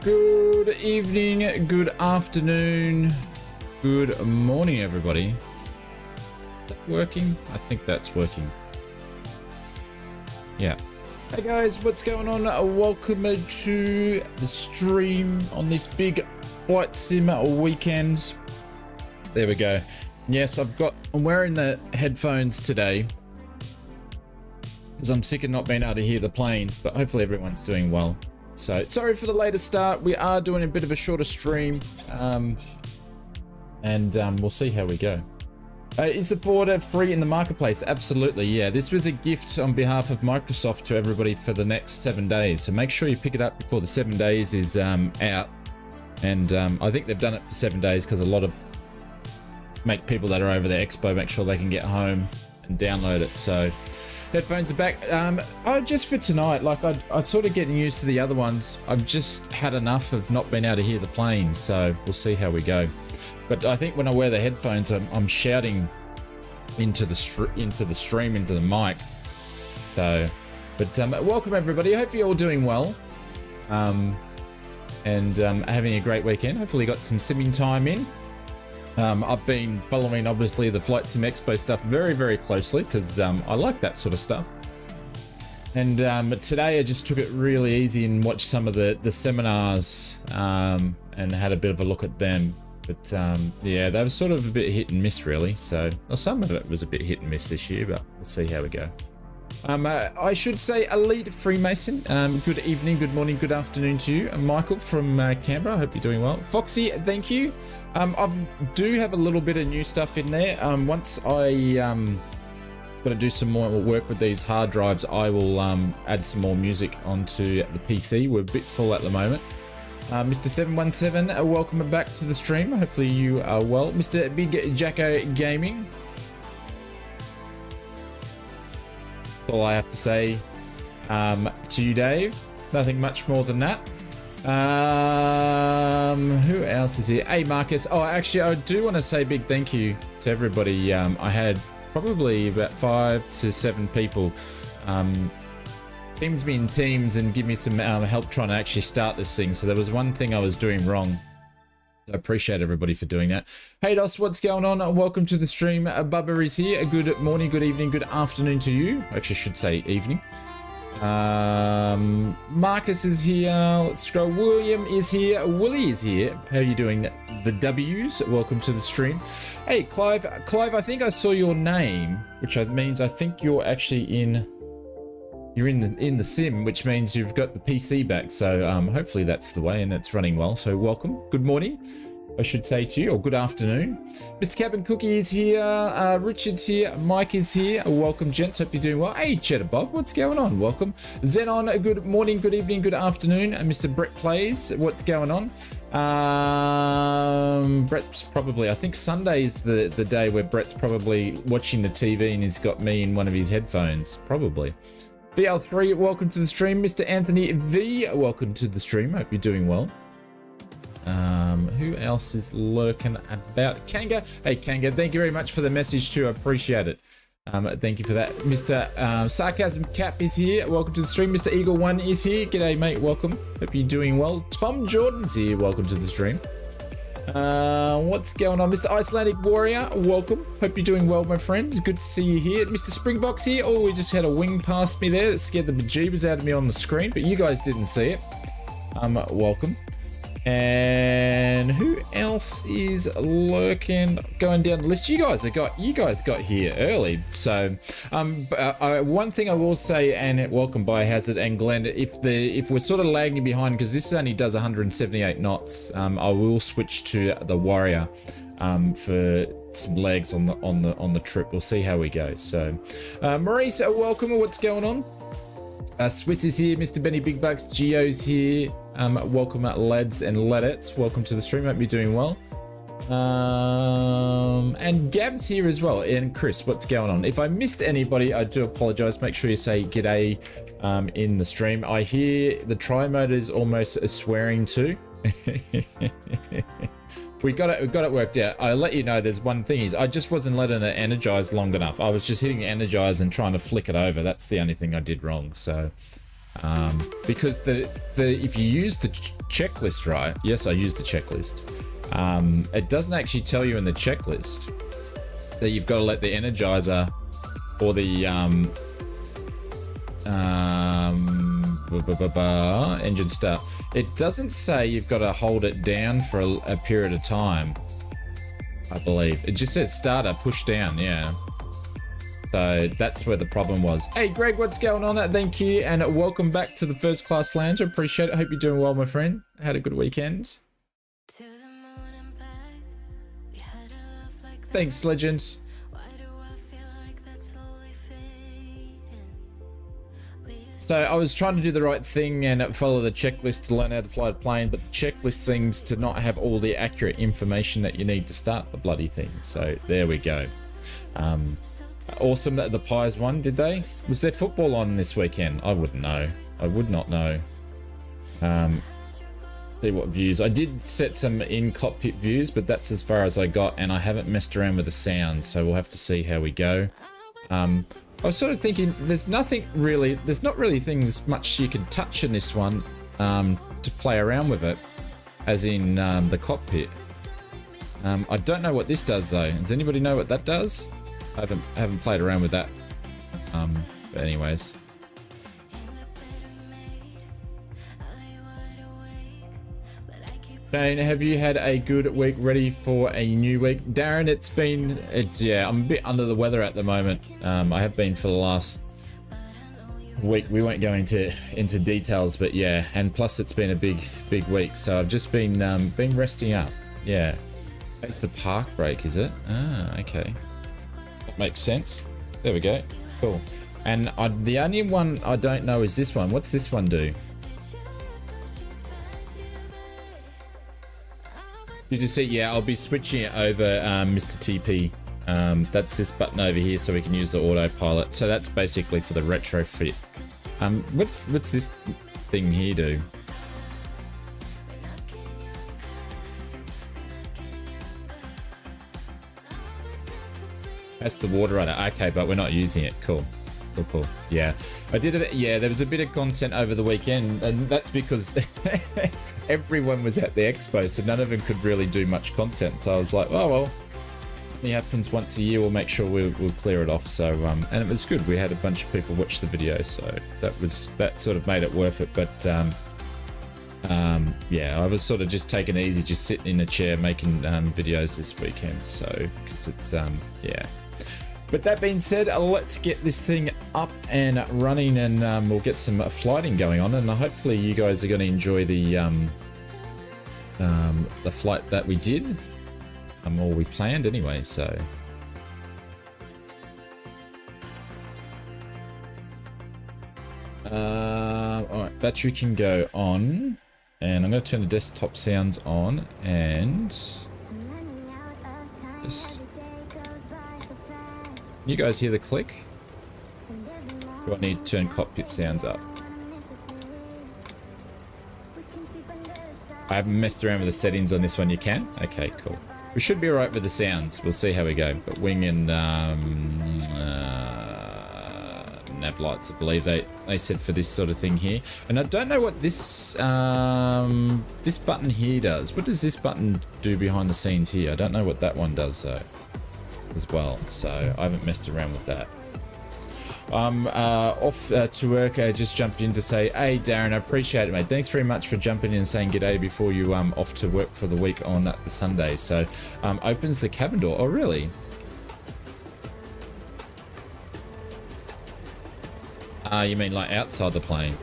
Good evening, good afternoon, good morning, everybody. Is that working? I think that's working. Yeah. Hey guys, what's going on? Welcome to the stream on this big flight sim weekend. There we go. Yes, I'm wearing the headphones today because I'm sick of not being able to hear the planes, but hopefully everyone's doing well. So sorry for the later start. We are doing a bit of a shorter stream, and we'll see how we go. Is the border free in the marketplace? Absolutely, yeah. This was a gift on behalf of Microsoft to everybody for the next 7 days. So make sure you pick it up before the 7 days is out. And I think they've done it for 7 days because a lot of people that are over the expo make sure they can get home and download it. So headphones are back. Just for tonight, like I'm sort of getting used to the other ones. I've just had enough of not being able to hear the planes. So we'll see how we go. But I think when I wear the headphones, I'm shouting into the stream, into the mic. So, but welcome everybody. I hope you're all doing well, and having a great weekend. Hopefully, you got some simming time in. I've been following obviously the Flight Sim Expo stuff very, very closely because I like that sort of stuff. And today I just took it really easy and watched some of the seminars and had a bit of a look at them. But yeah, they were sort of a bit hit and miss really. So well, some of it was a bit hit and miss this year, but we'll see how we go. I should say Elite Freemason, good evening, good morning, good afternoon to you. Michael from Canberra, I hope you're doing well. Foxy, thank you. I do have a little bit of new stuff in there. Once I got to do some more work with these hard drives, I will add some more music onto the PC. We're a bit full at the moment. Mr. 717, welcome back to the stream. Hopefully you are well. Mr. Big Jacko Gaming. That's all I have to say to you, Dave. Nothing much more than that. Who else is here? Hey, Marcus. Oh, actually, I do want to say a big thank you to everybody. I had probably about 5 to 7 people teams me in teams and give me some help trying to actually start this thing. So there was one thing I was doing wrong. I appreciate everybody for doing that. Hey Dos, what's going on? Welcome to the stream. Bubba is here. Good morning, good evening, good afternoon to you. Actually, I should say evening. Marcus is here. Let's scroll. William is here. Willie is here. How are you doing? The W's. Welcome to the stream. Hey, Clive. Clive, I think I saw your name, which means I think you're actually in. You're in the sim, which means you've got the PC back. So hopefully that's the way and it's running well. So welcome. Good morning, I should say to you, or good afternoon. Mr. Cabin Cookie is here. Richard's here. Mike is here. Welcome, gents. Hope you're doing well. Hey, Cheddar Bob. What's going on? Welcome. Zenon, good morning, good evening, good afternoon. And Mr. Brett Plays. What's going on? Brett's probably, I think Sunday's the day where Brett's probably watching the TV and he's got me in one of his headphones. Probably. BL3, welcome to the stream. Mr. Anthony V, welcome to the stream. Hope you're doing well. Who else is lurking about? Kanga. Hey, Kanga, thank you very much for the message too. I appreciate it. Thank you for that. Mr. Sarcasm Cap is here. Welcome to the stream. Mr. Eagle 1 is here. G'day, mate. Welcome. Hope you're doing well. Tom Jordan's here. Welcome to the stream. What's going on? Mr. Icelandic Warrior, welcome. Hope you're doing well, my friend. It's good to see you here. Mr. Springbox here. Oh, we just had a wing past me there that scared the bejeebers out of me on the screen, but you guys didn't see it. Welcome. And who else is lurking? Going down the list. You guys got here early. So one thing I will say, and welcome Biohazard and Glenn, if we're sort of lagging behind, because this only does 178 knots, I will switch to the Warrior for some legs on the trip. We'll see how we go. So Maurice, welcome. What's going on? Swiss is here. Mr. Benny Big Bucks. Geo's here. Welcome, lads and ladettes. Welcome to the stream. Hope you're doing well. And Gab's here as well. And Chris, what's going on? If I missed anybody, I do apologize. Make sure you say g'day in the stream. I hear the tri-motor is almost a swearing too. We got it worked out. I'll let you know there's one thing is I just wasn't letting it energize long enough. I was just hitting energize and trying to flick it over. That's the only thing I did wrong. So Because if you use the checklist, right? Yes, I use the checklist. It doesn't actually tell you in the checklist that you've got to let the Energizer or the engine start. It doesn't say you've got to hold it down for a period of time, I believe. It just says starter, push down, yeah. So that's where the problem was. Hey Greg, what's going on? Thank you, and welcome back to the First Class Lounge. I appreciate it. Hope you're doing well, my friend. Had a good weekend. Thanks, legend. So I was trying to do the right thing and follow the checklist to learn how to fly a plane, but the checklist seems to not have all the accurate information that you need to start the bloody thing. So there we go. Awesome that the Pies won, did they? Was there football on this weekend? I wouldn't know. I would not know. See what views. I did set some in-cockpit views, but that's as far as I got, and I haven't messed around with the sound, so we'll have to see how we go. I was sort of thinking there's not really things much you can touch in this one to play around with it, as in the cockpit. I don't know what this does though. Does anybody know what that does? I haven't played around with that. But anyways. Shane, have you had a good week ready for a new week? Darren, yeah, I'm a bit under the weather at the moment. I have been for the last week. We won't go into details, but yeah, and plus it's been a big week, so I've just been resting up. Yeah. It's the park break, is it? Ah, okay. That makes sense. There we go. Cool. And the only one I don't know is this one. What's this one do? Did you see? Yeah, I'll be switching it over, Mr. TP. That's this button over here, so we can use the autopilot. So that's basically for the retrofit. What's this thing here do? That's the water runner. Okay, but we're not using it. Cool. Cool. Yeah, I did it. Yeah, there was a bit of content over the weekend, and that's because everyone was at the expo, so none of them could really do much content. So I was like, oh well, it happens once a year. We'll make sure we'll clear it off. So and it was good. We had a bunch of people watch the video, so that sort of made it worth it. But yeah, I was sort of just taking it easy, just sitting in a chair making videos this weekend. So because it's yeah. But that being said, let's get this thing up and running, and we'll get some flighting going on, and hopefully you guys are going to enjoy the flight that we did, or we planned anyway. So all right, battery can go on, and I'm going to turn the desktop sounds on, and just. You guys hear the click? Do I need to turn cockpit sounds up? I haven't messed around with the settings on this one. You can? Okay, cool. We should be alright with the sounds. We'll see how we go. But wing and nav lights, I believe they said for this sort of thing here. And I don't know what this this button here does. What does this button do behind the scenes here? I don't know what that one does though. As well, so I haven't messed around with that. Off to work. I just jumped in to say, hey Darren, I appreciate it, mate. Thanks very much for jumping in and saying g'day before you off to work for the week on the Sunday. So opens the cabin door. Oh really? You mean like outside the plane?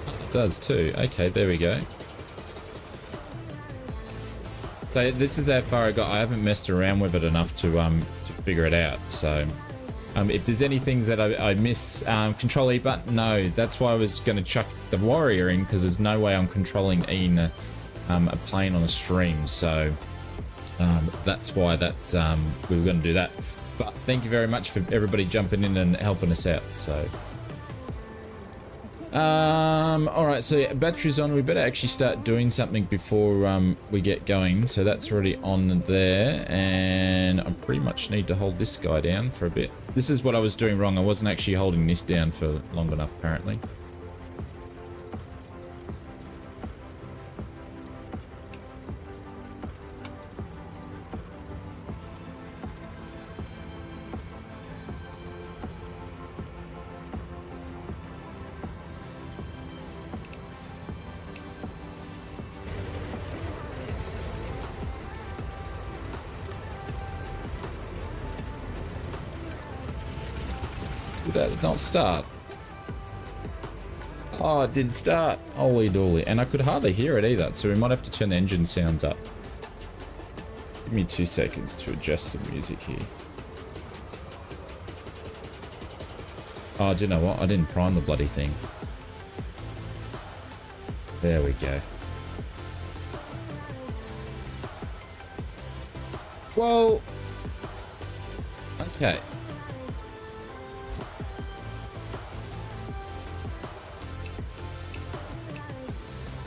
It does too. Okay, there we go. So this is how far I got. I haven't messed around with it enough to figure it out. So if there's any things that I miss, control E button, no. That's why I was going to chuck the Warrior in, because there's no way I'm controlling E in a plane on a stream. So that's why that we were going to do that. But thank you very much for everybody jumping in and helping us out. So All right, so yeah, battery's on. We better actually start doing something before we get going. So that's already on there, and I pretty much need to hold this guy down for a bit. This is what I was doing wrong. I wasn't actually holding this down for long enough, apparently. That did not start. Oh, it did start. Holy dooly. And I could hardly hear it either, so we might have to turn the engine sounds up. Give me 2 seconds to adjust some music here. Oh, do you know what? I didn't prime the bloody thing. There we go. Whoa. Okay.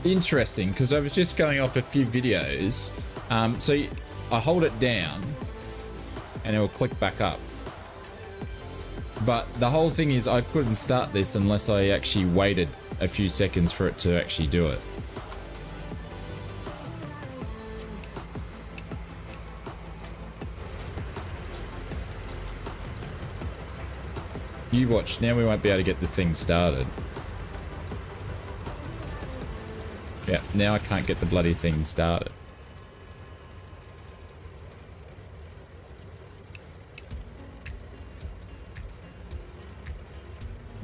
Interesting, because I was just going off a few videos. So I hold it down and it will click back up. But the whole thing is I couldn't start this unless I actually waited a few seconds for it to actually do it. You watch, now we won't be able to get the thing started. Yeah, now I can't get the bloody thing started.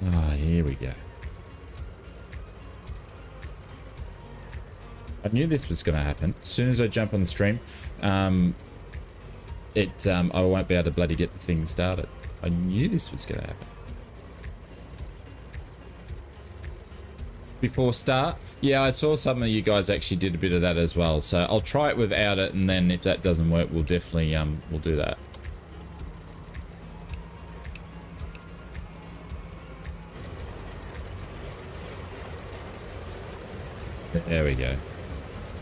Ah, here we go. I knew this was going to happen. As soon as I jump on the stream, I won't be able to bloody get the thing started. I knew this was going to happen. Before start, yeah, I saw some of you guys actually did a bit of that as well, so I'll try it without it, and then if that doesn't work, we'll definitely we'll do that. There we go,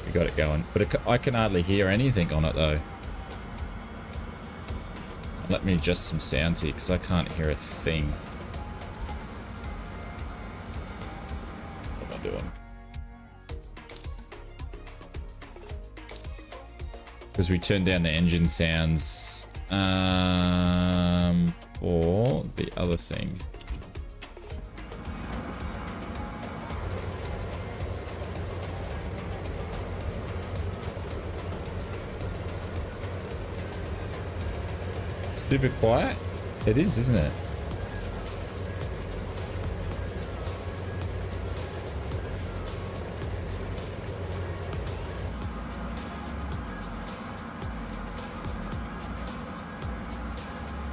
we got it going, but I can hardly hear anything on it though. Let me adjust some sounds here because I can't hear a thing. What am I doing? Because we turned down the engine sounds for the other thing. Super quiet? It is, isn't it?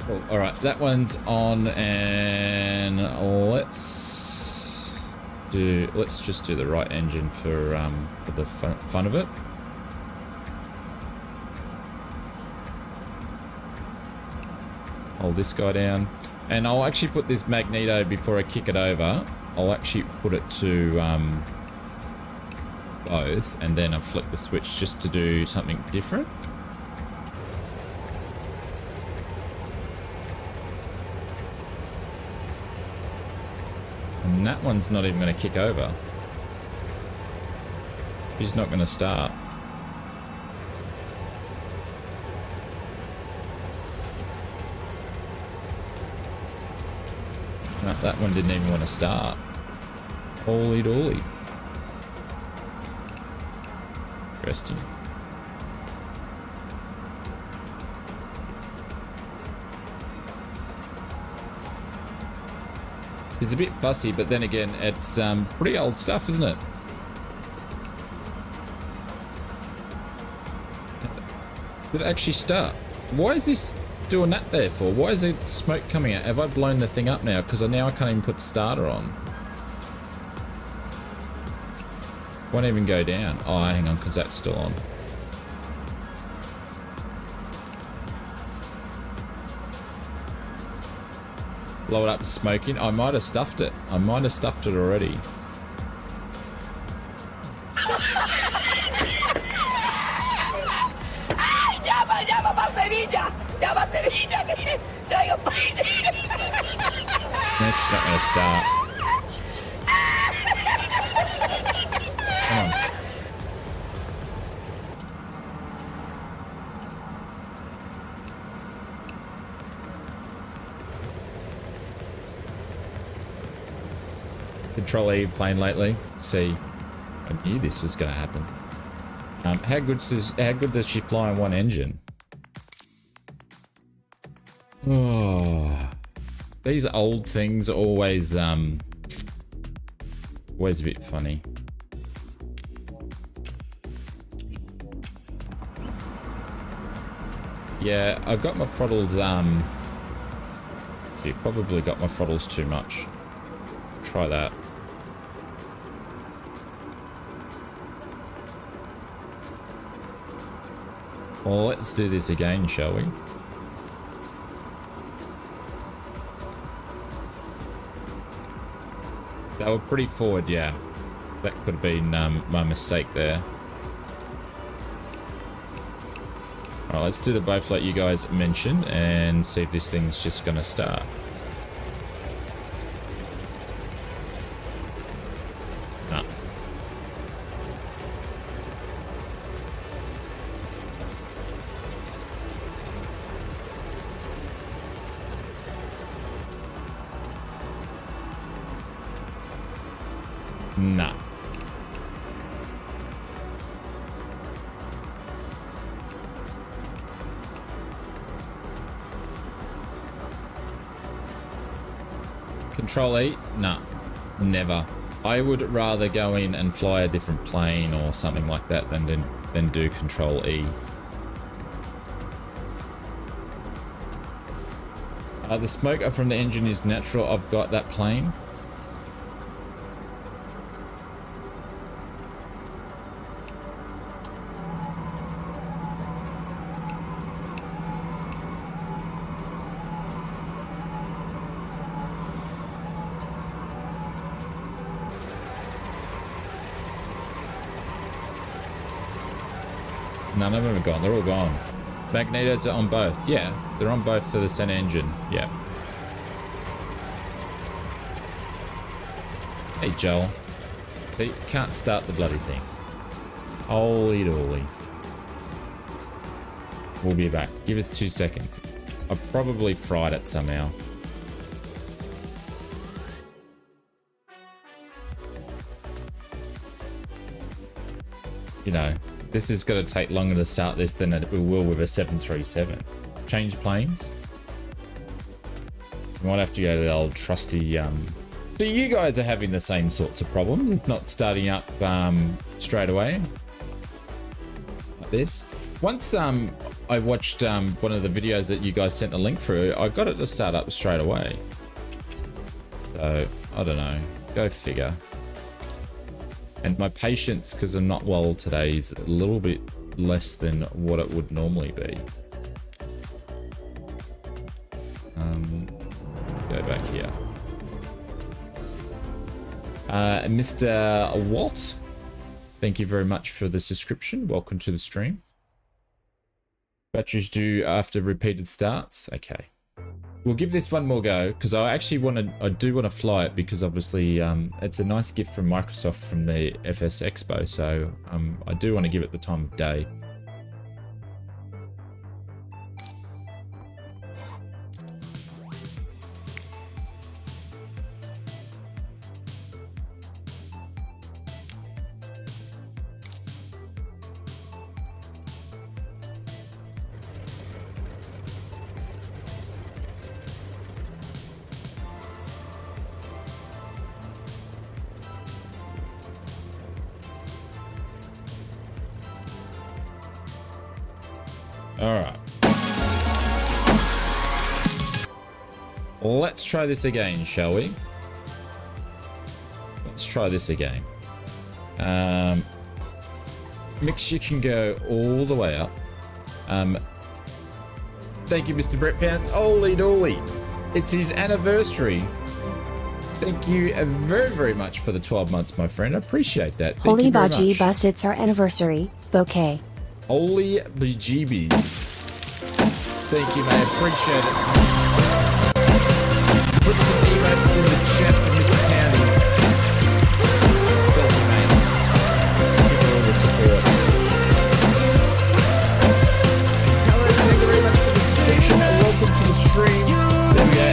Cool. All right, that one's on, and let's just do the right engine for the fun of it. Hold this guy down, and I'll actually put this magneto before I kick it over. I'll actually put it to both, and then I'll flip the switch just to do something different. And that one's not even going to kick over. She's not going to start. No, that one didn't even want to start. Holy dooly. Interesting. It's a bit fussy, but then again, it's pretty old stuff, isn't it? Did it actually start? Why is this doing that there for? Why is it smoke coming out? Have I blown the thing up now? Because now I can't even put the starter on. Won't even go down. Oh, hang on, because that's still on. Blow it up smoking. I might have stuffed it. I might have stuffed it already. That's not going to start. Come on. Control E playing lately. See, I knew this was going to happen. How good does she fly on one engine? Oh, these old things are always a bit funny. Yeah, I got my throttles. You probably got my throttles too much. Try that. Well, let's do this again, shall we? They were pretty forward, yeah. That could have been my mistake there. Alright, let's do the both like you guys mentioned and see if this thing's just gonna start. Nah. Nah. Control E? Nah. Never. I would rather go in and fly a different plane or something like that than do Control E. The smoke from the engine is natural. I've got that plane. None of them are gone. They're all gone. Magnetos are on both. Yeah, they're on both for the center engine. Yeah. Hey, Joel. See, can't start the bloody thing. Holy dooly. We'll be back. Give us 2 seconds. I probably fried it somehow. You know, this is going to take longer to start this than it will with a 737. Change planes. We might have to go to the old trusty... So you guys are having the same sorts of problems, not starting up straight away. Like this. Once I watched one of the videos that you guys sent the link through, I got it to start up straight away. So, I don't know. Go figure. And my patience, because I'm not well today, is a little bit less than what it would normally be. Go back here. Mr. Walt, thank you very much for the subscription. Welcome to the stream. Batteries due after repeated starts. Okay. We'll give this one more go because I do want to fly it because obviously it's a nice gift from Microsoft from the FS Expo, so I do want to give it the time of day. All right. Let's try this again, shall we? Let's try this again. Mix, you can go all the way up. Thank you, Mr. Brett Pounds. Holy dooly. It's his anniversary. Thank you very, very much for the 12 months, my friend. I appreciate that. Holy Baji Bus, it's our anniversary. Bouquet. Holy bejeebies. Thank you, mate. Appreciate it. Put some emotes in the chat for Mr. Poundy. Thank you, mate. Thank you for all the support. Hello, thank you very much for the subscription and welcome to the stream. There we go.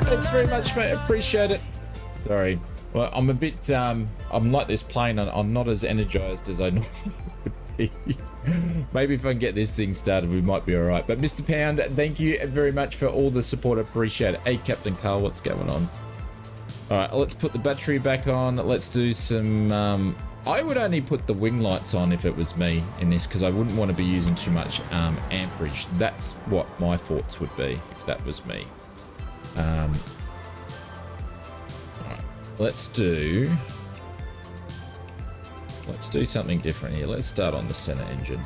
Thanks very much, mate. Appreciate it. Sorry. Well, I'm a bit, I'm like this plane. I'm not as energized as I normally would be. Maybe if I can get this thing started, we might be all right. But Mr. Pound, thank you very much for all the support. I appreciate it. Hey, Captain Carl, what's going on? All right, let's put the battery back on. Let's do some, I would only put the wing lights on if it was me in this, because I wouldn't want to be using too much amperage. That's what my thoughts would be if that was me. All right, let's do something different here. Let's start on the center engine.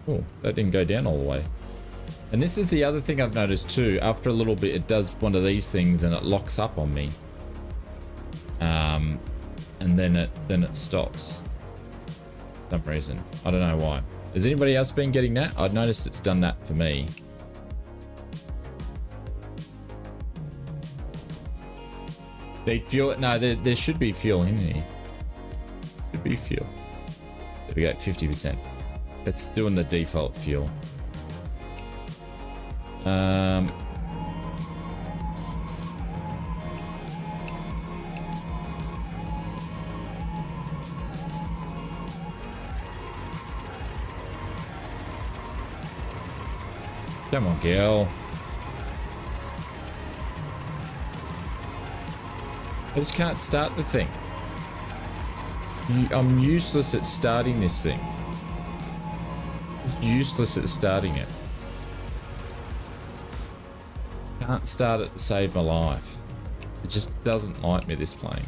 Oh, that didn't go down all the way. And this is the other thing I've noticed too. After a little bit, it does one of these things and it locks up on me. And then it stops. For some reason. I don't know why. Has anybody else been getting that? I've noticed it's done that for me. They fuel it. No, there should be fuel in here. Should be fuel. There we go, 50%. It's doing the default fuel. Come on, girl. I just can't start the thing. I'm useless at starting this thing. Just useless at starting it. Can't start it to save my life. It just doesn't like me, this plane.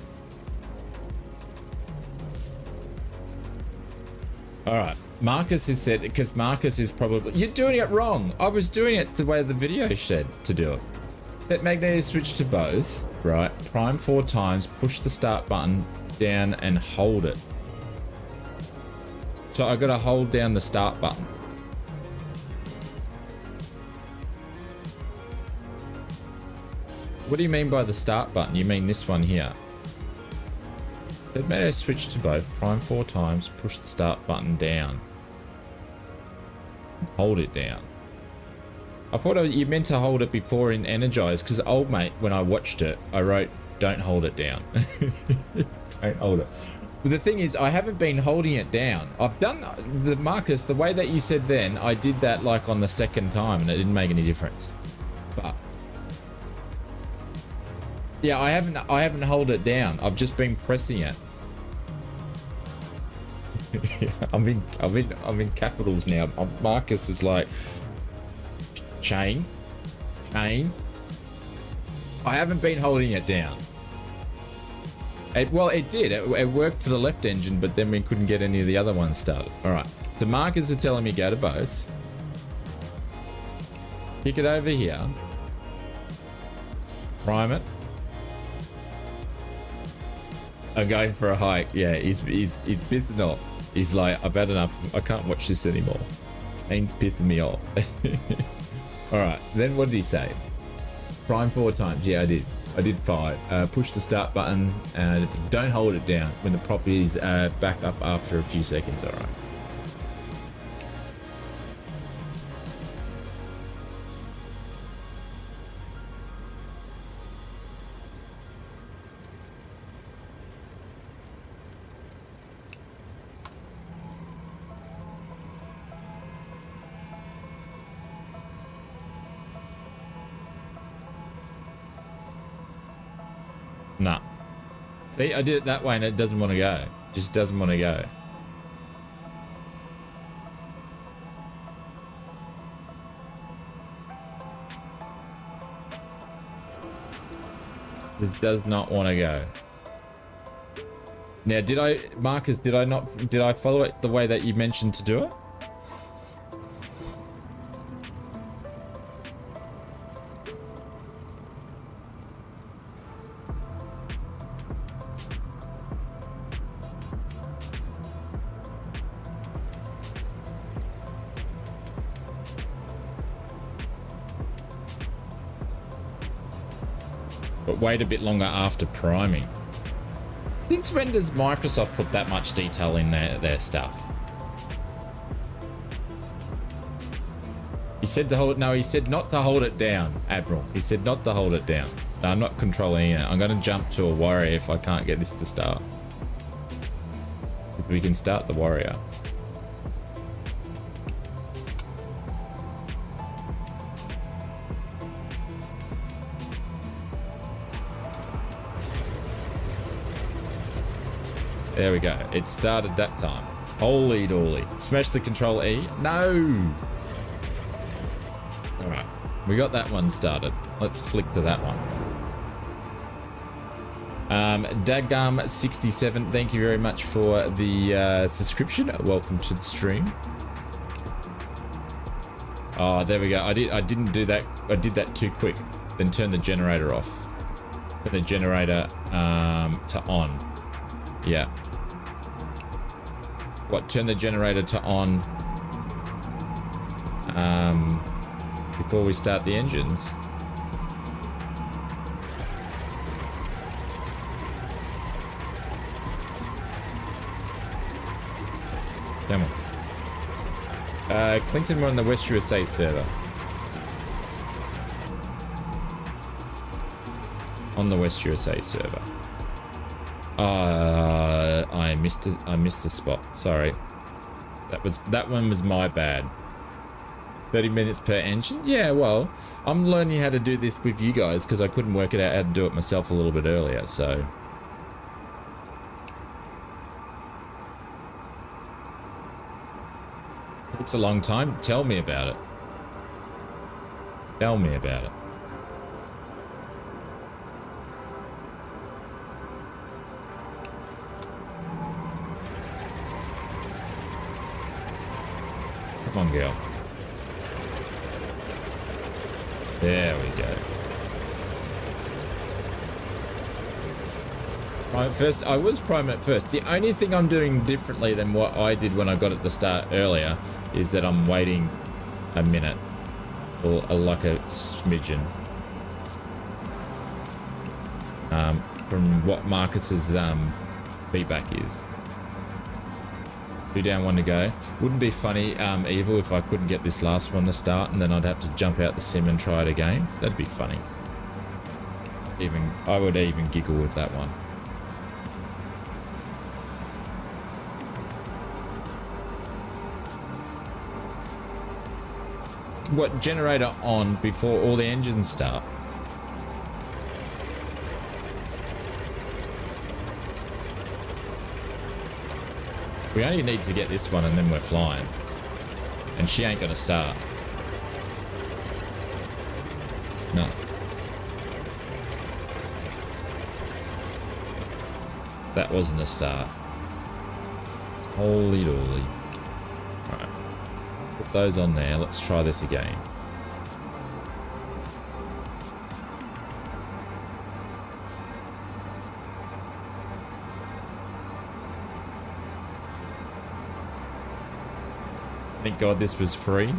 Alright, Marcus has said, because Marcus is probably... You're doing it wrong! I was doing it the way the video said to do it. Set magnetic switch to both, right? Prime 4 times, push the start button down and hold it. So I gotta hold down the start button. What do you mean by the start button? You mean this one here? Set magnetic switch to both, prime 4 times, push the start button down. Hold it down. I thought you meant to hold it before in energize, because old mate, when I watched it, I wrote, don't hold it down. Don't hold it. But the thing is, I haven't been holding it down. I've done the Marcus, the way that you said then, I did that like on the second time and it didn't make any difference. But yeah, I haven't held it down. I've just been pressing it. I'm in capitals now. Marcus is like chain. I haven't been holding it down. Well, it did. It worked for the left engine, but then we couldn't get any of the other ones started. All right. So Marcus are telling me go to both. Kick it over here. Prime it. I'm going for a hike. Yeah, he's pissing off. He's like, I've had enough. I can't watch this anymore. Ain't pissing me off. All right. Then what did he say? Prime 4 times. Yeah, I did. I did 5. Push the start button and don't hold it down when the prop is back up after a few seconds. All right. Nah. See, I did it that way and it doesn't want to go. Just doesn't want to go. It does not want to go. Now, Marcus, did I follow it the way that you mentioned to do it? But wait a bit longer after priming. Since when does Microsoft put that much detail in their stuff? He said to hold it. No, he said not to hold it down, Admiral. He said not to hold it down. No, I'm not controlling it. I'm going to jump to a warrior if I can't get this to start. Because we can start the warrior. There we go. It started that time. Holy dooly. Smash the control E. No! Alright. We got that one started. Let's flick to that one. Dagum67, thank you very much for the subscription. Welcome to the stream. Oh, there we go. I didn't do that. I did that too quick. Then turn the generator off. Turn the generator to on. Yeah. What? Turn the generator to on before we start the engines. Come on. Clinton, we're on the West USA server. On the West USA server. I missed a spot. Sorry. That one was my bad. 30 minutes per engine? Yeah, well, I'm learning how to do this with you guys because I couldn't work it out how to do it myself a little bit earlier, so. It's a long time. Tell me about it. Tell me about it. Come on, girl. There we go. Prime first. I was prime at first. The only thing I'm doing differently than what I did when I got at the start earlier is that I'm waiting a minute, or like a smidgen, from what Marcus's feedback is. 2 down, 1 to go. Wouldn't be funny, Evil, if I couldn't get this last one to start and then I'd have to jump out the sim and try it again. That'd be funny. I would even giggle with that one. What, generator on before all the engines start? We only need to get this one and then we're flying. And she ain't gonna start. No. That wasn't a start. Holy dooly. Alright. Put those on there. Let's try this again. Thank God this was free.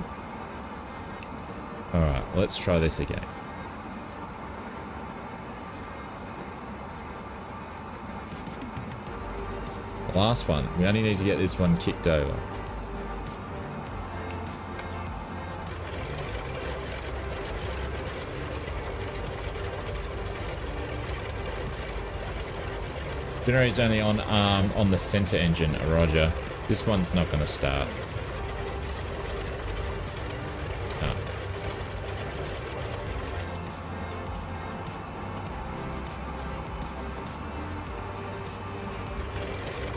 Alright, let's try this again. The last one. We only need to get this one kicked over. Generator's only on the center engine, Roger. This one's not going to start.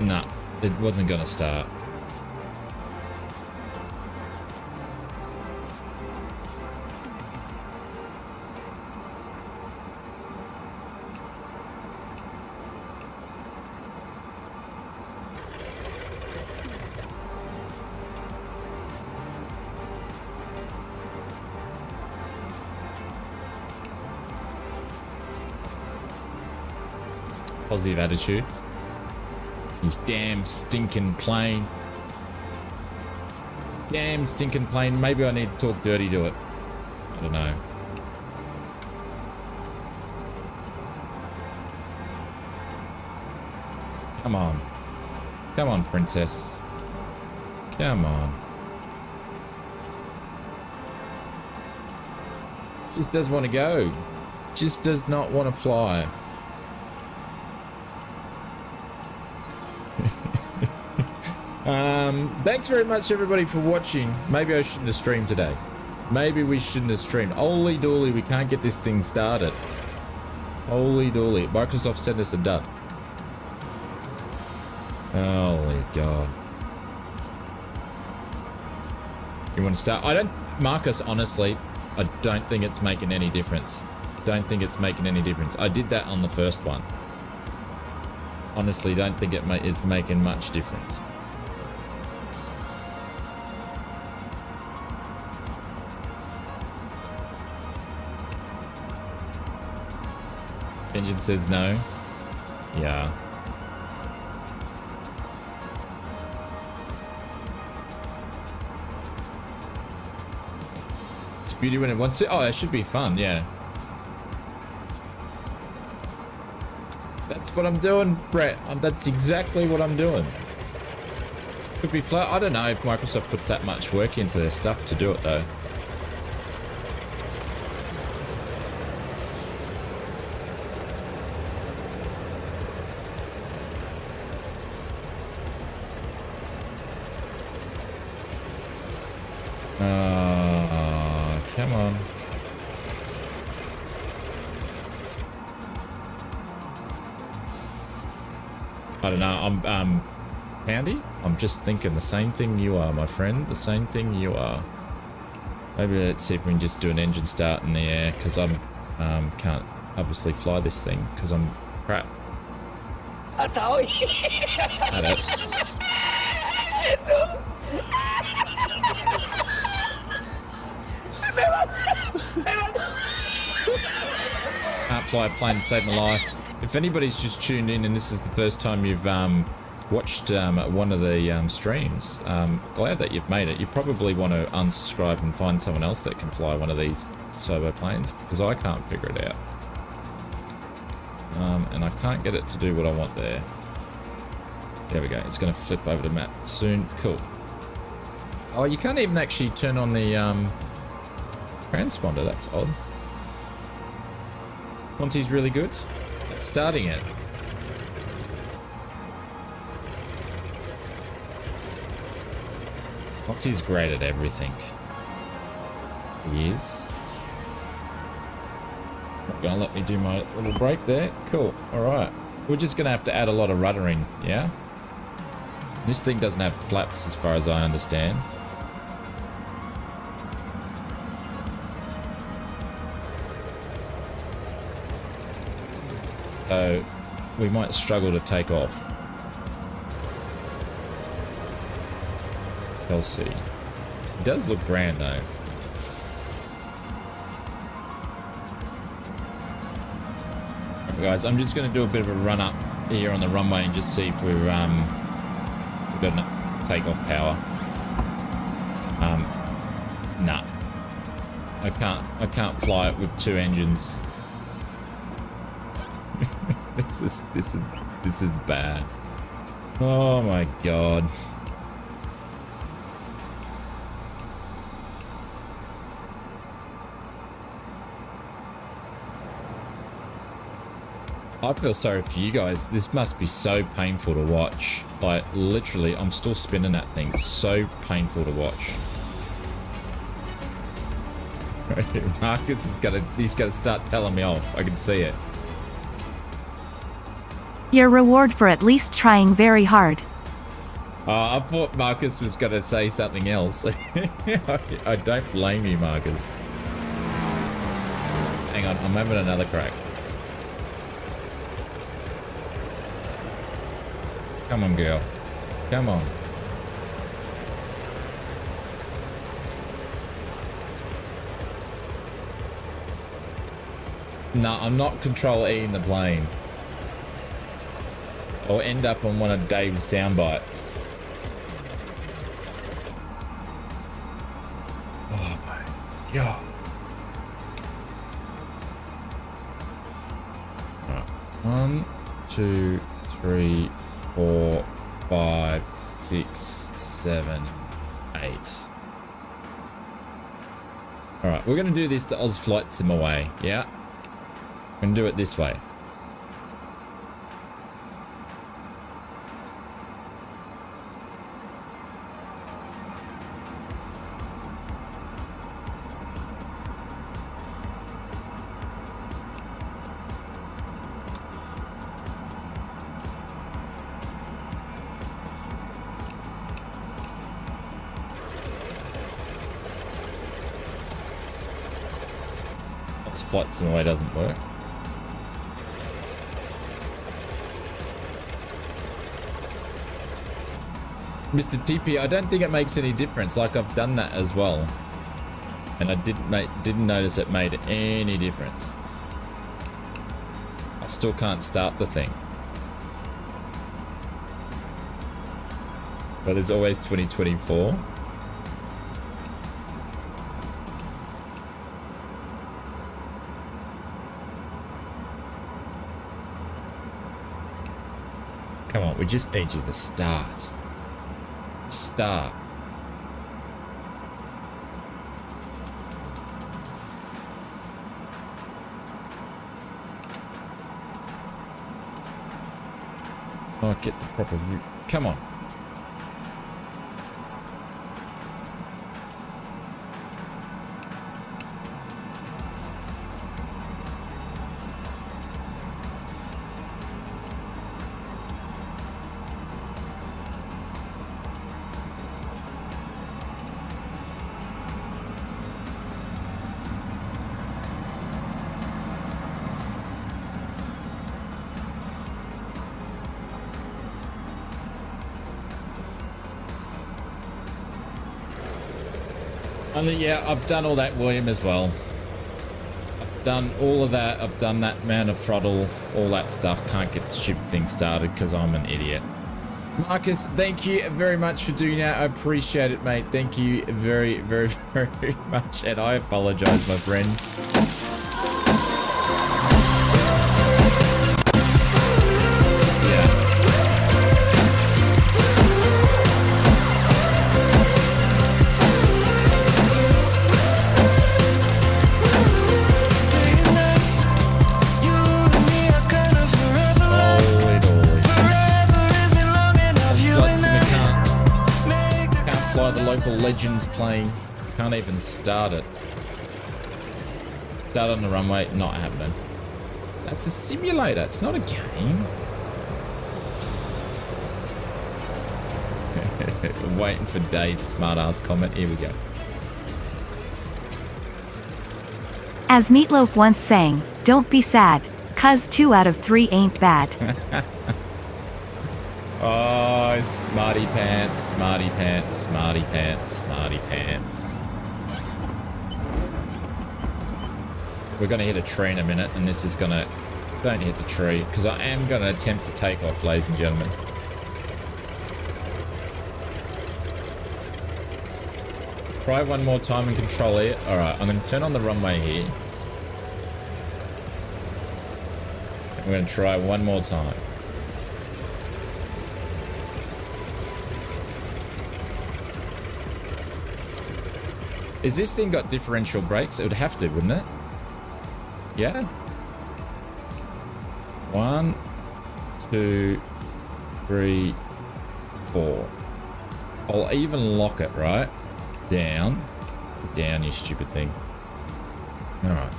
Nah, it wasn't gonna start. Positive attitude. This damn stinking plane. Damn stinking plane. Maybe I need to talk dirty to it. I don't know. Come on. Come on, princess. Come on. Just doesn't want to go. Just does not want to fly. Thanks very much everybody for watching. Maybe I shouldn't have streamed today. Maybe we shouldn't have streamed. Holy dooly, we can't get this thing started. Holy dooly. Microsoft sent us a dud. Holy God. You want to start? I don't, Marcus, honestly, I don't think it's making any difference. Don't think it's making any difference. I did that on the first one. Honestly, don't think it's making much difference. Engine says no. Yeah. It's beauty when it wants to. Oh, it should be fun, yeah. That's what I'm doing, Brett. That's exactly what I'm doing. Could be flat. I don't know if Microsoft puts that much work into their stuff to do it, though. Come on. I don't know, I'm Andy? I'm just thinking the same thing you are, my friend. The same thing you are. Maybe let's see if we can just do an engine start in the air, because I'm can't obviously fly this thing because I'm crap. I told you. Can't fly a plane to save my life. If anybody's just tuned in and this is the first time you've watched one of the streams, glad that you've made it. You probably want to unsubscribe and find someone else that can fly one of these turbo planes, because I can't figure it out. And I can't get it to do what I want there. There we go. It's going to flip over the map soon. Cool. Oh, you can't even actually turn on the transponder. That's odd. Monty's really good at starting it. Monty's great at everything. He is. Not gonna let me do my little break there. Cool. Alright. We're just gonna have to add a lot of ruddering, yeah? This thing doesn't have flaps as far as I understand. So we might struggle to take off. We'll see. It does look grand though. Alright guys, I'm just going to do a bit of a run up here on the runway and just see if we've got enough takeoff power. Nah. I can't fly it with two engines. This is bad. Oh my god. I feel sorry for you guys. This must be so painful to watch. Like literally, I'm still spinning that thing. It's so painful to watch. Marcus is he's gonna start telling me off. I can see it. Your reward for at least trying very hard. I thought Marcus was going to say something else. I don't blame you, Marcus. Hang on, I'm having another crack. Come on, girl. Come on. No, I'm not control E in the plane. I'll end up on one of Dave's sound bites. Oh my god. Alright. 1, 2, 3, 4, 5, 6, 7, 8. Alright, we're gonna do this the ausflightsimmer way, yeah? We're gonna do it this way. Flights in a way doesn't work. Mr. TP, I don't think it makes any difference. Like, I've done that as well, and I didn't notice it made any difference. I still can't start the thing. But there's always 2024. Come on, we just need you to start. Start. Oh, get the proper route. Come on. And yeah, I've done all that, William, as well. I've done all of that. I've done that amount of throttle, all that stuff. Can't get the stupid thing started because I'm an idiot. Marcus, thank you very much for doing that. I appreciate it, mate. Thank you very, very, very much. And I apologize, my friend. Local legends playing. Can't even start it. Start on the runway, not happening. That's a simulator, it's not a game. Waiting for Dave's smartass comment. Here we go. As Meatloaf once sang, don't be sad, 'cause 2 out of 3 ain't bad. Oh, smarty pants, smarty pants, smarty pants, smarty pants. We're going to hit a tree in a minute, and this is going to... Don't hit the tree, because I am going to attempt to take off, ladies and gentlemen. Try one more time and control it. Alright, I'm going to turn on the runway here. I'm going to try one more time. Is this thing got differential brakes? It would have to, wouldn't it? Yeah. 1, 2, 3, 4. I'll even lock it, right? Down. Down, you stupid thing. Alright.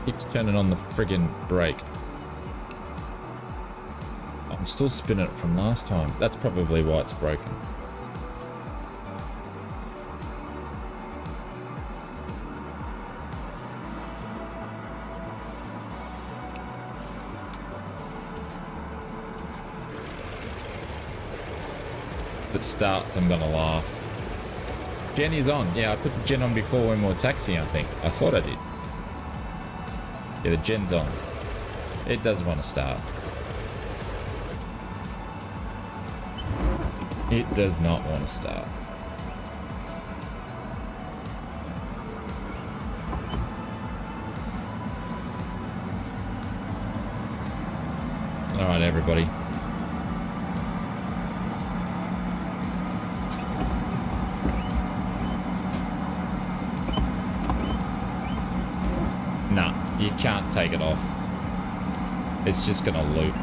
Keeps turning on the friggin' brake. I'm still spinning it from last time. That's probably why it's broken. If it starts, I'm gonna laugh. Gen is on. Yeah, I put the gen on before when we were taxiing, I think. I thought I did. Yeah, the gen's on. It doesn't want to start. It does not want to start. All right, everybody. Nah, you can't take it off. It's just gonna loop.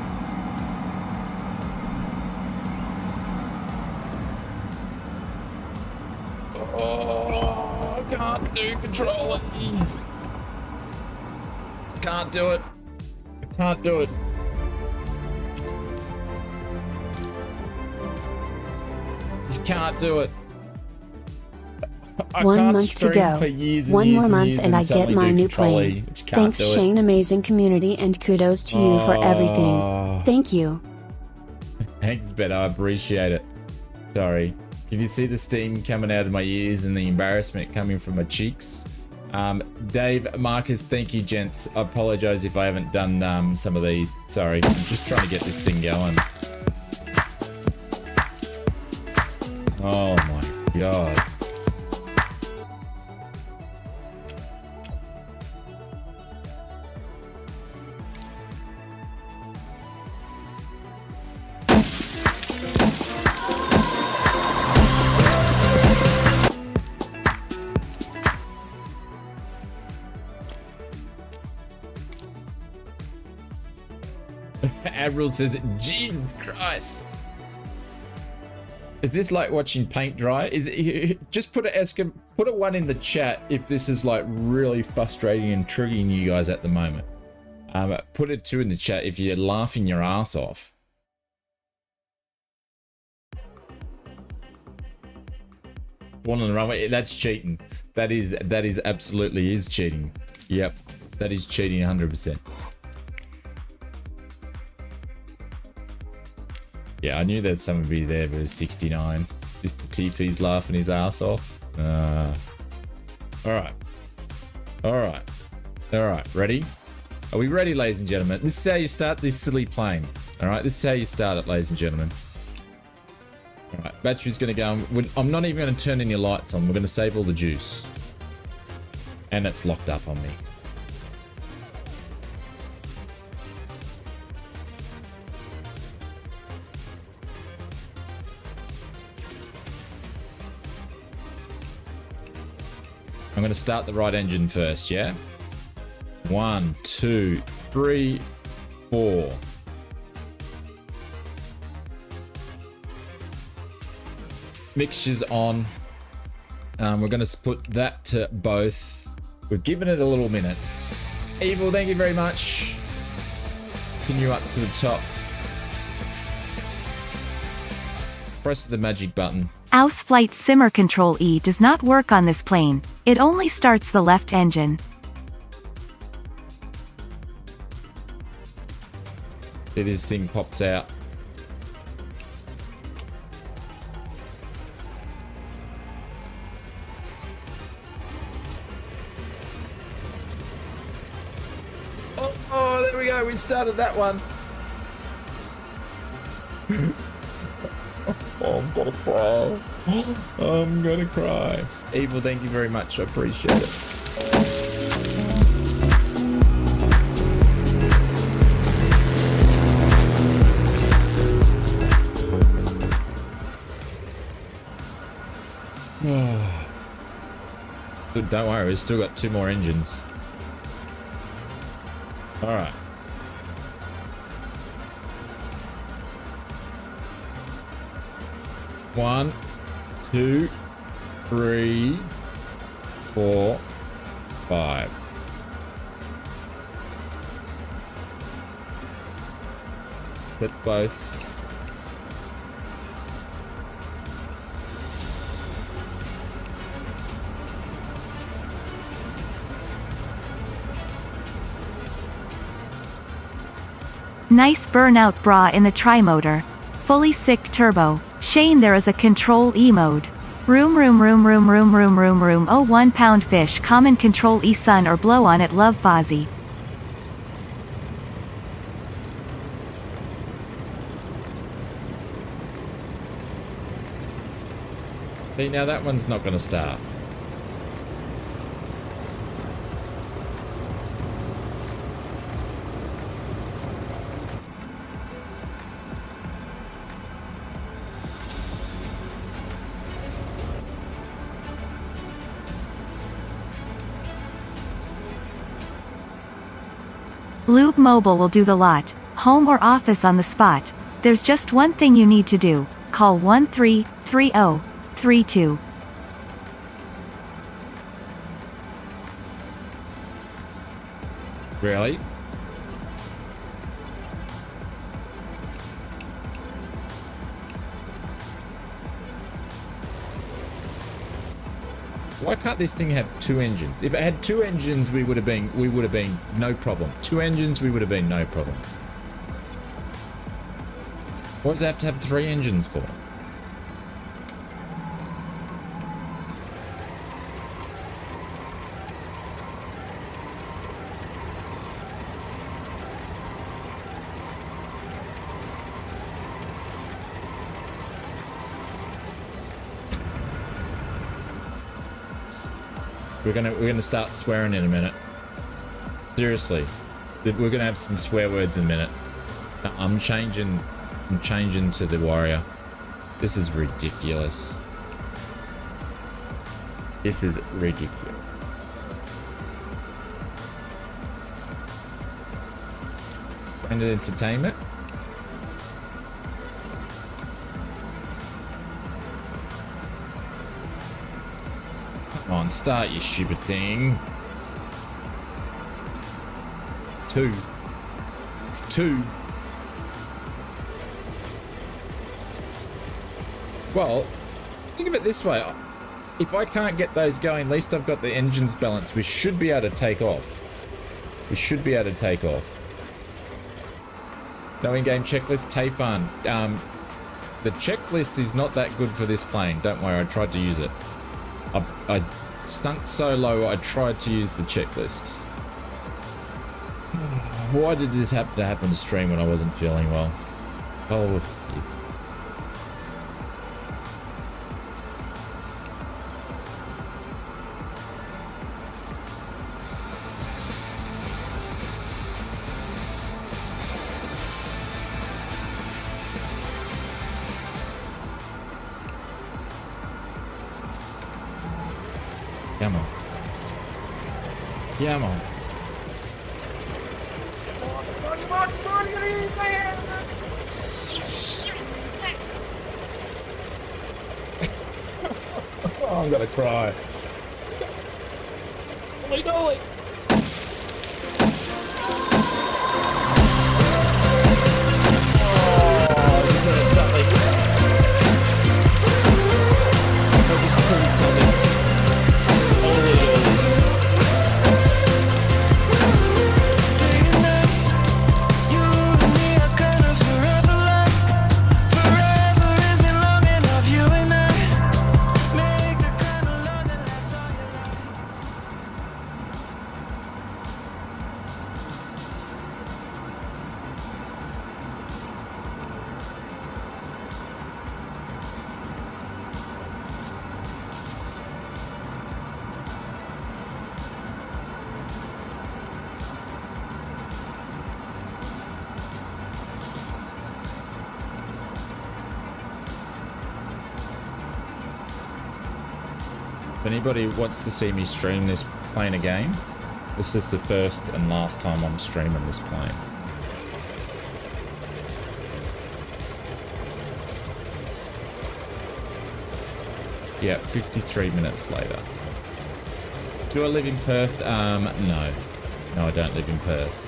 Oh, I can't do controlling. Can't do it. I can't do it. Just can't do it. I 1 can't month to stream go. for years and 1 years more and month years and I get suddenly my do new Control-E. plane. Just can't Thanks do it. Shane, amazing community, and kudos to you for everything. Thank you. Thanks, Beto. I appreciate it. Sorry. Can you see the steam coming out of my ears and the embarrassment coming from my cheeks? Dave, Marcus, thank you, gents. I apologize if I haven't done some of these. Sorry. I'm just trying to get this thing going. Oh my god. Admiral says, Jesus Christ. Is this like watching paint dry? Is it, just put a 1 in the chat if this is like really frustrating and triggering you guys at the moment. Put a 2 in the chat if you're laughing your ass off. One on the runway, that's cheating. That is absolutely is cheating. Yep, that is cheating 100%. Yeah, I knew that someone would be there, but it's 69. Mr. TP's laughing his ass off. Alright. Alright. Alright, ready? Are we ready, ladies and gentlemen? This is how you start this silly plane. Alright, this is how you start it, ladies and gentlemen. Alright, battery's gonna go. I'm not even gonna turn any lights on. We're gonna save all the juice. And it's locked up on me. I'm going to start the right engine first, yeah? 1, 2, 3, 4. Mixture's on. We're going to put that to both. We've given it a little minute. Evil, thank you very much. Pin you up to the top. Press the magic button. Ausflightsimmer Control-E does not work on this plane. It only starts the left engine. See, this thing pops out. Oh, there we go. We started that one. Oh, I'm gonna cry. I'm gonna cry. Evil, thank you very much. I appreciate it. Don't worry, we've still got 2 more engines. All right. One, 2, 3, 4, 5. Hit both. Nice burnout bra in the tri-motor. Fully sick turbo. Shane, there is a Control-E mode. Room. Oh, 1 pound fish. Common Control-E sun or blow on it. Love Fozzie. See, now that one's not going to start. Lube Mobile will do the lot, home or office on the spot. There's just one thing you need to do. Call 133032. Really? Why can't this thing have 2 engines? If it had 2 engines, we would have been no problem. 2 engines, we would have been no problem. What does it have to have 3 engines for? We're gonna start swearing in a minute. Seriously, we're gonna have some swear words in a minute. I'm changing to the Warrior. This is ridiculous. This is ridiculous. Branded Entertainment. Come on, start, you stupid thing. It's 2. It's 2. Well, think of it this way. If I can't get those going, at least I've got the engines balanced. We should be able to take off. We should be able to take off. No in-game checklist, Tayfan. The checklist is not that good for this plane. Don't worry, I tried to use it. I sunk so low, I tried to use the checklist. Why did this have to happen to stream when I wasn't feeling well? Oh, come on. Come on. Oh, I'm gonna cry. Holy dolly. Oh, this is something. Hope it's pretty something. Holy dolly. If anybody wants to see me stream this plane again, this is the first and last time I'm streaming this plane. Yeah, 53 minutes later. Do I live in Perth? No. No, I don't live in Perth.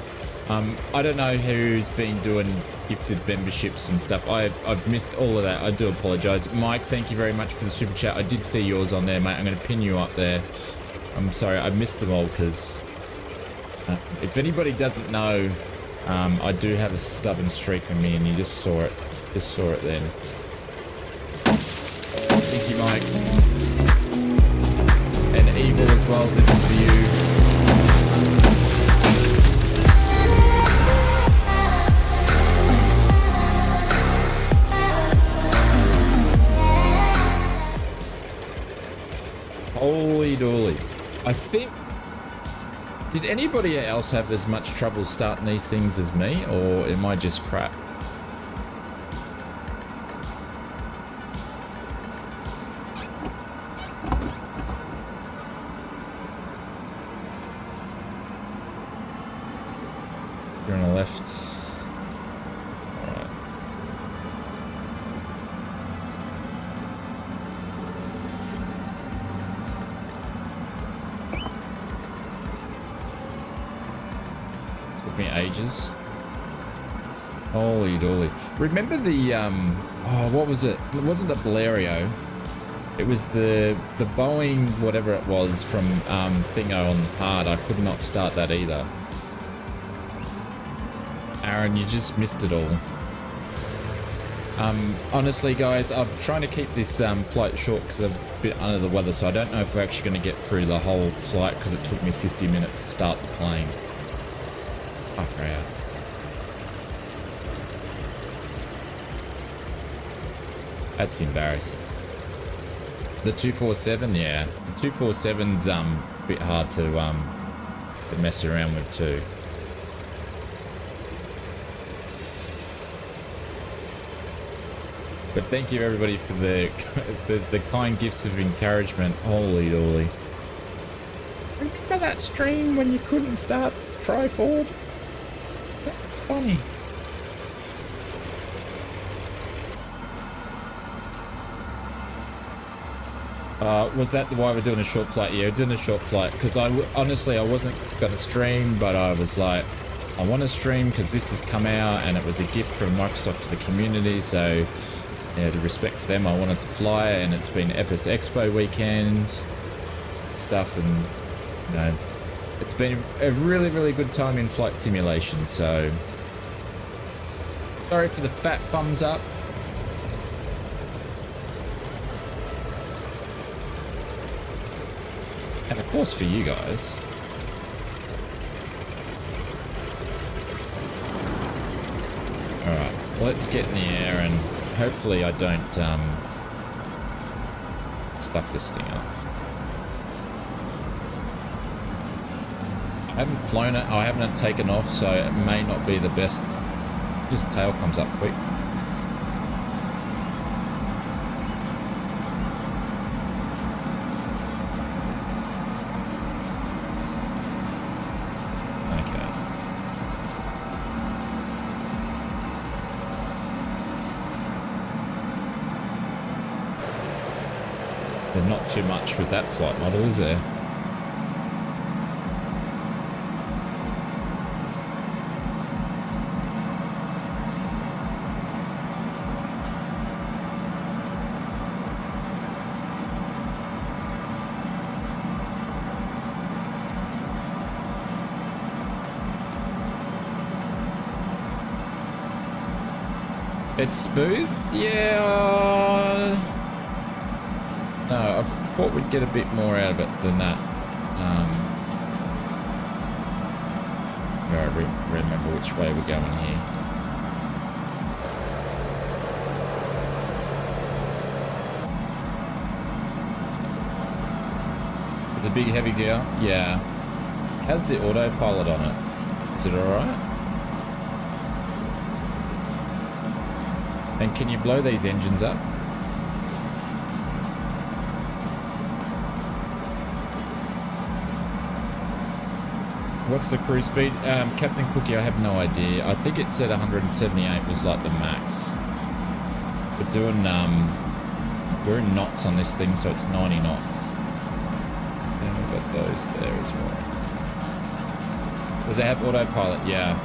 I don't know who's been doing gifted memberships and stuff. I've missed all of that. I do apologize. Mike, thank you very much for the super chat. I did see yours on there, mate. I'm going to pin you up there. I'm sorry, I missed them all because if anybody doesn't know, I do have a stubborn streak in me, and you just saw it. Just saw it then. Thank you, Mike. And Evil as well. This is for you. Holy dooly. I think... Did anybody else have as much trouble starting these things as me, or am I just crap? You're on the left. Alright. Took me ages. Holy dooly. Remember the, oh, what was it? It wasn't the Blériot. It was the Boeing, whatever it was, from Thingo on hard. I could not start that either. Aaron, you just missed it all. Honestly, guys, I'm trying to keep this flight short because I'm a bit under the weather, so I don't know if we're actually going to get through the whole flight because it took me 50 minutes to start the plane. Oh, yeah. That's embarrassing. The 247, yeah. The 247's a bit hard to mess around with too. But thank you everybody for the kind gifts of encouragement. Holy dooly. Remember that stream when you couldn't start Tri-Ford? That's funny. Was that why we're doing a short flight? Yeah, we're doing a short flight because honestly I wasn't going to stream, but I was like, I want to stream because this has come out and it was a gift from Microsoft to the community, so yeah, to respect for them, I wanted to fly, and it's been FS Expo weekend stuff, and you know, it's been a really, really good time in flight simulation. So sorry for the fat thumbs up. And of course for you guys. Alright, let's get in the air and hopefully I don't stuff this thing up. I haven't flown it, I haven't taken off, so it may not be the best. Just tail comes up quick. Not too much with that flight model, is there? It's smooth? Yeah. No, I thought we'd get a bit more out of it than that. I remember which way we're going here. It's a big heavy gear? Yeah. How's the autopilot on it? Is it alright? And can you blow these engines up? What's the cruise speed? Captain Cookie, I have no idea. I think it said 178 was like the max. We're doing, we're in knots on this thing, so it's 90 knots. And we've got those there as well. Does it have autopilot? Yeah.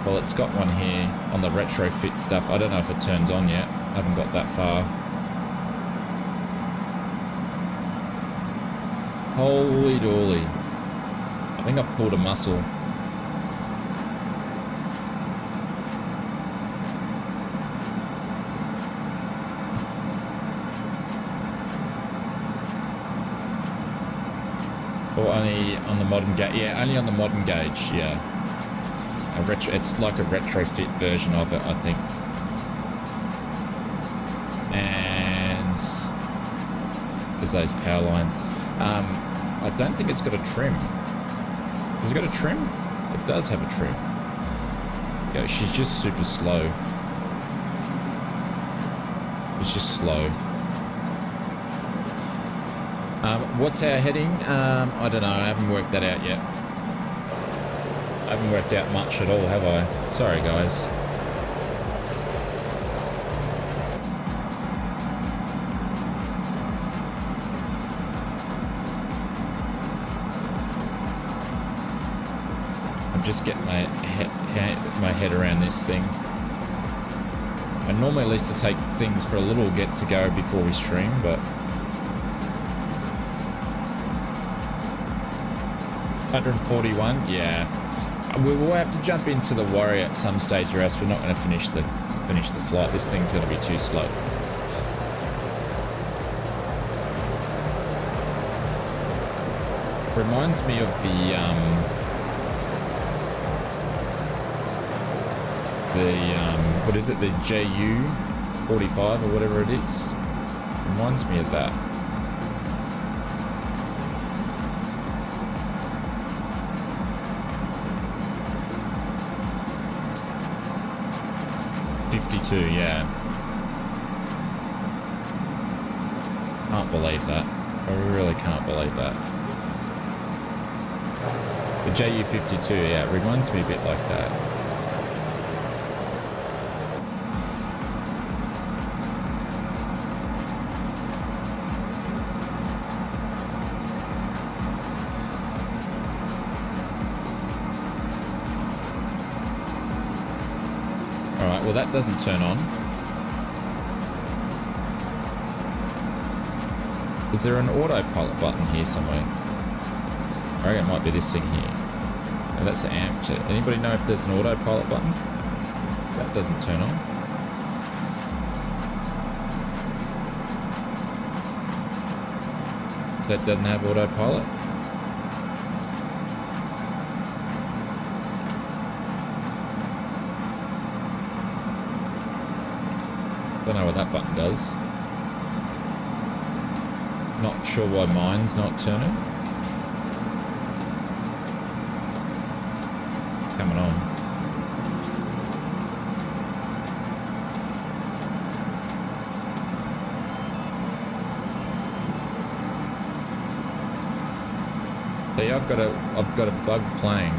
Well, it's got one here on the retrofit stuff. I don't know if it turns on yet. I haven't got that far. Holy dooly. I think I've pulled a muscle. Or only on the modern gauge? Yeah, only on the modern gauge, yeah. It's like a retrofit version of it, I think. And crushes those power lines. I don't think it's got a trim. Has it got a trim? It does have a trim. Yeah, she's just super slow. It's just slow. What's our heading? I don't know. I haven't worked that out yet. I haven't worked out much at all, have I? Sorry, guys. I'm just getting my head around this thing. I normally at least to take things for a little get to go before we stream, but 141, yeah. We will have to jump into the Warrior at some stage, or else we're not going to finish the flight. This thing's going to be too slow. Reminds me of what is it, the JU 45 or whatever it is. Reminds me of that. Yeah. Can't believe that. I really can't believe that. The JU-52, yeah, it reminds me a bit like that. Well, that doesn't turn on. Is there an autopilot button here somewhere? I reckon it might be this thing here. Oh, that's the amp. Anybody know if there's an autopilot button? That doesn't turn on. So that doesn't have autopilot? Don't know what that button does. Not sure why mine's not turning. Coming on. See, I've got a bug playing.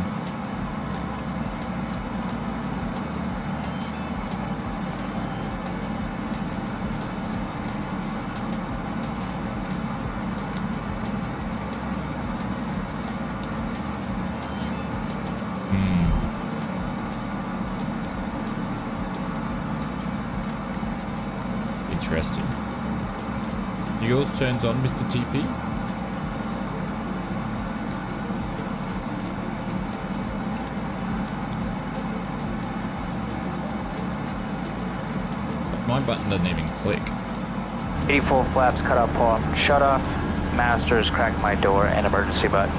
Interesting. Yours turns on, Mr. TP. My button doesn't even click. 84 flaps cut off, pull off, shut off, masters, crack my door, and emergency button.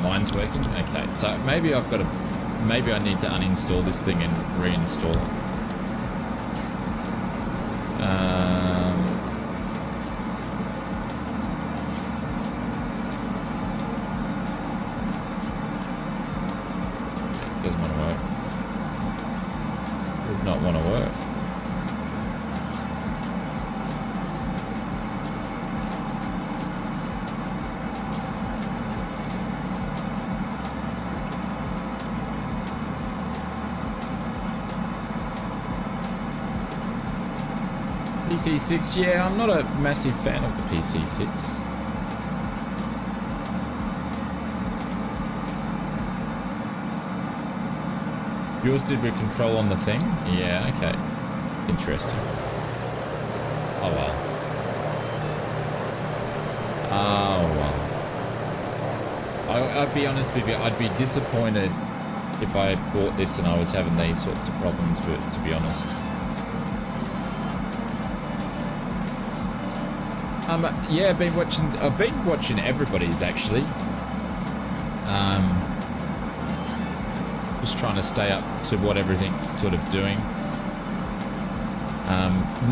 Mine's working? Okay, so maybe maybe I need to uninstall this thing and reinstall it. Doesn't want to work. Does not want to work. PC6, yeah, I'm not a massive fan of the PC6. Yours did with control on the thing? Yeah, okay. Interesting. Oh well. Oh well. I'd be honest with you, I'd be disappointed if I bought this and I was having these sorts of problems with it, to be honest. Yeah, I've been watching everybody's actually. Just trying to stay up to what everything's sort of doing.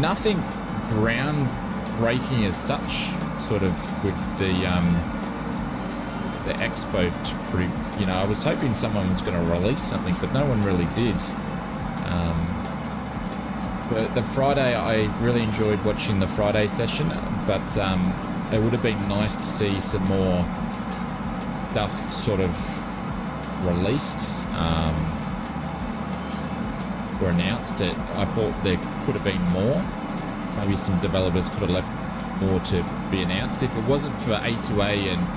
Nothing groundbreaking as such, sort of with the expo. You know, I was hoping someone was going to release something, but no one really did. But the Friday, I really enjoyed watching the Friday session, but it would have been nice to see some more stuff sort of released or announced. I thought there could have been more. Maybe some developers could have left more to be announced. If it wasn't for A2A and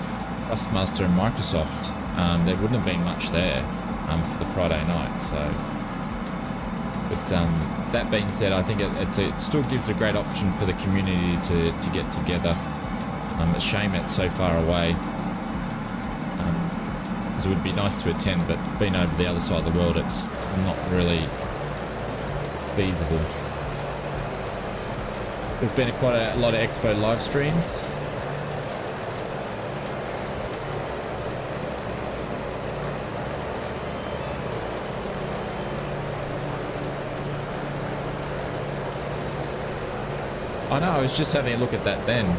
Trustmaster and Microsoft, there wouldn't have been much there for the Friday night. So, but that being said, I think it still gives a great option for the community to get together. It's a shame it's so far away. Because it would be nice to attend, but being over the other side of the world, it's not really feasible. There's been quite a lot of Expo live streams. I know, I was just having a look at that then.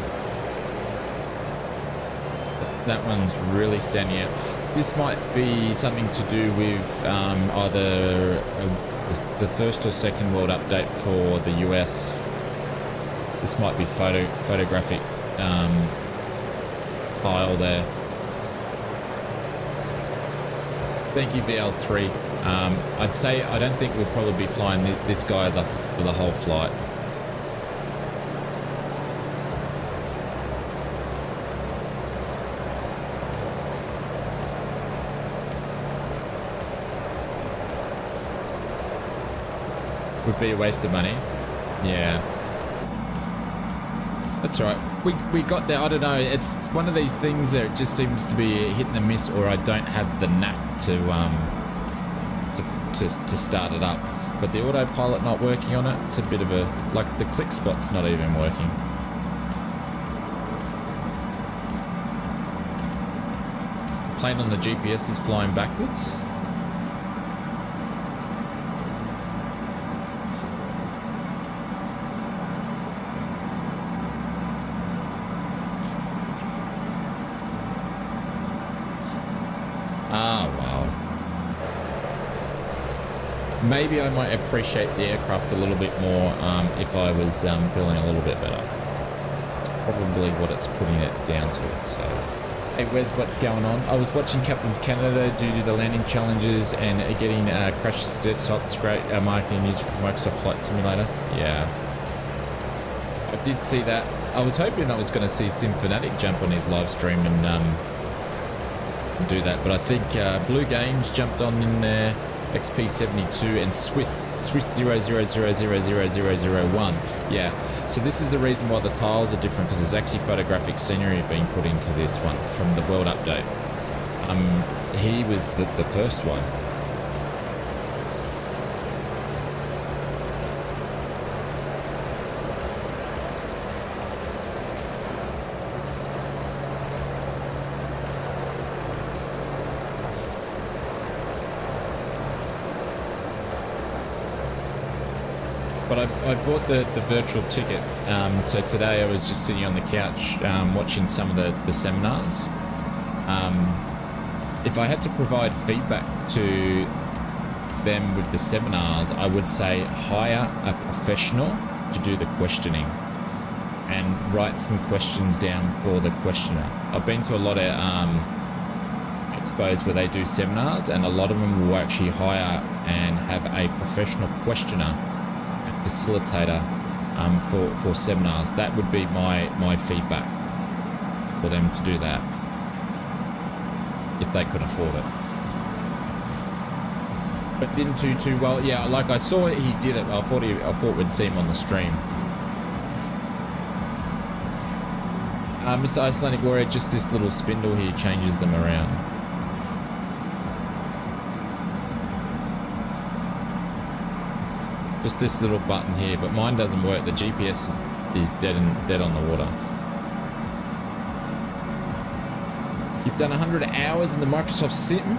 That one's really standing out. This might be something to do with either the first or second world update for the US. This might be photographic tile there. Thank you, VL3. I'd say I don't think we'll probably be flying this guy for the whole flight. Would be a waste of money. Yeah. That's right. We got there. I don't know. It's one of these things that it just seems to be hit and miss, or I don't have the knack to start it up. But the autopilot not working on it, it's a bit of a, like the click spot's not even working. The plane on the GPS is flying backwards. Maybe I might appreciate the aircraft a little bit more if I was feeling a little bit better. It's probably what it's putting it down to. So, hey, Wes, what's going on? I was watching Captain's Canada due to the landing challenges and getting crash desktops. Great marketing news for Microsoft Flight Simulator. Yeah, I did see that. I was hoping I was going to see Simfanatic jump on his live stream and do that, but I think Blue Games jumped on in there. XP72 and Swiss 00000001. Yeah, so this is the reason why the tiles are different, because there's actually photographic scenery being put into this one from the world update. He was the first one. But I bought the virtual ticket, so today I was just sitting on the couch watching some of the seminars. If I had to provide feedback to them with the seminars, I would say hire a professional to do the questioning and write some questions down for the questioner. I've been to a lot of expos where they do seminars, and a lot of them will actually hire and have a professional questioner facilitator for seminars. That would be my feedback for them to do that if they could afford it. But didn't do too well. Yeah, like I saw it, he did it. I thought we'd see him on the stream. Mr. Icelandic Warrior, just this little spindle here changes them around. Just this little button here, but mine doesn't work. The GPS is dead on the water. You've done 100 hours in the Microsoft Sim?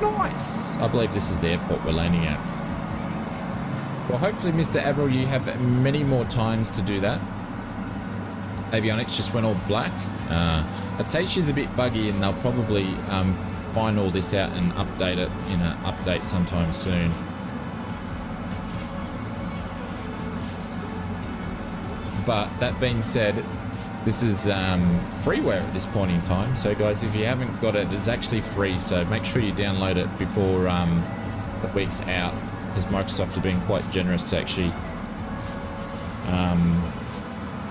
Nice! I believe this is the airport we're landing at. Well, hopefully, Mr. Admiral, you have many more times to do that. Avionics just went all black. I'd say she's a bit buggy, and they'll probably find all this out and update it in an update sometime soon. But that being said, this is freeware at this point in time. So guys, if you haven't got it, it's actually free. So make sure you download it before the week's out, as Microsoft have been quite generous to actually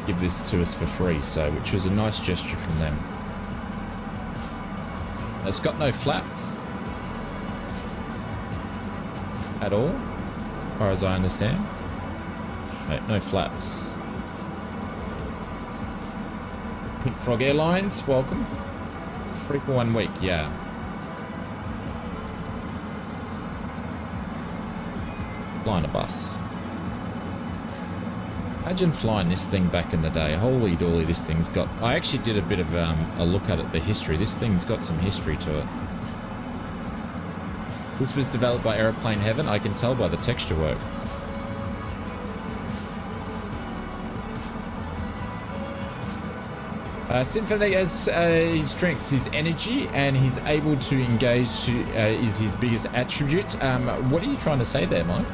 give this to us for free. So, which was a nice gesture from them. It's got no flaps at all, as far as I understand. No flaps. Pink Frog Airlines, welcome. Free for 1 week, yeah. Flying a bus. Imagine flying this thing back in the day. Holy dooly, this thing's got... I actually did a bit of a look at it, the history. This thing's got some history to it. This was developed by Aeroplane Heaven. I can tell by the texture work. Symphony has his strengths, his energy, and he's able to engage is his biggest attribute. What are you trying to say there, Mike?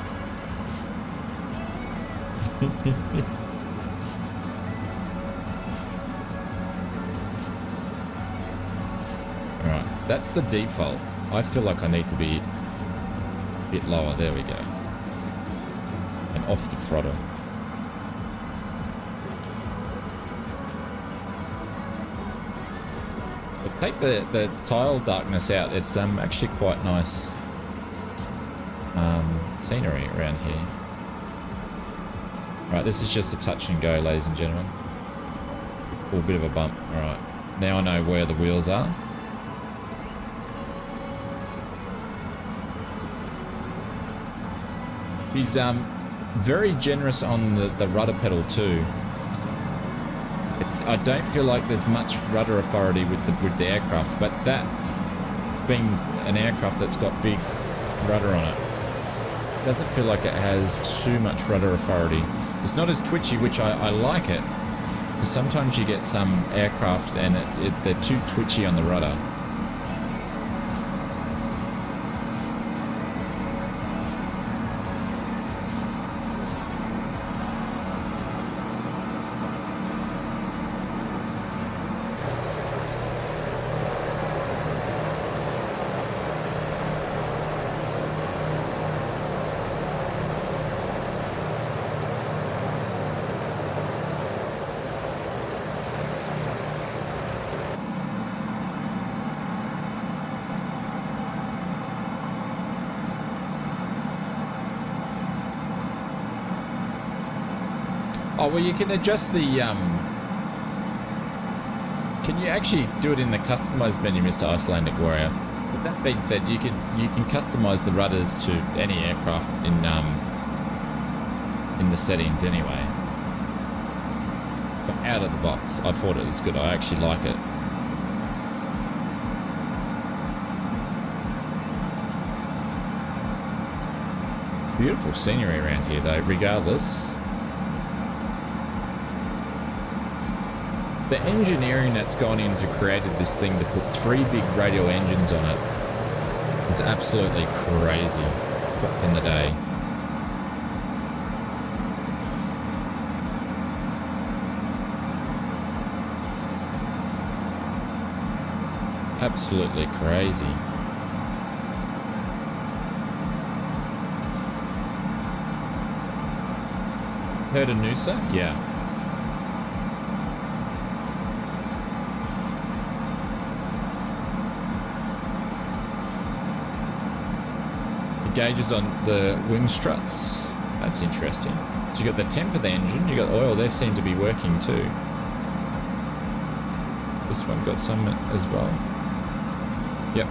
Alright, that's the default. I feel like I need to be a bit lower. There we go. And off the throttle. Take the tile darkness out. It's actually quite nice scenery around here. Right, this is just a touch and go, ladies and gentlemen. Oh, a bit of a bump. All right, now I know where the wheels are. He's very generous on the rudder pedal too. I don't feel like there's much rudder authority with the aircraft, but that being an aircraft that's got big rudder on it, doesn't feel like it has too much rudder authority. It's not as twitchy, which I like it, because sometimes you get some aircraft and they're too twitchy on the rudder. Oh, well, you can adjust the, can you actually do it in the customized menu, Mr. Icelandic Warrior? But that being said, you can customize the rudders to any aircraft in the settings anyway. But out of the box, I thought it was good. I actually like it. Beautiful scenery around here, though, regardless. The engineering that's gone into creating this thing to put 3 big radial engines on it is absolutely crazy back in the day. Absolutely crazy. Heard of Noosa? Yeah. Gauges on the wing struts. That's interesting. So you got the temp of the engine, you got oil, they seem to be working too. This one got some as well. Yep.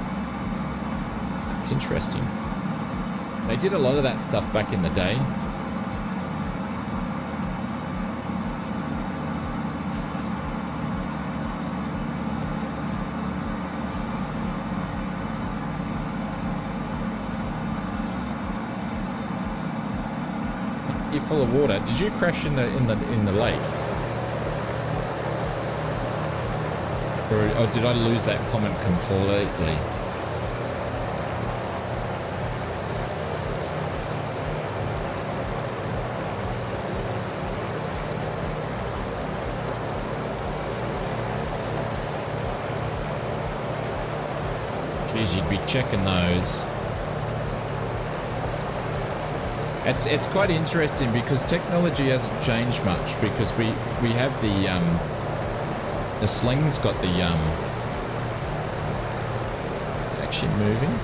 That's interesting. They did a lot of that stuff back in the day. full of water. Did you crash in the lake? Or did I lose that comment completely? Geez, you'd be checking those. It's quite interesting because technology hasn't changed much, because we have the sling's got the actually moving.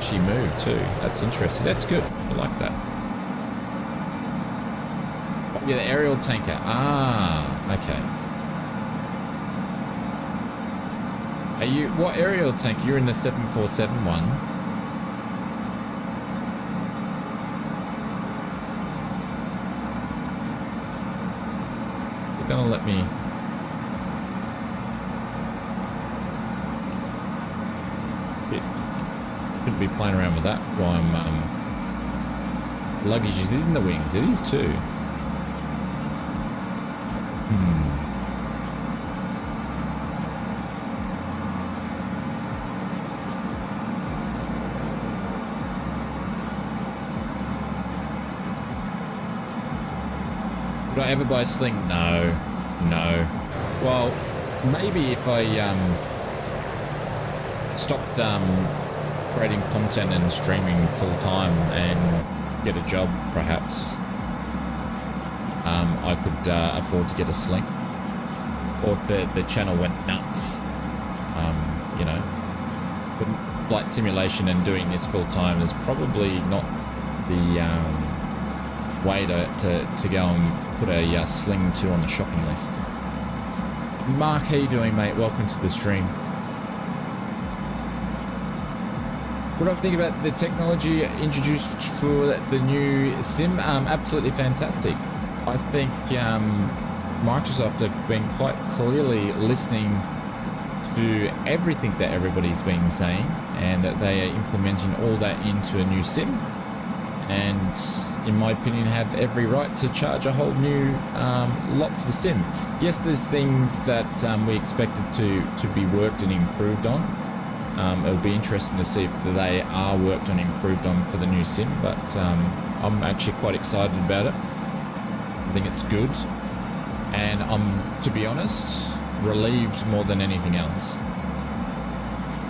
She moved too. That's interesting. That's good. I like that. Yeah, the aerial tanker. Ah, okay. Are you, what aerial tank? You're in the 747 one. They're gonna let me. Shouldn't be playing around with that while I'm luggage is in the wings. It is too. Would I ever buy a sling? No. Well, maybe if I stopped creating content and streaming full time and get a job, perhaps I could afford to get a sling. Or if the channel went nuts, you know. But flight simulation and doing this full time is probably not the way to go and put a sling 2 on the shopping list. Mark, how you doing, mate? Welcome to the stream. What do I think about the technology introduced for the new sim? Absolutely fantastic. I think Microsoft have been quite clearly listening to everything that everybody's been saying, and that they are implementing all that into a new sim. And in my opinion, have every right to charge a whole new lot for the sim. Yes, there's things that we expected to be worked and improved on. It'll be interesting to see if they are worked and improved on for the new sim, but I'm actually quite excited about it. I think it's good, and I'm, to be honest, relieved more than anything else.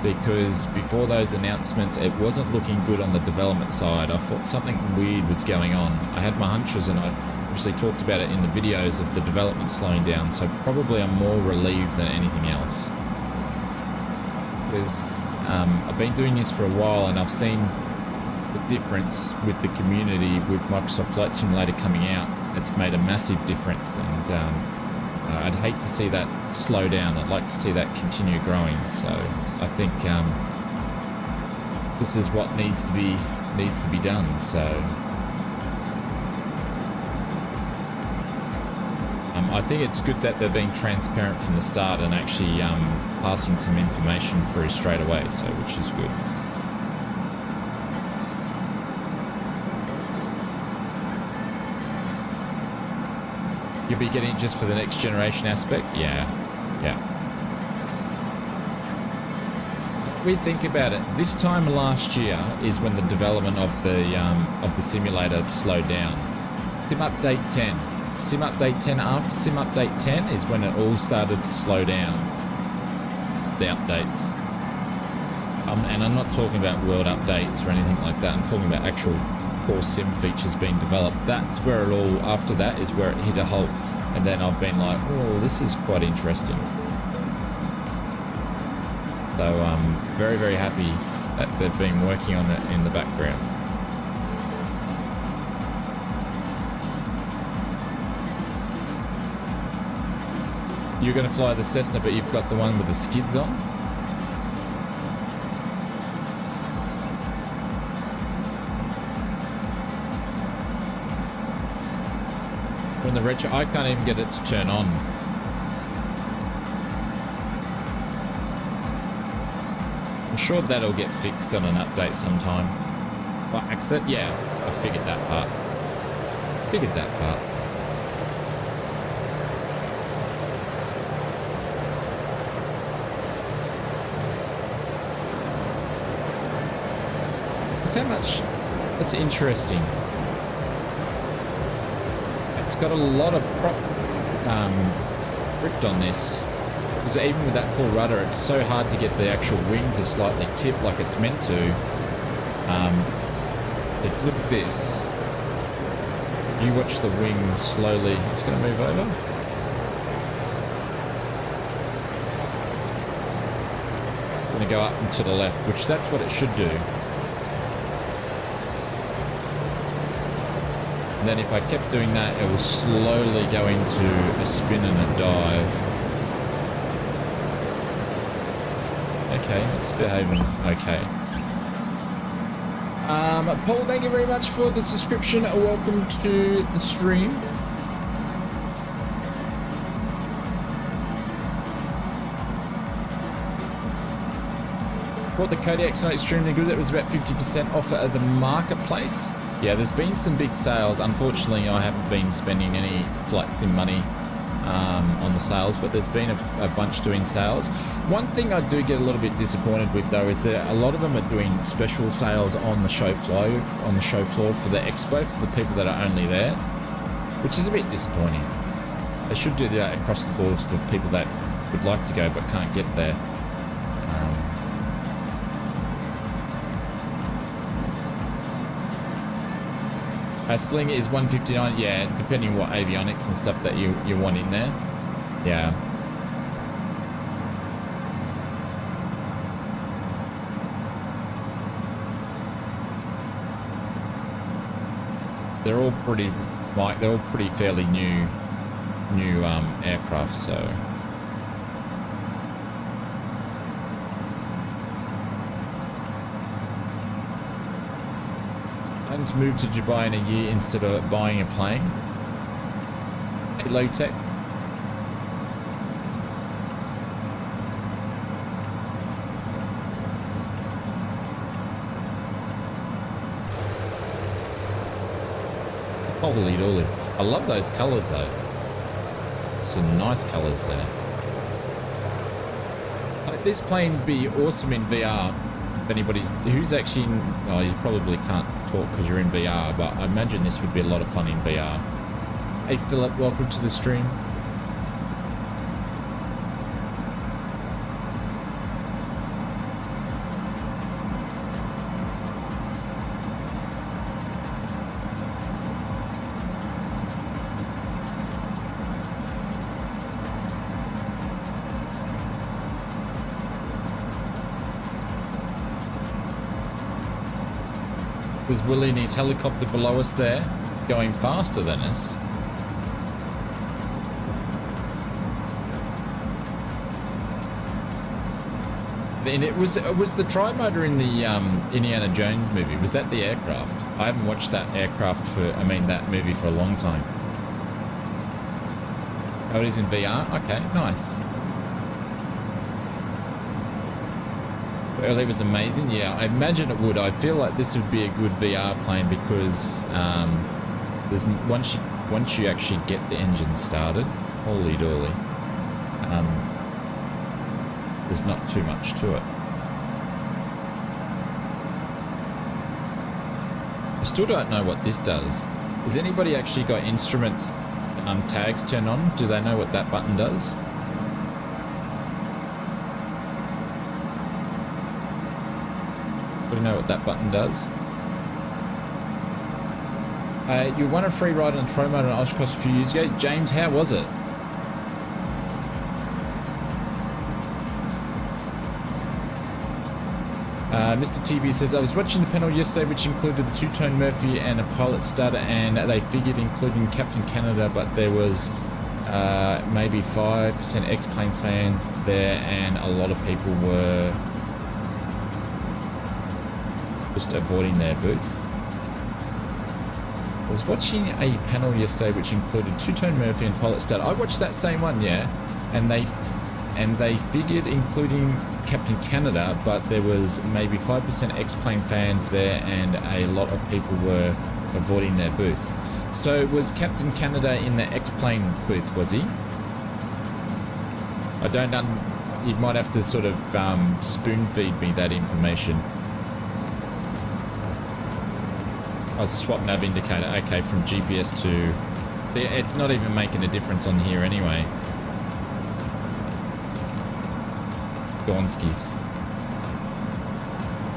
Because before those announcements, it wasn't looking good on the development side. I thought something weird was going on. I had my hunches, and I obviously talked about it in the videos of the development slowing down, so probably I'm more relieved than anything else. Because I've been doing this for a while, and I've seen the difference with the community with Microsoft Flight Simulator coming out. It's made a massive difference, and I'd hate to see that slow down. I'd like to see that continue growing. So I think this is what needs to be done. So I think it's good that they're being transparent from the start and actually passing some information through straight away. So which is good. You'll be getting it just for the next generation aspect? Yeah. We think about it. This time last year is when the development of the simulator slowed down. Sim Update 10. Sim Update 10 after Sim Update 10 is when it all started to slow down. The updates. And I'm not talking about world updates or anything like that. I'm talking about actual core sim features being developed. That's where it all, after that, is where it hit a halt. And then I've been like, oh, this is quite interesting. So I'm very, very happy that they've been working on it in the background. You're going to fly the Cessna, but you've got the one with the skids on? When the retro, I can't even get it to turn on. I'm sure that'll get fixed on an update sometime. By accident? Yeah, I figured that part. Figured that part. Look how much. That's interesting. It's got a lot of drift on this. Because even with that cool rudder, it's so hard to get the actual wing to slightly tip like it's meant to. So look at this. You watch the wing slowly. It's going to move over. Going to go up and to the left, which that's what it should do. And then if I kept doing that, it will slowly go into a spin and a dive. Okay, it's behaving okay. Paul, thank you very much for the subscription. Welcome to the stream. Bought the Kodiak tonight, extremely good. It was about 50% off at the marketplace. Yeah, there's been some big sales. Unfortunately, I haven't been spending any flight sim money on the sales, but there's been a bunch doing sales. One thing I do get a little bit disappointed with though is that a lot of them are doing special sales on the show floor for the expo for the people that are only there, which is a bit disappointing. They should do that across the board for people that would like to go but can't get there. Sling is 159, yeah, depending what avionics and stuff that you want in there. Yeah. They're all pretty, like, they're all pretty fairly new aircraft, so. To move to Dubai in a year instead of buying a plane. Hey, low tech. Holy dooly. I love those colors though. Some nice colors there. Like, this plane would be awesome in VR. If anybody's who's actually in, oh, you probably can't talk because you're in VR, but I imagine this would be a lot of fun in VR. Hey Philip, welcome to the stream. There's Willie and his helicopter below us there, going faster than us. And it was the tri-motor in the Indiana Jones movie. Was that the aircraft? I haven't watched that aircraft that movie for a long time. Oh, it is in VR? Okay, nice. Earlier was amazing. Yeah, I imagine it would. I feel like this would be a good VR plane because there's once you actually get the engine started, holy dooly, there's not too much to it. I still don't know what this does. Has anybody actually got instruments tags turned on? Do they know what that button does? Do you know what that button does? You won a free ride on a tri-motor on Oshkosh a few years ago. James, how was it? Mr. TV says, I was watching the panel yesterday which included the two-tone Murphy and a pilot starter, and they figured including Captain Canada, but there was maybe 5% X-Plane fans there, and a lot of people were just avoiding their booth. I was watching a panel yesterday which included two-tone Murphy and pilot starter. I watched that same one, yeah, and they figured including Captain Canada, but there was maybe 5% X-Plane fans there, and a lot of people were avoiding their booth. So was Captain Canada in the X-Plane booth, was he? I don't you might have to sort of spoon feed me that information. I was swap nav indicator, okay, from GPS to... It's not even making a difference on here anyway. Gonskis.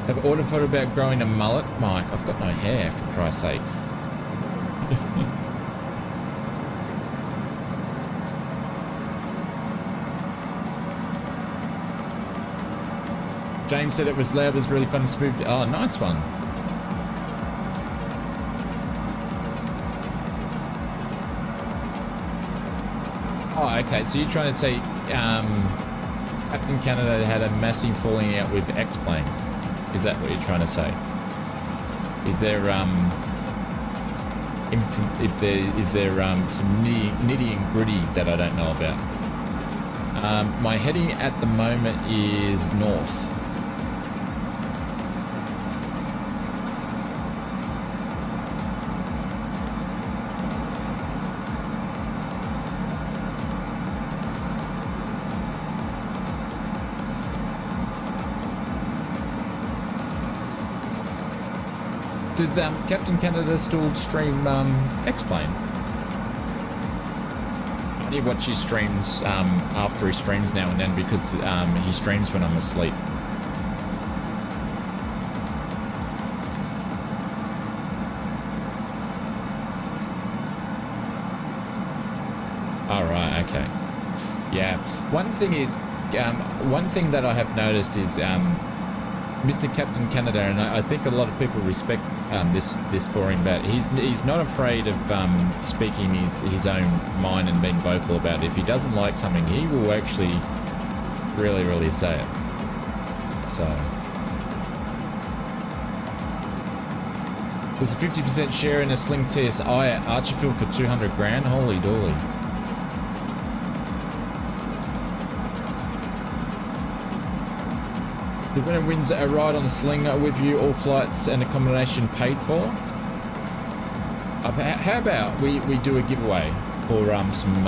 Have ordered thought about growing a mullet? Mike, I've got no hair, for Christ's sakes. James said it was loud, was really fun and smooth. Oh, nice one. Oh, okay, so you're trying to say Captain Canada had a massive falling out with X-Plane. Is that what you're trying to say? Is there some nitty and gritty that I don't know about? My heading at the moment is north. Does Captain Canada still stream X-Plane? I only watch his streams after he streams now and then because he streams when I'm asleep. All right, okay. Yeah, one thing that I have noticed is Mr. Captain Canada, and I think a lot of people respect this for him, but he's not afraid of speaking his own mind and being vocal about it. If he doesn't like something, he will actually really say it. So there's a 50% share in a Sling TSI at Archerfield for 200 grand. Holy dooly. The winner wins a ride on the Sling with you, all flights and accommodation paid for. How about we do a giveaway for some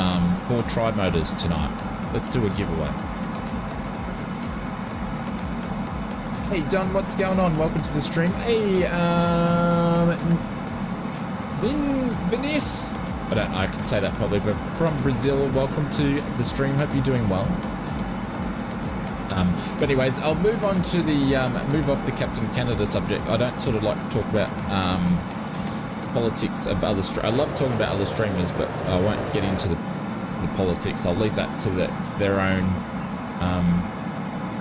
4 tri-motors tonight? Let's do a giveaway. Hey Don, what's going on? Welcome to the stream. Hey, Vinis? I don't know, I can say that probably, but from Brazil, welcome to the stream. Hope you're doing well. But anyways, I'll move on to the move off the Captain Canada subject. I don't sort of like to talk about politics of other. I love talking about other streamers, but I won't get into the politics. I'll leave that to their own,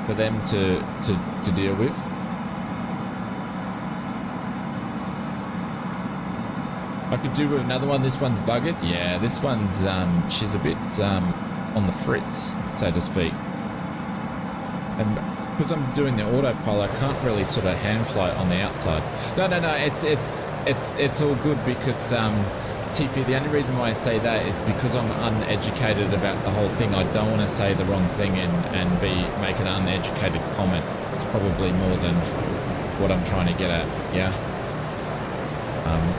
for them to deal with. I could do another one. This one's buggered. Yeah, this one's she's a bit on the fritz, so to speak. And because I'm doing the autopilot, I can't really sort of hand fly it on the outside. No, it's all good because TP, the only reason why I say that is because I'm uneducated about the whole thing. I don't want to say the wrong thing and make an uneducated comment. It's probably more than what I'm trying to get at, yeah?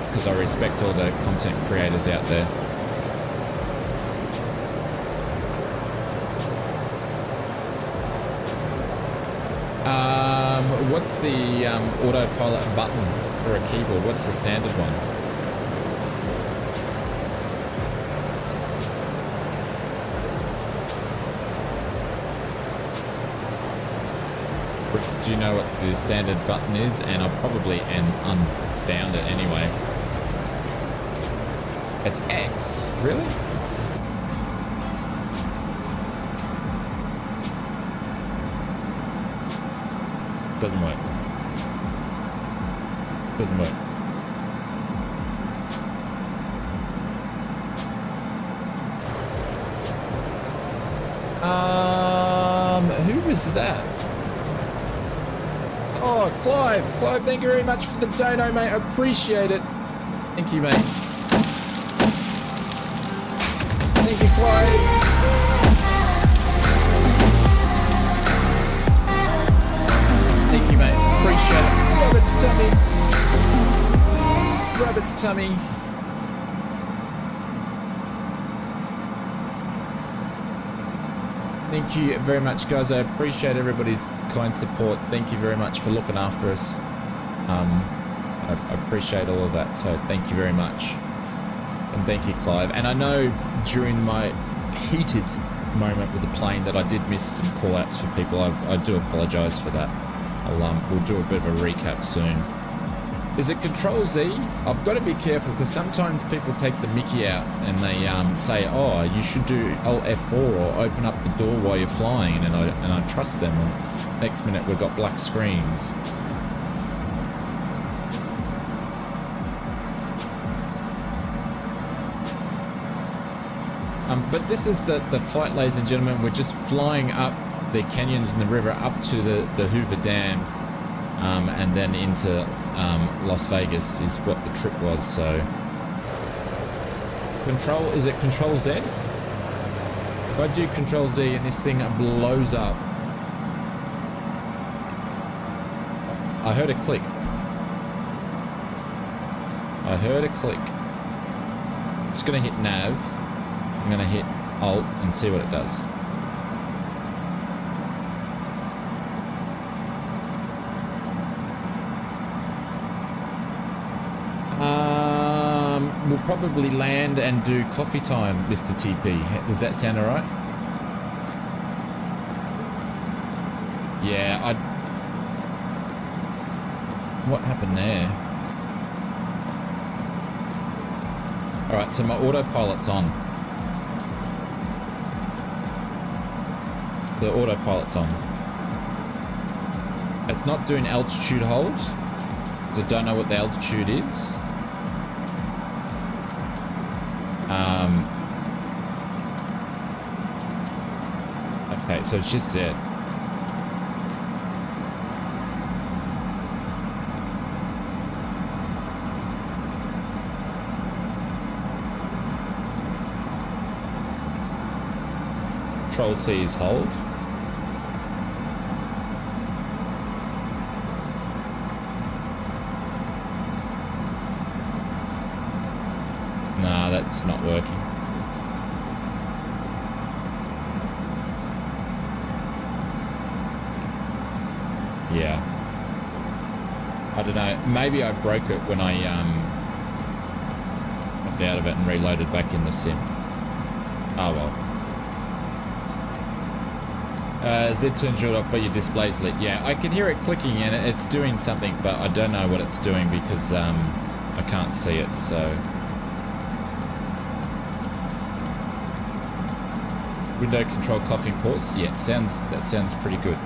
Because I respect all the content creators out there. What's the autopilot button for a keyboard? What's the standard one? Do you know what the standard button is? And I'll probably unbound it anyway. It's X. Really? Doesn't work. Doesn't work. Who was that? Oh, Clive. Clive, thank you very much for the dono, mate. I appreciate it. Thank you, mate. Thank you, Clive. Thank you, mate. Appreciate it. Rabbit's tummy. Rabbit's tummy. Thank you very much, guys. I appreciate everybody's kind support. Thank you very much for looking after us. I appreciate all of that, so thank you very much. And thank you, Clive. And I know during my heated moment with the plane that I did miss some call-outs for people. I do apologise for that. We'll do a bit of a recap soon. Is it Control Z? I've got to be careful because sometimes people take the mickey out and they say, oh, you should do Alt F4 or open up the door while you're flying, and I trust them. And next minute we've got black screens. But this is the flight, ladies and gentlemen. We're just flying up the canyons in the river up to the Hoover Dam, and then into Las Vegas is what the trip was. So is it Control Z? If I do Control Z and this thing blows up. I heard a click. It's gonna hit nav. I'm gonna hit Alt and see what it does. We'll probably land and do coffee time, Mr. TP. Does that sound alright? Yeah, what happened there? Alright, so my autopilot's on. The autopilot's on. It's not doing altitude hold, because I don't know what the altitude is. Okay, so it's just Z. Control T is hold. Nah, that's not working. Yeah. I don't know. Maybe I broke it when I jumped out of it and reloaded back in the sim. Oh well. Z turns short off, but your display's lit. Yeah, I can hear it clicking and it's doing something, but I don't know what it's doing because I can't see it. So window control coughing pause. Yeah, that sounds pretty good.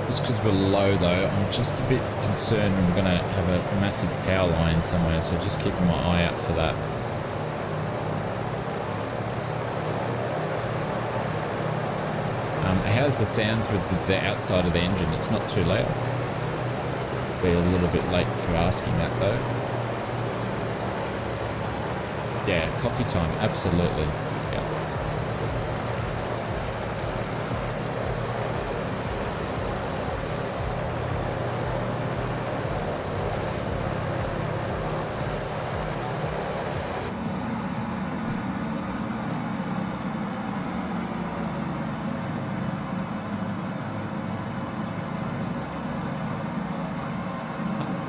Just because we're low though, I'm just a bit concerned we're going to have a massive power line somewhere, so just keeping my eye out for that. How's the sounds with the outside of the engine? It's not too loud. Be a little bit late for asking that though. Yeah, coffee time, absolutely. Yeah.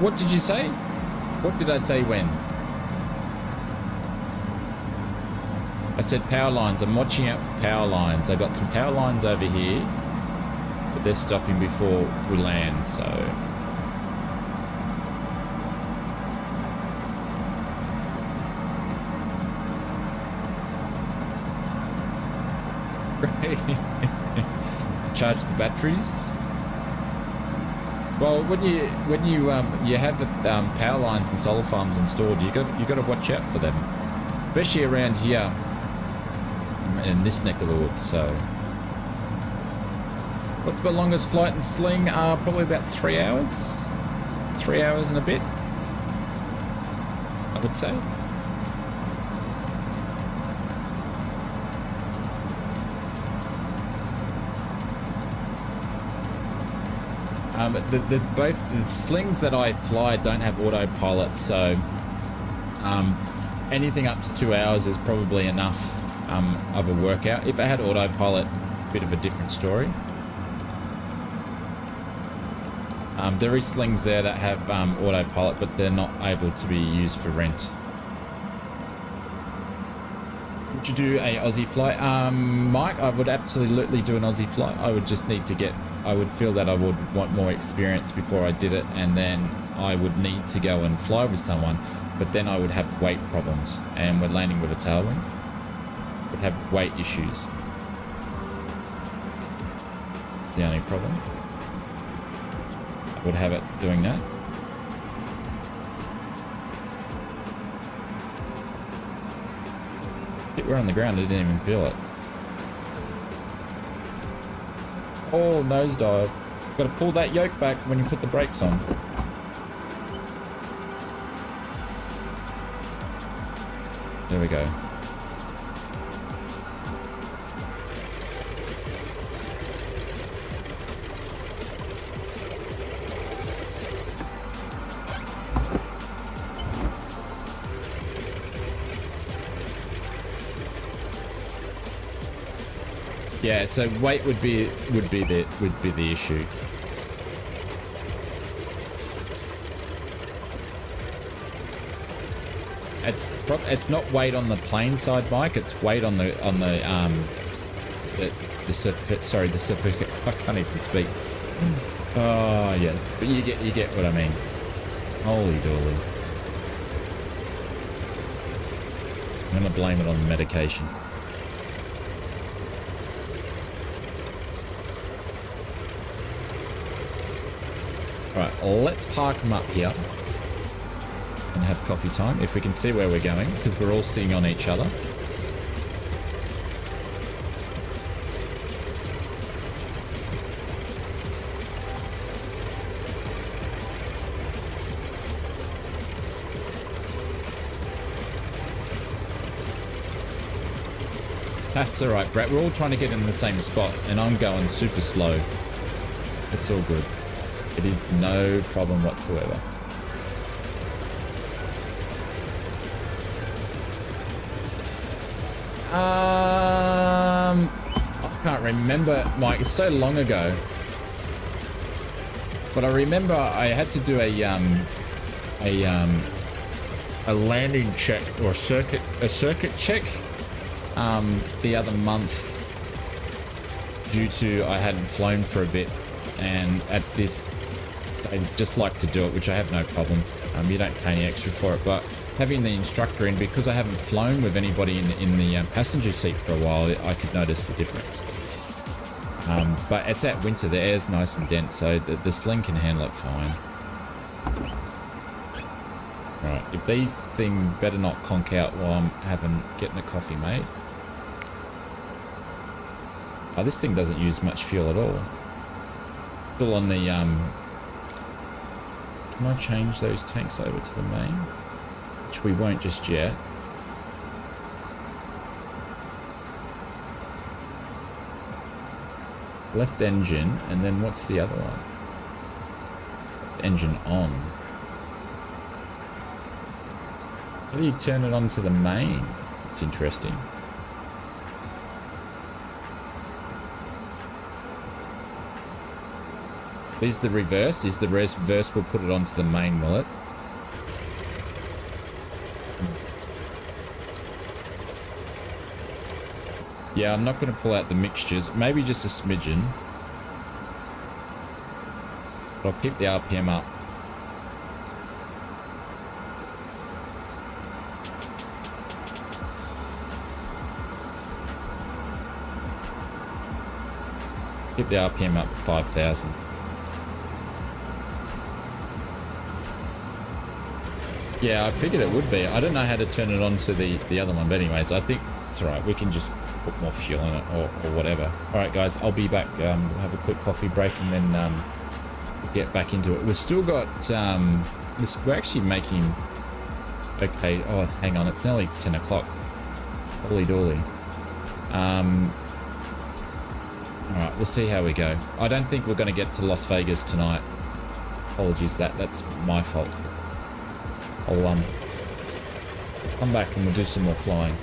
What did you say? What did I say when? I said power lines. I'm watching out for power lines. I got some power lines over here, but they're stopping before we land, so. Charge the batteries. Well, when you have the power lines and solar farms installed, you got to watch out for them, especially around here in this neck of the woods. So, what's the longest flight in Sling? Probably about 3 hours, 3 hours and a bit, I would say. But both the Slings that I fly don't have autopilot, so Anything up to 2 hours is probably enough of a workout. If I had autopilot, a bit of a different story. There is slings there that have autopilot, but they're not able to be used for rent. Would you do a Aussie flight? Mike, I would absolutely do an Aussie flight. I would just need to get, I would feel that I would want more experience before I did it, and then I would need to go and fly with someone, but then I would have weight problems, and we're landing with a tailwind. Would have weight issues. It's the only problem. I would have it doing that. We're on the ground, I didn't even feel it. Oh, nosedive. Got to pull that yoke back when you put the brakes on. There we go. Yeah, so weight would be the issue. It's not weight on the plane side, Mike. It's weight on the certificate. I can't even speak. Oh yes, but you get what I mean. Holy dooly. I'm gonna blame it on the medication. Right, let's park them up here and have coffee time if we can see where we're going, because we're all sitting on each other. That's all right, Brett. We're all trying to get in the same spot, and I'm going super slow. It's all good. It is no problem whatsoever. I can't remember, Mike. It's so long ago. But I remember I had to do a landing check or a circuit check the other month due to I hadn't flown for a bit, and at this I just like to do it, which I have no problem. You don't pay any extra for it, but having the instructor in, because I haven't flown with anybody in the passenger seat for a while, I could notice the difference. But it's at winter, the air's nice and dense, so the sling can handle it fine. Right, if these things better not conk out while I'm getting a coffee made. Oh, this thing doesn't use much fuel at all. Still on the can I change those tanks over to the main? Which we won't just yet. Left engine, and then what's the other one? Engine on. How do you turn it on to the main? It's interesting. Is the reverse? Is the reverse will put it onto the main, will it? Yeah, I'm not going to pull out the mixtures. Maybe just a smidgen. But I'll keep the RPM up. Keep the RPM up 5,000. Yeah, I figured it would be. I don't know how to turn it on to the other one, but anyways, I think it's alright. We can just put more fuel in it or whatever. Alright guys, I'll be back. We'll have a quick coffee break and then we'll get back into it. We've still got, we're actually making, okay, oh, hang on, it's nearly 10 o'clock. Holy dooly. Alright, we'll see how we go. I don't think we're going to get to Las Vegas tonight. Apologies, that's my fault. Come back and we'll do some more flying.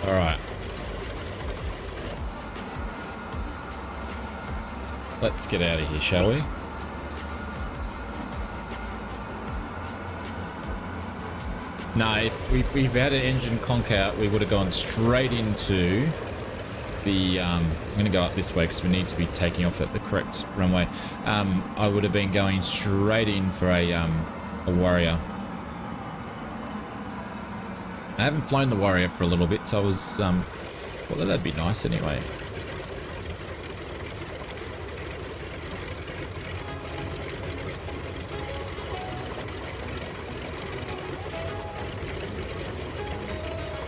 All right. Let's get out of here, shall we? No, if we've had an engine conk out, we would have gone straight into the... I'm going to go up this way because we need to be taking off at the correct runway. I would have been going straight in for a Warrior. I haven't flown the Warrior for a little bit, so I was, well, that'd be nice anyway.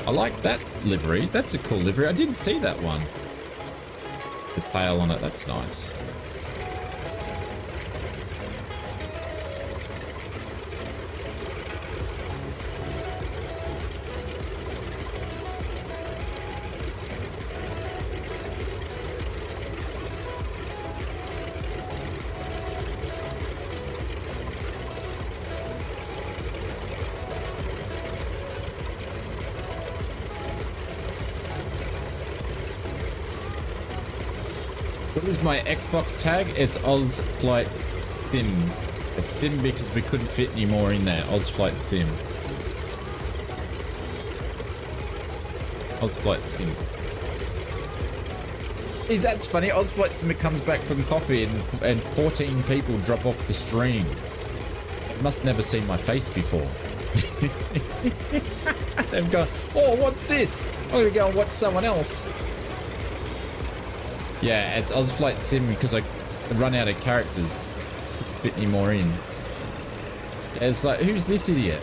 I like that livery. That's a cool livery. I didn't see that one. The tail on it, that's nice. What is my Xbox tag? It's ausflightsim. It's sim because we couldn't fit any more in there. Ausflightsim. Ausflightsim. Is that's funny? Ausflightsim comes back from coffee and 14 people drop off the stream. Must never seen my face before. They've gone, oh, what's this? I'm gonna go and watch someone else. Yeah, it's ausflightsim because I run out of characters. Fit any more in. Yeah, it's like, who's this idiot?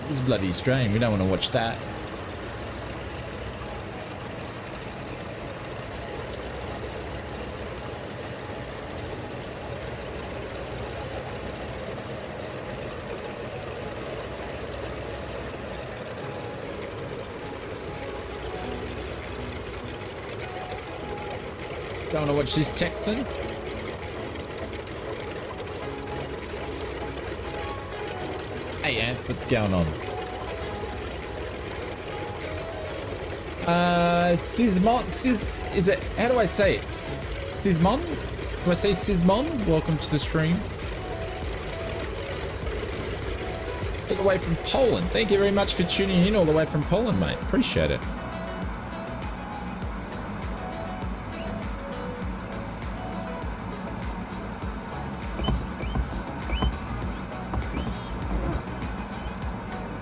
This is bloody stream. We don't want to watch that. Don't want to watch this Texan. Hey, Anth, what's going on? Sizmon, is it, how do I say it? Sizmon? Do I say Sizmon? Welcome to the stream. All the way from Poland. Thank you very much for tuning in all the way from Poland, mate. Appreciate it.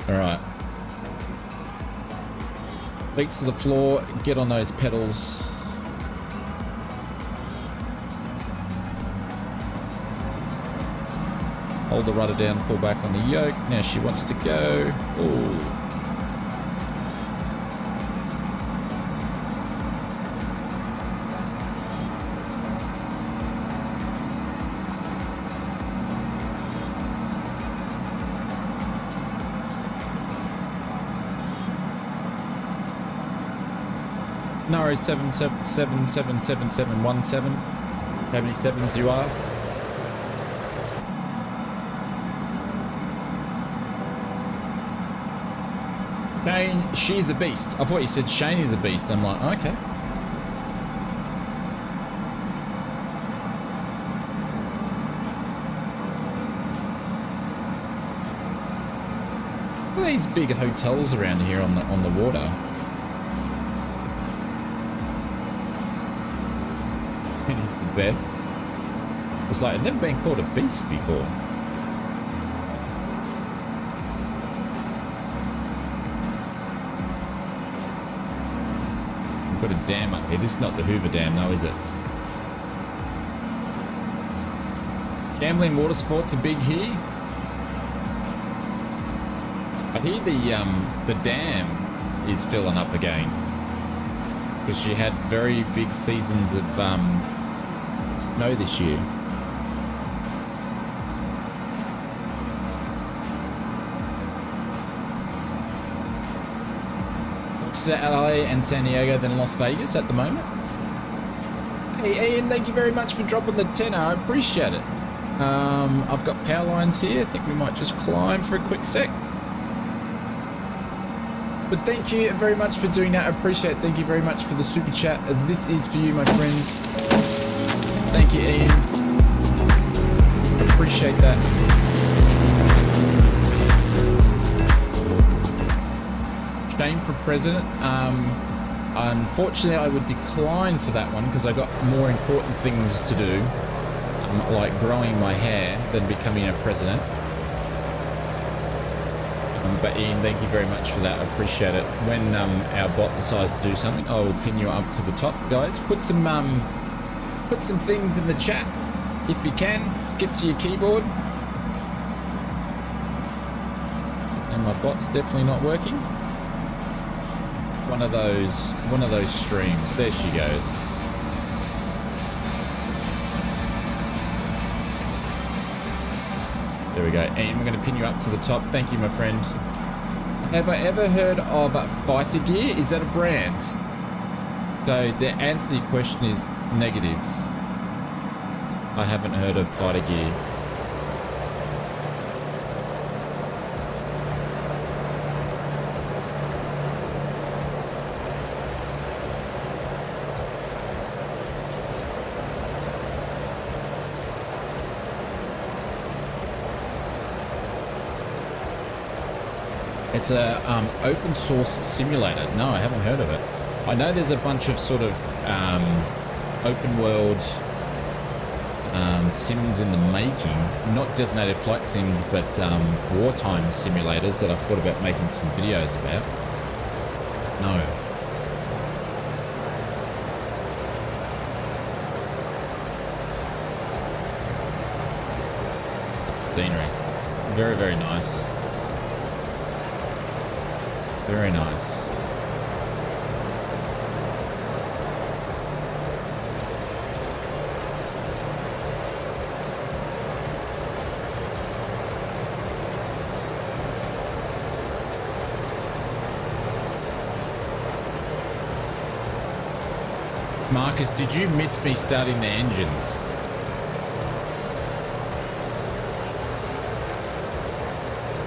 Alright. Feet to the floor, get on those pedals. Hold the rudder down, pull back on the yoke. Now she wants to go. Ooh. Naro 7777717. How many sevens you are? Shane, she's a beast. I thought you said Shane is a beast. I'm like, okay. Look at these big hotels around here on the water. It is the best. It's like I've never been called a beast before. We've got a dam up here. This is not the Hoover Dam, though, is it? Gambling water sports are big here. I hear the dam is filling up again because she had very big seasons of snow this year. To LA and San Diego than Las Vegas at the moment. Hey Ian, thank you very much for dropping the tenner. I appreciate it. I've got power lines here. I think we might just climb for a quick sec. But thank you very much for doing that. I appreciate it. Thank you very much for the super chat. This is for you, my friends. Thank you, Ian. I appreciate that. Shane for president. Unfortunately, I would decline for that one because I got more important things to do, like growing my hair, than becoming a president. But Ian, thank you very much for that. I appreciate it. When our bot decides to do something, I will pin you up to the top, guys. Put some things in the chat if you can. Get to your keyboard. And my bot's definitely not working. One of those streams. There she goes. There we go. And we're going to pin you up to the top. Thank you, my friend. Have I ever heard of Fighter Gear? Is that a brand? So the answer to your question is negative. I haven't heard of Fighter Gear. It's a open source simulator. No, I haven't heard of it. I know there's a bunch of sort of open world sims in the making, not designated flight sims, but wartime simulators that I thought about making some videos about. No. Scenery. Very, very nice. Very nice. Marcus, did you miss me starting the engines?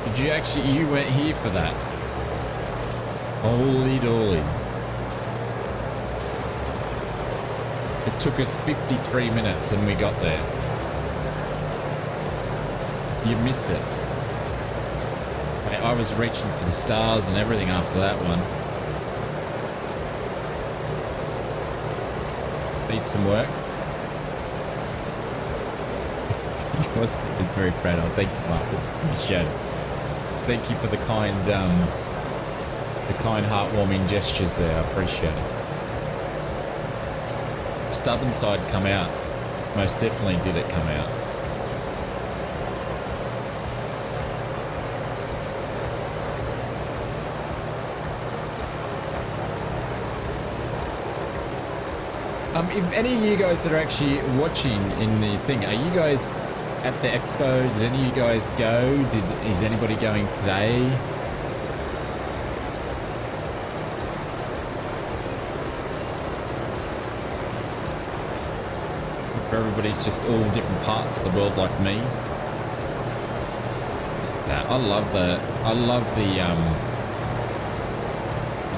Did you actually, you weren't here for that? Holy dolly. It took us 53 minutes and we got there. You missed it. I was reaching for the stars and everything after that one. Needs some work. It's very proud of. Thank you, Marcus. Appreciate it. Thank you for the kind heartwarming gestures there. I appreciate it. Stubborn side come out. Most definitely did it come out. If any of you guys that are actually watching in the thing, are you guys at the expo? Did any of you guys go? Is anybody going today? Everybody's just all different parts of the world like me. I love the I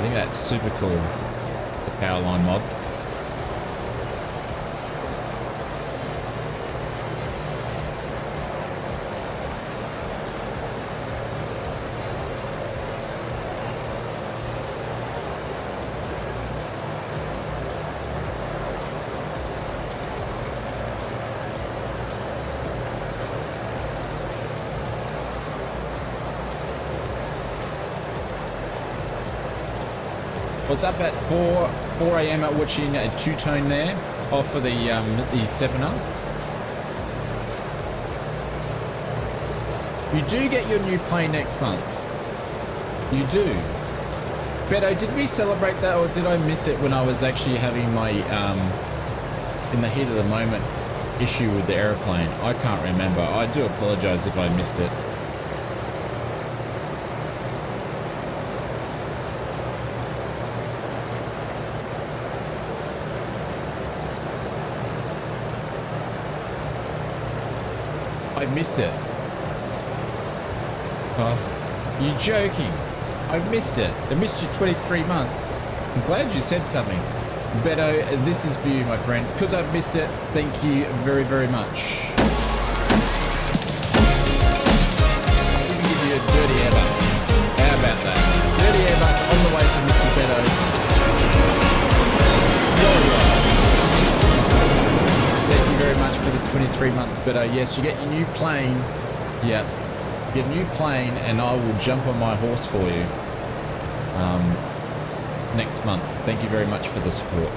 think that's super cool, the Powerline mod. What's up at 4 a.m. watching a two-tone there off for the 7-up. You do get your new plane next month. You do. Beto, did we celebrate that or did I miss it when I was actually having my in the heat of the moment issue with the aeroplane? I can't remember. I do apologize if I missed it. I missed it. Oh, you're joking. I missed it. I missed you 23 months. I'm glad you said something. Beto, this is for you, my friend. Because I've missed it, thank you very, very much. Let me give you a dirty Airbus. How about that? Dirty Airbus on the way for Mr. Beto. Thank you very much for the 23 months, Beto. Yes, you get your new plane. Yep. Get a new plane, and I will jump on my horse for you next month. Thank you very much for the support.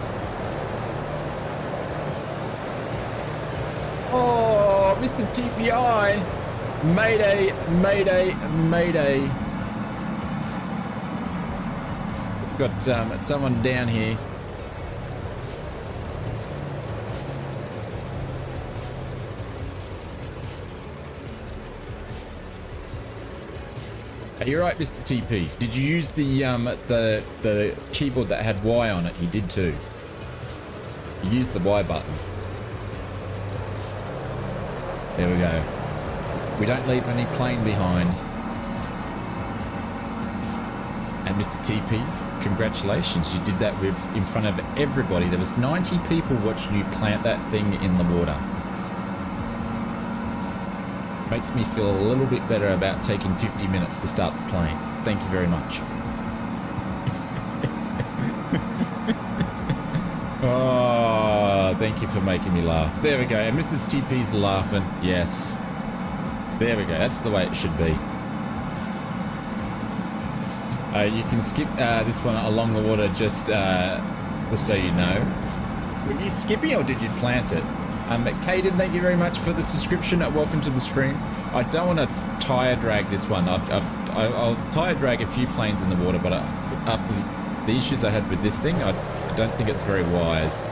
Oh, Mr. TPI. Mayday, mayday, mayday. We've got someone down here. Are you right, Mr. TP? Did you use the keyboard that had Y on it? You did too. You used the Y button. There we go. We don't leave any plane behind. And Mr. TP, congratulations. You did that in front of everybody. There was 90 people watching you plant that thing in the water. Makes me feel a little bit better about taking 50 minutes to start the plane. Thank you very much. Oh, thank you for making me laugh. There we go. And Mrs. TP's laughing. Yes. There we go. That's the way it should be. You can skip this one along the water just so you know. Were you skipping or did you plant it? Caden, thank you very much for the subscription. Welcome to the stream. I don't want to tire drag this one. I'll tire drag a few planes in the water, but after the issues I had with this thing, I don't think it's very wise.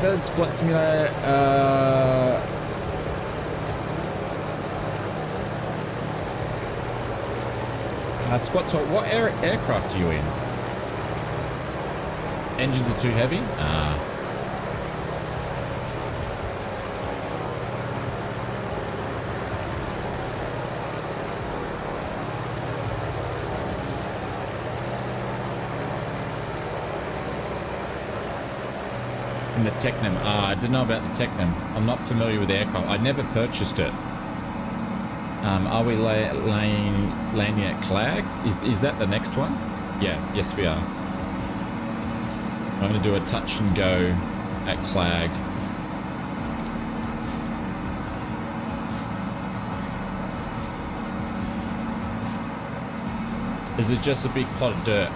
Does Flight Simulator Squat Talk, what aircraft are you in? Engines are too heavy? In the Technam. I didn't know about the Technam. I'm not familiar with the aircraft. I never purchased it. Are we landing at KLAG? Is that the next one? Yeah, yes we are. I'm going to do a touch and go at KLAG. Is it just a big plot of dirt?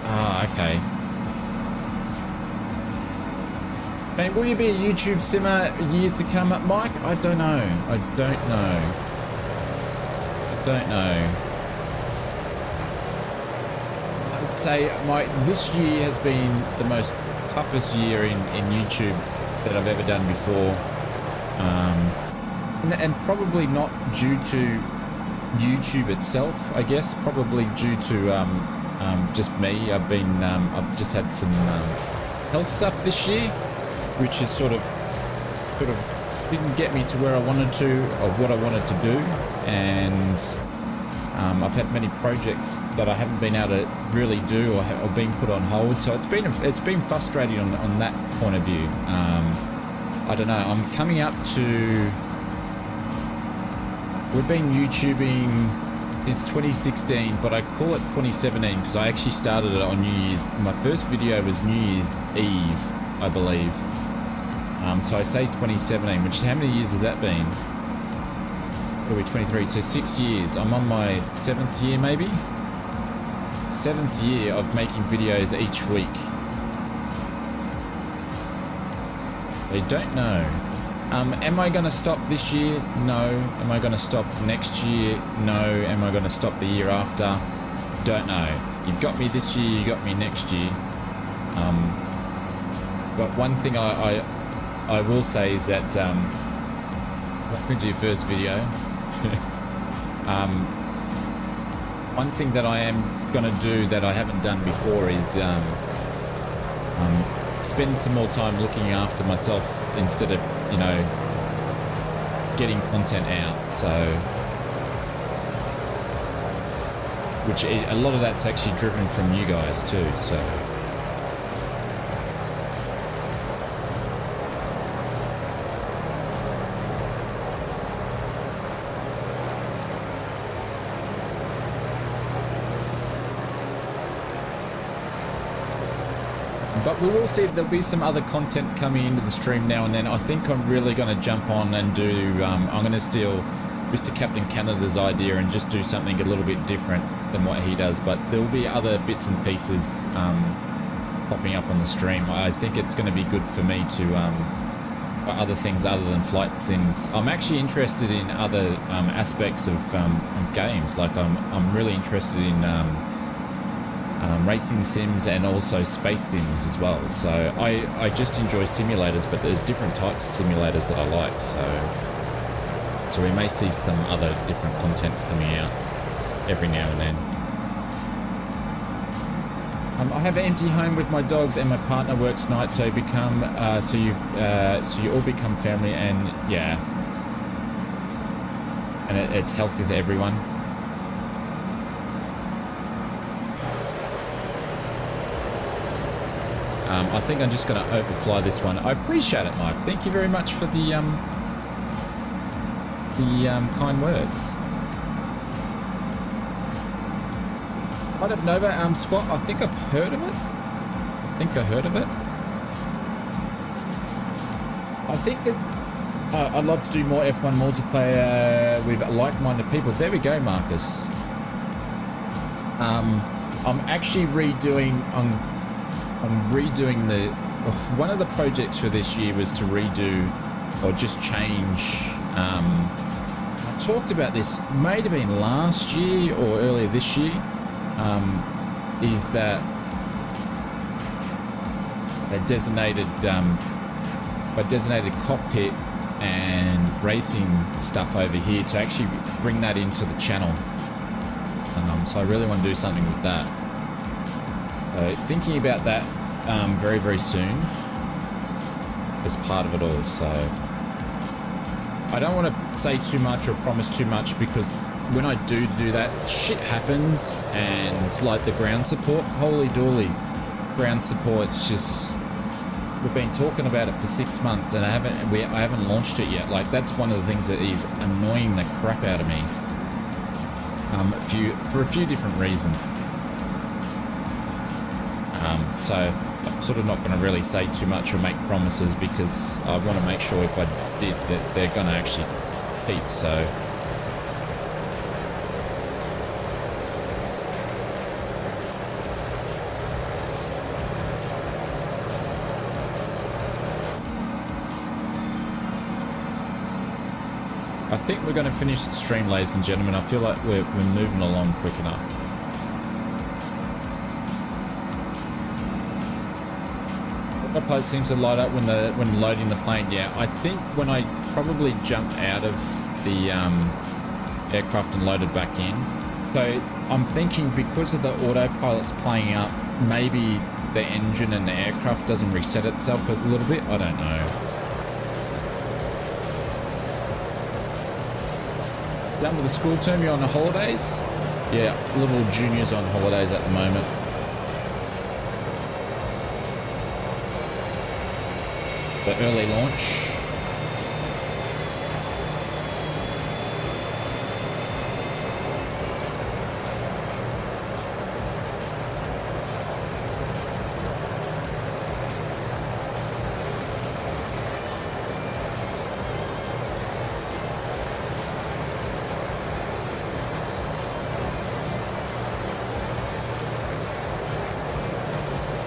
Okay. Man, will you be a YouTube simmer years to come up, Mike? I don't know. I don't know. I don't know. I'd say this year has been the most toughest year in YouTube that I've ever done before, and probably not due to YouTube itself, I guess, probably due to just me. I've just had some health stuff this year, which is sort of didn't get me to where I wanted to or what I wanted to do, and I've had many projects that I haven't been able to really do or been put on hold. So it's been frustrating on that point of view. I don't know. I'm coming up to. We've been YouTubing since 2016, but I call it 2017 because I actually started it on New Year's. My first video was New Year's Eve, I believe. So I say 2017, which how many years has that been? What are we, 23? So 6 years. I'm on my 7th year, maybe? 7th year of making videos each week. I don't know. Am I going to stop this year? No. Am I going to stop next year? No. Am I going to stop the year after? Don't know. You've got me this year, you got me next year. But one thing I will say is that welcome to your first video. One thing that I am going to do that I haven't done before is spend some more time looking after myself instead of, you know, getting content out. So, which a lot of that's actually driven from you guys too. So. But we will see there'll be some other content coming into the stream now and then. I think I'm really going to jump on and do, I'm going to steal Mr. Captain Canada's idea and just do something a little bit different than what he does. But there will be other bits and pieces popping up on the stream. I think it's going to be good for me to other things other than flight sims. I'm actually interested in other aspects of games. Like I'm really interested in racing sims and also space sims as well. So I just enjoy simulators, but there's different types of simulators that I like. So we may see some other different content coming out every now and then. I have an empty home with my dogs, and my partner works nights, so become so you all become family, and yeah, and it's healthy for everyone. I think I'm just going to overfly this one. I appreciate it, Mike. Thank you very much for the kind words. Light Up Nova, Squat, I think I've heard of it. I think that I'd like to do more F1 multiplayer with like-minded people. There we go, Marcus. I'm actually redoing, I'm redoing the, one of the projects for this year was to redo or just change, I talked about this, may have been last year or earlier this year. Is that a designated cockpit and racing stuff over here to actually bring that into the channel. So I really want to do something with that. Thinking about that very, very soon as part of it all. So I don't want to say too much or promise too much, because when I do that, shit happens, and like the ground support, holy dooly, ground support's just, we've been talking about it for 6 months and I haven't launched it yet. Like, that's one of the things that is annoying the crap out of me, for a few different reasons. So I'm sort of not going to really say too much or make promises, because I want to make sure if I did that they're going to actually keep. So I think we're going to finish the stream, ladies and gentlemen. I feel like we're moving along quick enough. The plate seems to light up when loading the plane. Yeah, I think when I probably jumped out of the aircraft and loaded back in. So I'm thinking, because of the autopilot's playing up, maybe the engine and the aircraft doesn't reset itself a little bit. I don't know. Done with the school term, you're on the holidays? Yeah, little juniors on holidays at the moment. The early launch.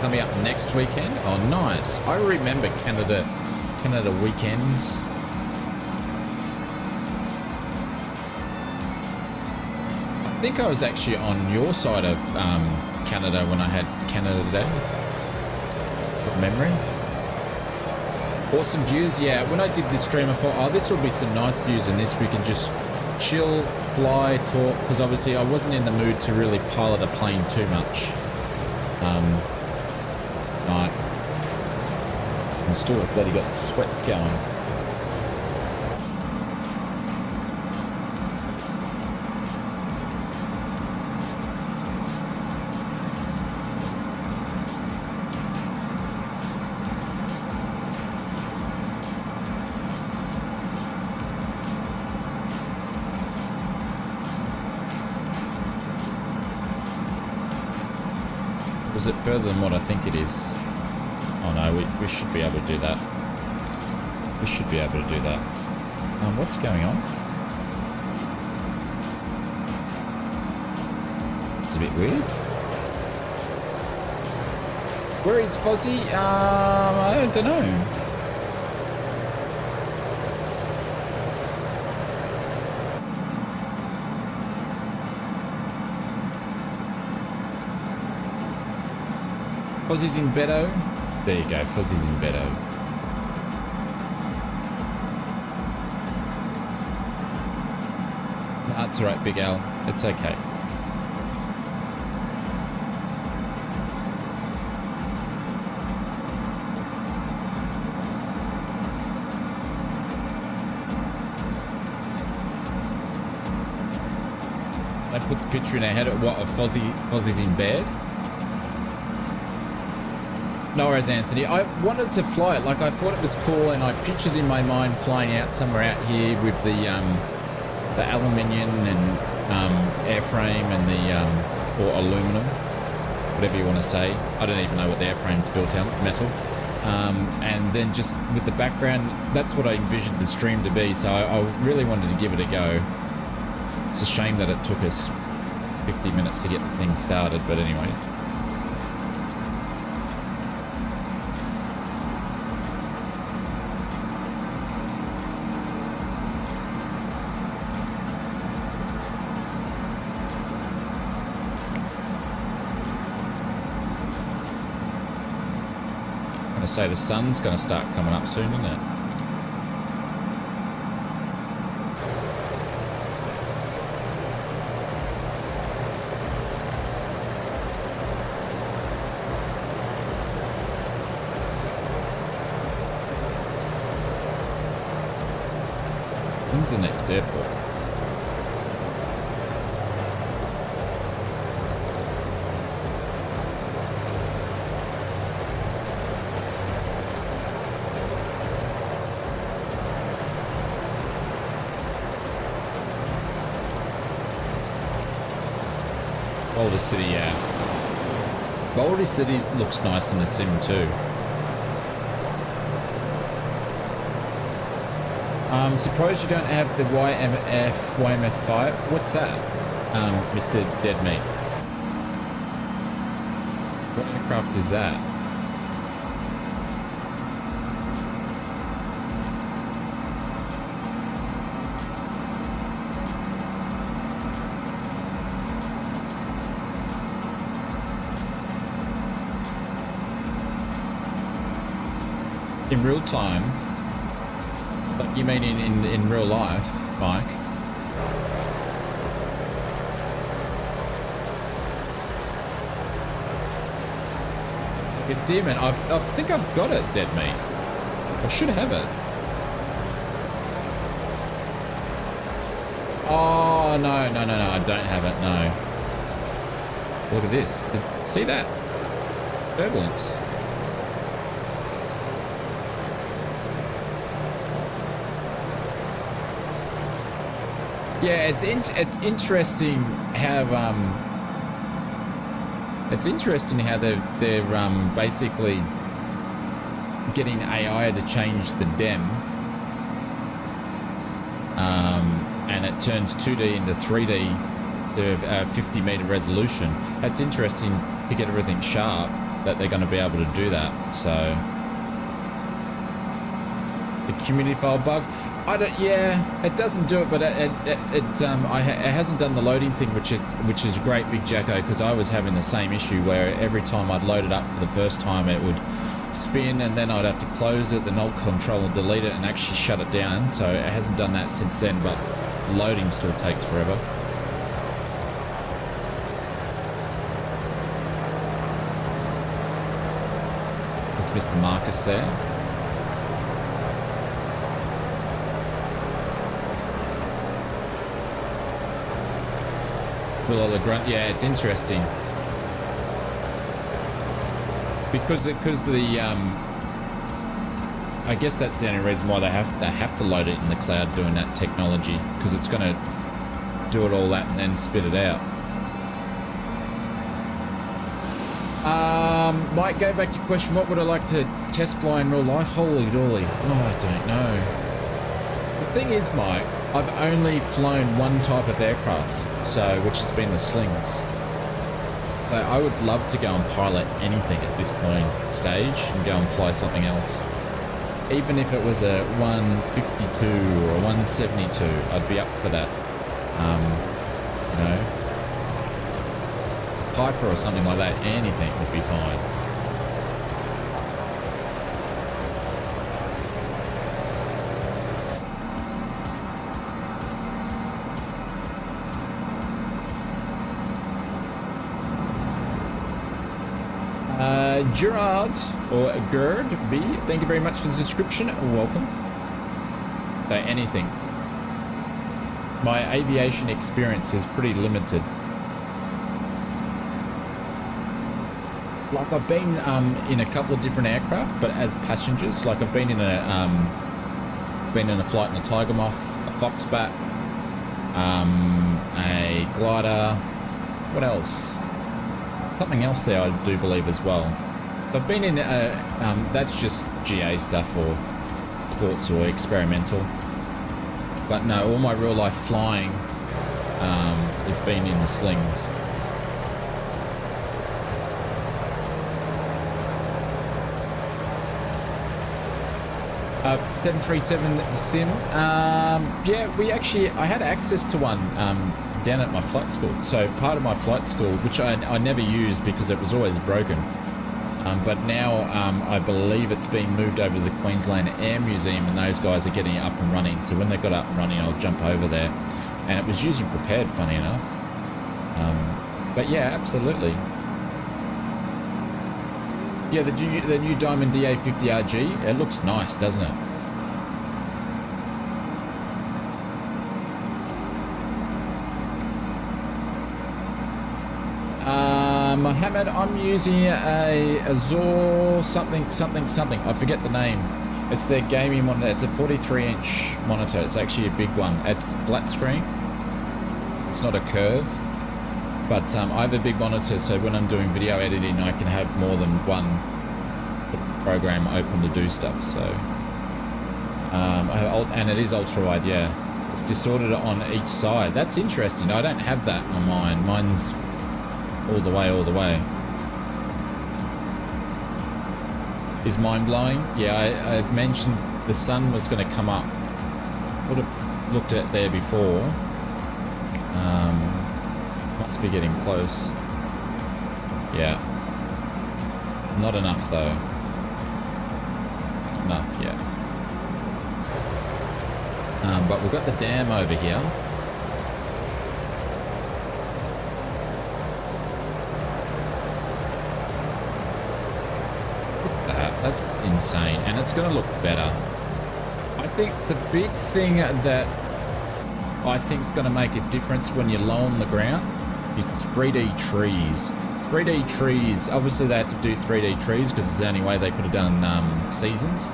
Coming up next weekend. Oh, nice. I remember Canada weekends. I think I was actually on your side of Canada when I had Canada Day. From memory. Awesome views. Yeah, when I did this stream, I thought, oh, this will be some nice views in this. We can just chill, fly, talk, because obviously I wasn't in the mood to really pilot a plane too much. Right. I'm still bloody got the sweats going. Was it further than what I think it is? Oh no, we should be able to do that. We should be able to do that. What's going on? It's a bit weird. Where is Fozzie? I don't know. Fozzie's in Beto. There you go, Fozzie's in Beto. That's alright, Big Al. It's okay. I put the picture in our head of what, of Fozzie's in bed. No worries, Anthony. I wanted to fly it. Like, I thought it was cool, and I pictured in my mind flying out somewhere out here with the aluminium and airframe and the or aluminum, whatever you want to say. I don't even know what the airframe's built out, metal. And then just with the background, that's what I envisioned the stream to be. So I really wanted to give it a go. It's a shame that it took us 50 minutes to get the thing started, but anyways. I'm gonna say the sun's gonna start coming up soon, isn't it? When's the next airport? Boulder City, yeah. Boulder City looks nice in the sim too. Suppose you don't have the YMF5. What's that, Mr. Dead Meat? What aircraft is that? In real time? You mean in real life, Mike? It's Dearman. I think I've got it, Dead Meat. I should have it. Oh, no, I don't have it, no. Look at this. See that? Turbulence. Yeah, it's interesting how they're basically getting AI to change the DEM, and it turns 2D into 3D to 50 meter resolution. That's interesting to get everything sharp that they're going to be able to do that. So the community file bug. Yeah, it doesn't do it, but it hasn't done the loading thing, which is great, Big Jacko, because I was having the same issue where every time I'd load it up for the first time, it would spin, and then I'd have to close it, then Alt Control and delete it, and actually shut it down. So it hasn't done that since then, but loading still takes forever. There's Mr. Marcus there. Will the grunt? Yeah, it's interesting because the I guess that's the only reason why they have to load it in the cloud, doing that technology, because it's going to do it all that and then spit it out. Mike, go back to question, what would I like to test fly in real life? Holy dolly. Oh, I don't know. The thing is, Mike, I've only flown one type of aircraft, which has been the slings. I would love to go and pilot anything at this point stage and go and fly something else. Even if it was a 152 or a 172, I'd be up for that. You know, Piper or something like that, anything would be fine. Gerard or Gerd B, thank you very much for the subscription. Welcome. So anything. My aviation experience is pretty limited. Like I've been in a couple of different aircraft, but as passengers, like I've been in a flight in a Tiger Moth, a Foxbat, a glider. What else? Something else there, I do believe as well. So I've been in that's just GA stuff or sports or experimental. But no, all my real life flying has been in the slings. Uh, 737 Sim. Yeah, I had access to one down at my flight school. So part of my flight school, which I never used because it was always broken. But now I believe it's been moved over to the Queensland Air Museum and those guys are getting it up and running. So when they got up and running, I'll jump over there. And it was using prepared, funny enough. But yeah, absolutely. Yeah, the new Diamond DA50RG, it looks nice, doesn't it? Mohammed, I'm using a Azure something. I forget the name. It's their gaming monitor. It's a 43-inch monitor. It's actually a big one. It's flat screen. It's not a curve. But I have a big monitor, so when I'm doing video editing, I can have more than one program open to do stuff. So, and it is ultra wide. Yeah, it's distorted on each side. That's interesting. I don't have that on mine. Mine's all the way. Is mind blowing? Yeah, I mentioned the sun was going to come up. Sort of looked at there before. Must be getting close. Yeah. Not enough though. Enough, yeah. But we've got the dam over here. That's insane, and it's going to look better. I think the big thing that I think is going to make a difference when you're low on the ground is 3D trees. 3D trees, obviously they had to do 3D trees because it's the only way they could have done seasons.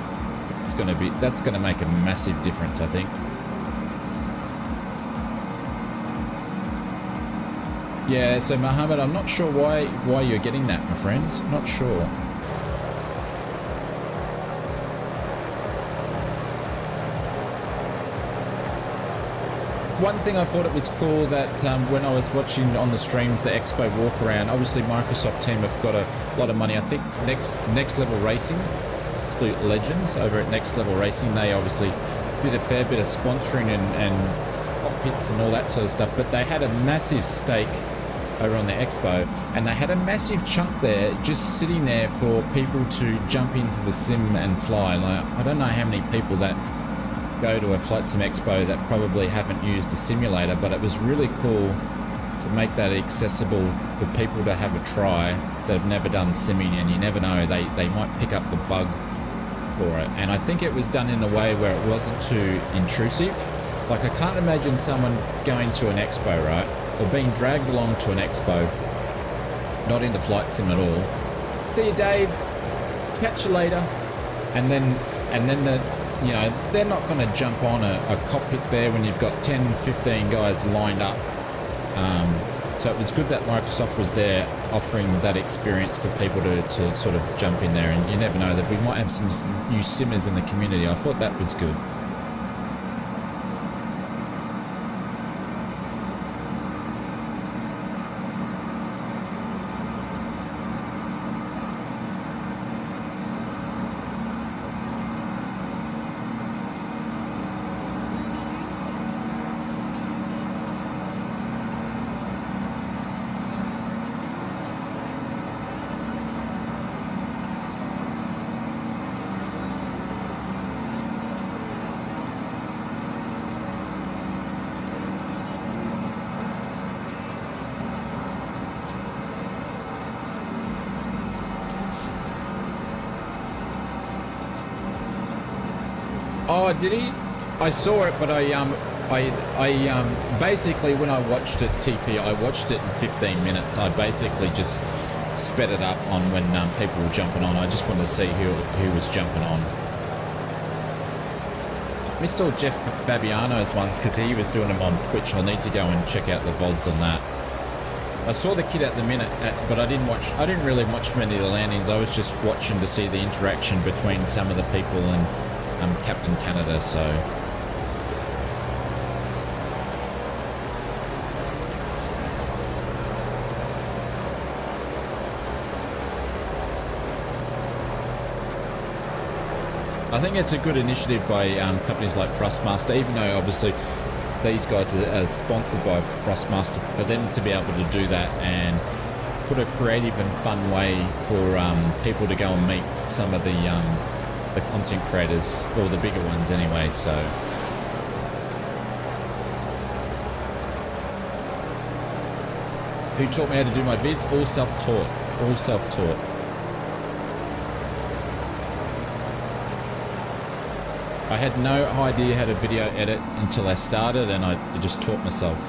That's going to make a massive difference, I think. Yeah, so Mohammed, I'm not sure why you're getting that, my friend. Not sure. One thing I thought it was cool that when I was watching on the streams the Expo walk around, obviously Microsoft team have got a lot of money. I think Next Level Racing, absolute legends over at Next Level Racing, they obviously did a fair bit of sponsoring and cockpits and all that sort of stuff, but they had a massive stake over on the Expo, and they had a massive chunk there just sitting there for people to jump into the sim and fly. Like, I don't know how many people that go to a Flight Sim Expo that probably haven't used a simulator, but it was really cool to make that accessible for people to have a try that have never done simming, and you never know, they might pick up the bug for it. And I think it was done in a way where it wasn't too intrusive. Like, I can't imagine someone going to an expo, right, or being dragged along to an expo, not into Flight Sim at all. See you, Dave, catch you later. And then you know, they're not going to jump on a cockpit there when you've got 10, 15 guys lined up So it was good that Microsoft was there offering that experience for people to sort of jump in there, and you never know that we might have some new simmers in the community. I thought that was good. Oh, did he? I saw it, but I basically when I watched it, TP, I watched it in 15 minutes. I basically just sped it up on when people were jumping on. I just wanted to see who was jumping on. Missed all Jeff Fabiano's ones because he was doing them on Twitch. I'll need to go and check out the VODs on that. I saw the kid at the minute, but I didn't really watch many of the landings. I was just watching to see the interaction between some of the people and Captain Canada, so I think it's a good initiative by companies like Thrustmaster, even though obviously these guys are sponsored by Thrustmaster, for them to be able to do that and put a creative and fun way for people to go and meet some of the content creators, or the bigger ones anyway. So who taught me how to do my vids? All self-taught. All self-taught. I had no idea how to video edit until I started, and I just taught myself.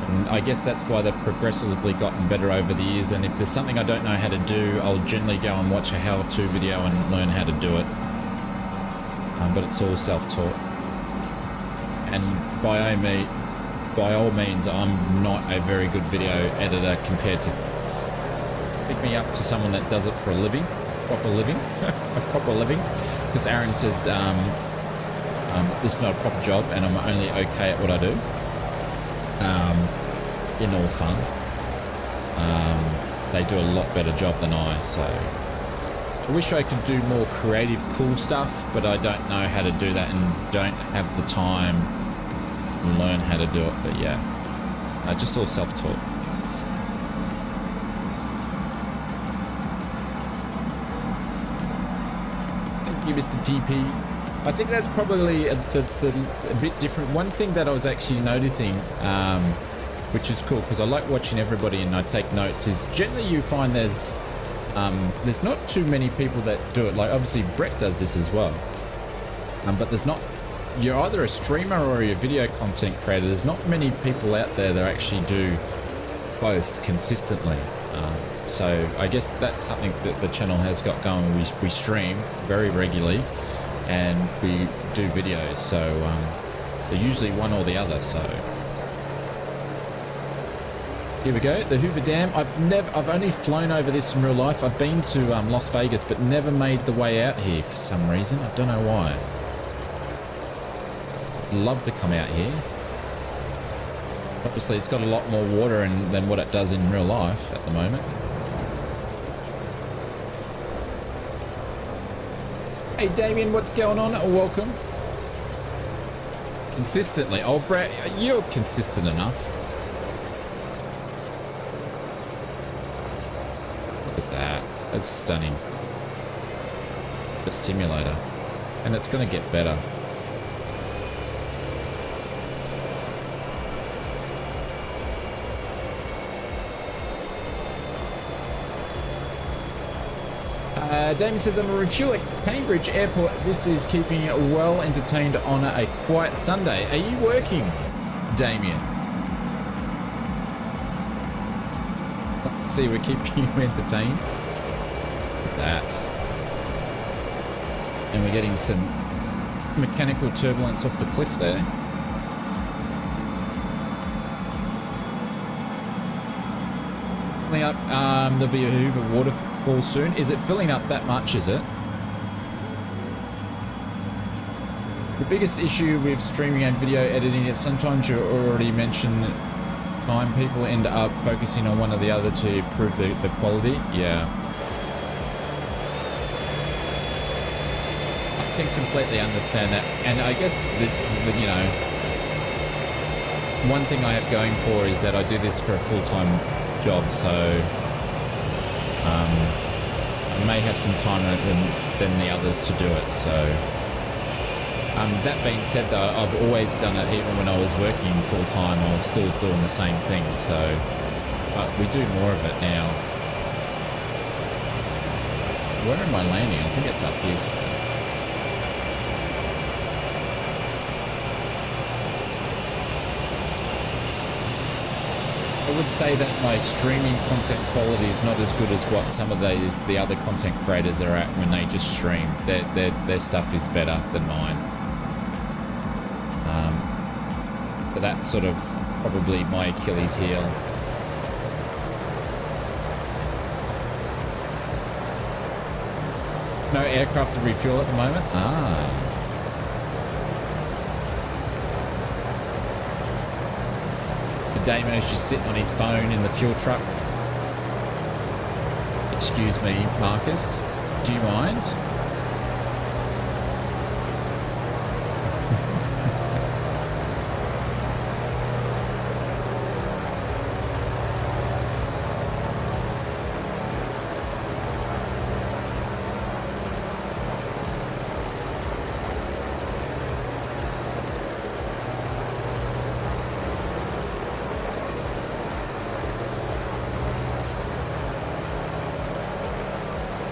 And I guess that's why they've progressively gotten better over the years, and if there's something I don't know how to do, I'll generally go and watch a how-to video and learn how to do it. But it's all self-taught. And by all means, I'm not a very good video editor compared to... Pick me up to someone that does it for a living. Proper living. A proper living. Because Aaron says this is not a proper job and I'm only okay at what I do. In all fun, they do a lot better job than I, so I wish I could do more creative cool stuff, but I don't know how to do that and don't have the time to learn how to do it. But yeah, just all self-taught. Thank you, Mr. TP. I think that's probably a bit different. One thing that I was actually noticing, which is cool because I like watching everybody and I take notes, is generally you find there's not too many people that do it. Like obviously Brett does this as well, but there's not. You're either a streamer or you're a video content creator. There's not many people out there that actually do both consistently. So I guess that's something that the channel has got going. We stream very regularly and we do videos, so they're usually one or the other. So here we go, the Hoover Dam. I've only flown over this in real life. I've been to Las Vegas, but never made the way out here for some reason. I don't know why. I'd love to come out here. Obviously, it's got a lot more water than what it does in real life at the moment. Hey Damien, what's going on? Welcome. Consistently. Oh, Brett, you're consistent enough. Look at that. That's stunning. The simulator. And it's going to get better. Damien says, I'm a refuel at Cambridge Airport. This is keeping you well entertained on a quiet Sunday. Are you working, Damien? Let's see, we're keeping you entertained. Look at that. And we're getting some mechanical turbulence off the cliff there. filling up. There'll be a Hoover waterfall soon. Is it filling up that much, is it? The biggest issue with streaming and video editing is sometimes you already mentioned time people end up focusing on one or the other to improve the quality. Yeah. I can completely understand that. And I guess, you know, one thing I have going for is that I do this for a full-time job, so I may have some time than the others to do it, so... that being said, though, I've always done it. Even when I was working full-time, I was still doing the same thing, so we do more of it now. Where am I landing? I think it's up here somewhere. I would say that my streaming content quality is not as good as what some of the other content creators are at when they just stream. Their stuff is better than mine. So that's sort of probably my Achilles heel. No aircraft to refuel at the moment? Ah. Damo's just sitting on his phone in the fuel truck. Excuse me, Marcus. Do you mind?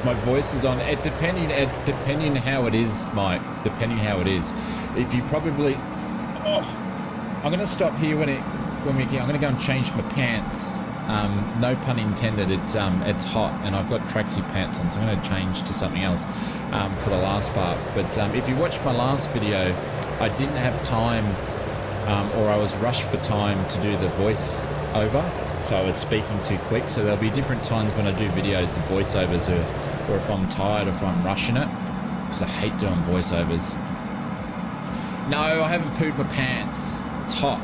My voice is on. Depending how it is, Mike. Depending how it is. If you probably, I'm gonna stop here when we. I'm gonna go and change my pants. No pun intended. It's hot and I've got tracksuit pants on, so I'm gonna change to something else for the last part. But if you watch my last video, I didn't have time, or I was rushed for time to do the voice over. So I was speaking too quick. So there'll be different times when I do videos, the voiceovers or if I'm tired, or if I'm rushing it, because I hate doing voiceovers. No, I haven't pooed my pants. It's hot.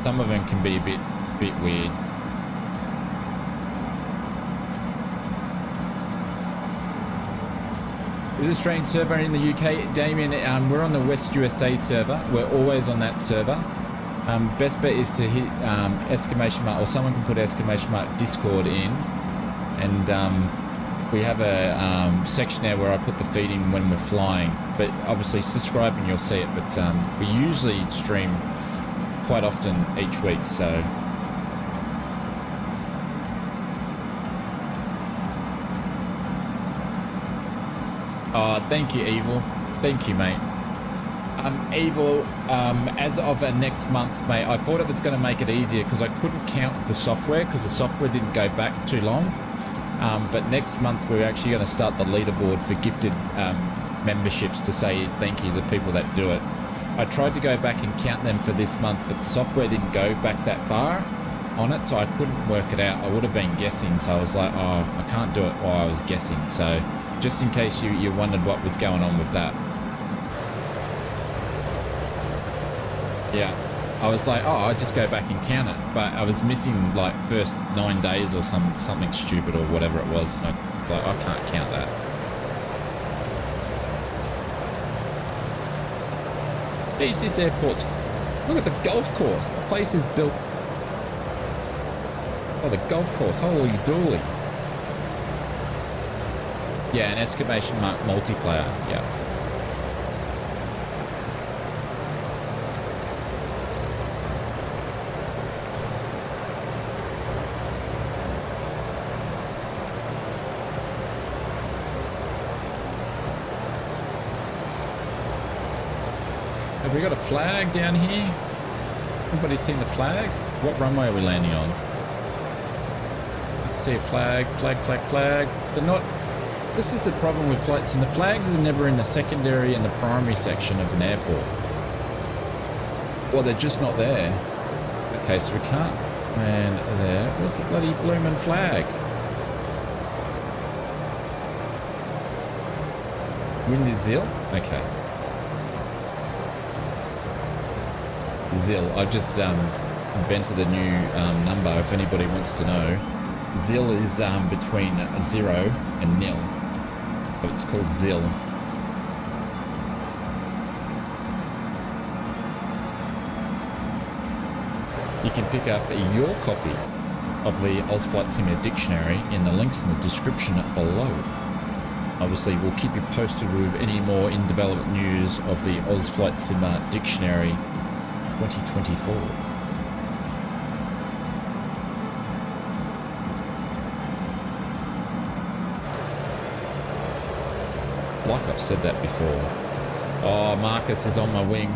Some of them can be a bit weird. Is the Australian server in the UK? Damien, we're on the West USA server. We're always on that server. Best bet is to hit exclamation mark, or someone can put exclamation mark Discord in, and we have a section there where I put the feed in when we're flying. But obviously subscribe and you'll see it. But we usually stream quite often each week, so. Oh, thank you, Evil. Thank you, mate. Evil, as of next month, mate, I thought it was going to make it easier because I couldn't count the software because the software didn't go back too long. But next month, we're actually going to start the leaderboard for gifted memberships to say thank you to the people that do it. I tried to go back and count them for this month, but the software didn't go back that far on it, so I couldn't work it out. I would have been guessing, so I was like, oh, I can't do it while I was guessing. So just in case you wondered what was going on with that. Yeah, I was like, oh, I'll just go back and count it, but I was missing like first 9 days or something stupid or whatever it was, and I was like, I can't count that. Geez, this airport's, look at the golf course. The place is built. Oh, the golf course, holy dooly. Yeah, an exclamation mark multiplayer, yeah. Have we got a flag down here? Anybody seen the flag? What runway are we landing on? I can see a flag, flag. They're not... This is the problem with flights, and the flags are never in the secondary and the primary section of an airport. Well, they're just not there. Okay, so we can't land there. Where's the bloody bloomin' flag? Winded Zill? Okay. Zill. I've just invented a new number if anybody wants to know. Zill is between 0 and nil. So it's called Zill. You can pick up your copy of the ausflightsimmer dictionary in the links in the description below. Obviously, we'll keep you posted with any more in-development news of the ausflightsimmer dictionary 2024. Like I've said that before. Oh, Marcus is on my wing.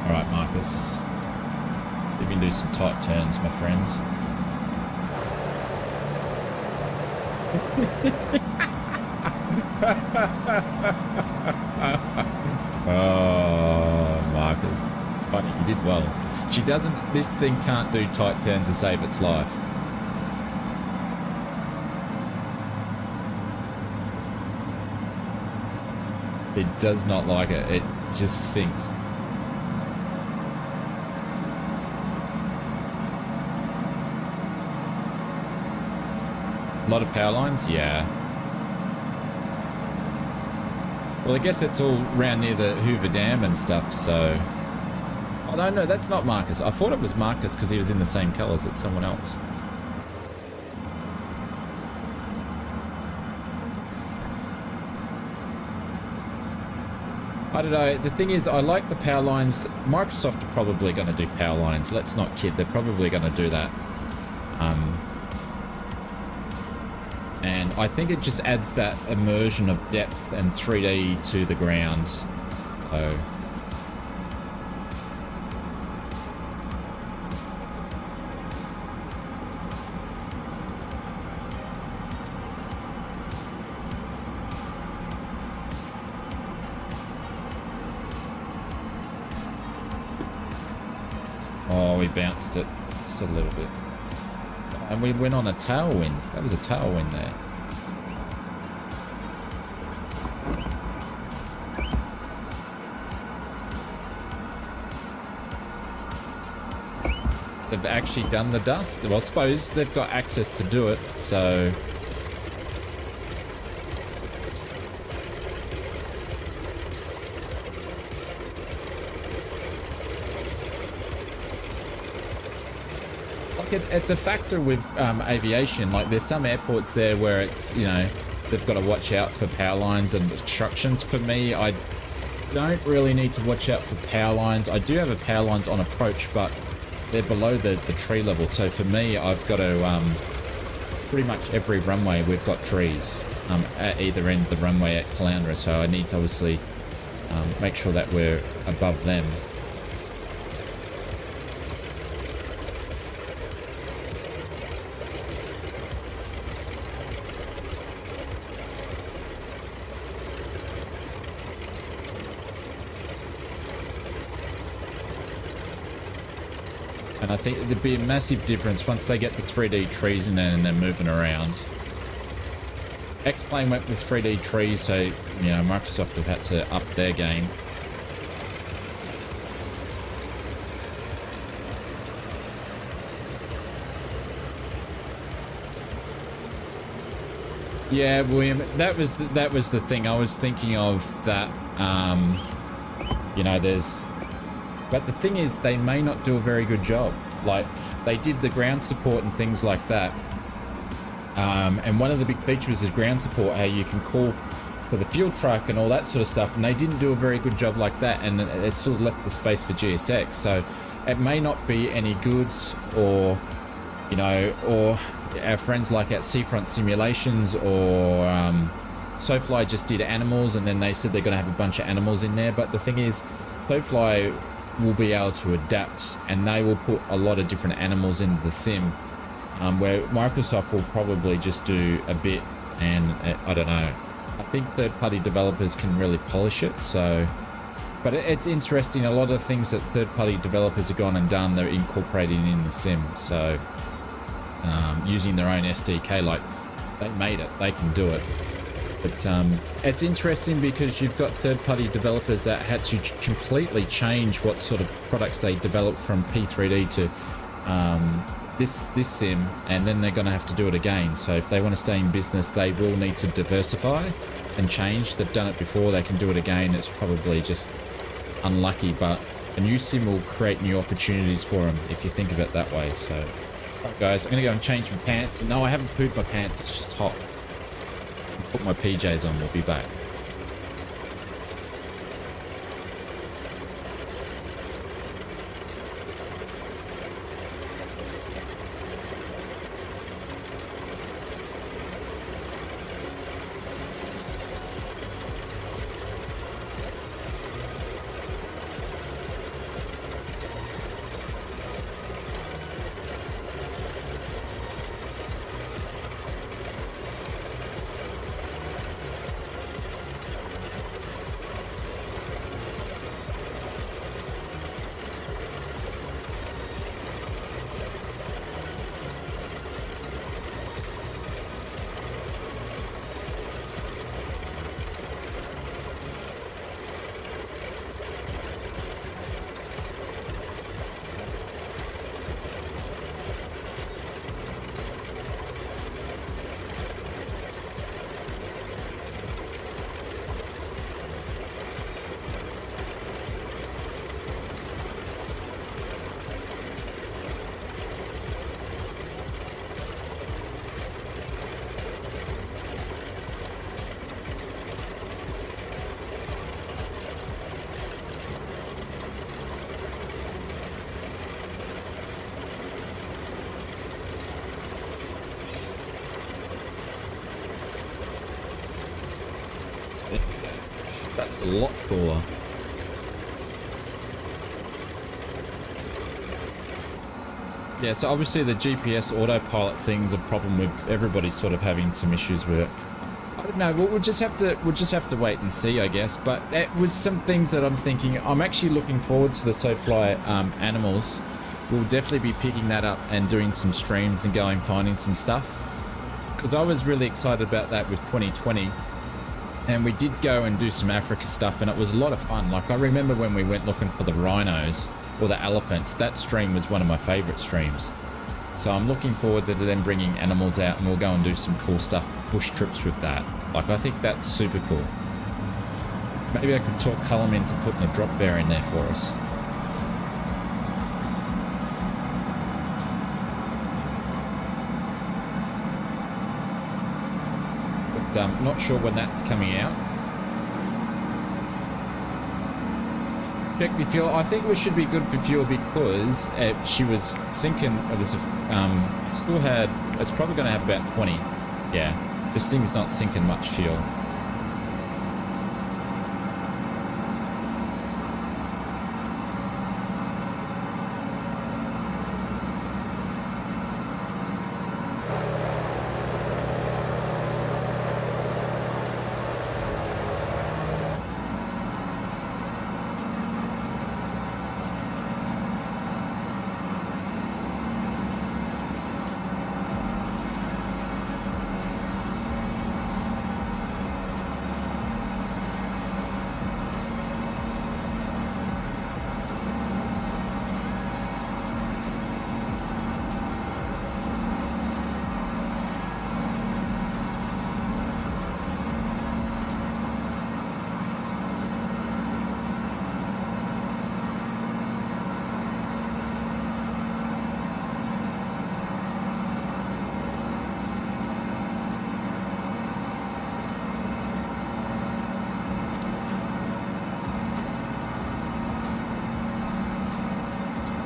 Alright, Marcus. You can do some tight turns, my friends. Oh, Marcus. Funny, you did well. She doesn't... This thing can't do tight turns to save its life. It does not like it. It just sinks. A lot of power lines? Yeah. Well, I guess it's all around near the Hoover Dam and stuff, so... Oh, no, that's not Marcus. I thought it was Marcus because he was in the same colours as someone else. I don't know. The thing is, I like the power lines. Microsoft are probably going to do power lines. Let's not kid. They're probably going to do that. And I think it just adds that immersion of depth and 3D to the ground. So... Oh, we bounced it just a little bit. And we went on a tailwind. That was a tailwind there. They've actually done the dust. Well, I suppose they've got access to do it, so... It's a factor with aviation. Like, there's some airports there where it's, you know, they've got to watch out for power lines and obstructions. For me, I don't really need to watch out for power lines. I do have a power lines on approach, but they're below the tree level. So for me, I've got to pretty much every runway we've got trees at either end of the runway at Caloundra. So I need to obviously make sure that we're above them. And I think there'd be a massive difference once they get the 3D trees in there and they're moving around. X-Plane went with 3D trees, so, you know, Microsoft have had to up their game. Yeah, William, that was the thing. I was thinking of that, you know, there's... But the thing is, they may not do a very good job. Like, they did the ground support and things like that. And one of the big features is ground support, how you can call for the fuel truck and all that sort of stuff. And they didn't do a very good job like that. And it still left the space for GSX. So it may not be any goods, or, you know, or our friends like at Seafront Simulations, or SoFly just did animals, and then they said they're going to have a bunch of animals in there. But the thing is, SoFly will be able to adapt, and they will put a lot of different animals into the sim, where Microsoft will probably just do a bit, and I don't know. I think third-party developers can really polish it, so But it's interesting, a lot of things that third-party developers have gone and done, they're incorporating in the sim. So using their own SDK, like they made it, they can do it. But it's interesting because you've got third-party developers that had to completely change what sort of products they develop from P3D to this sim, and then they're going to have to do it again. So if they want to stay in business, they will need to diversify and change. They've done it before, they can do it again. It's probably just unlucky, but a new sim will create new opportunities for them if you think of it that way. So right, guys, I'm going to go and change my pants. No, I haven't pooped my pants, it's just hot. Put my PJs on, we'll be back. That's a lot cooler. Yeah, so obviously the GPS autopilot thing's a problem with everybody sort of having some issues with it. I don't know, we'll just have to wait and see, I guess. But it was some things that I'm thinking. I'm actually looking forward to the SoFly animals. We'll definitely be picking that up and doing some streams and going finding some stuff. Because I was really excited about that with 2020. And we did go and do some Africa stuff, and it was a lot of fun. Like, I remember when we went looking for the rhinos or the elephants, that stream was one of my favorite streams. So I'm looking forward to them bringing animals out, and we'll go and do some cool stuff, bush trips with that. Like, I think that's super cool. Maybe I could talk Cullum into putting a drop bear in there for us. Not sure when that's coming out. Check the fuel. I think we should be good for fuel because she was sinking. It was still had. It's probably going to have about 20. Yeah, this thing's not sinking much fuel.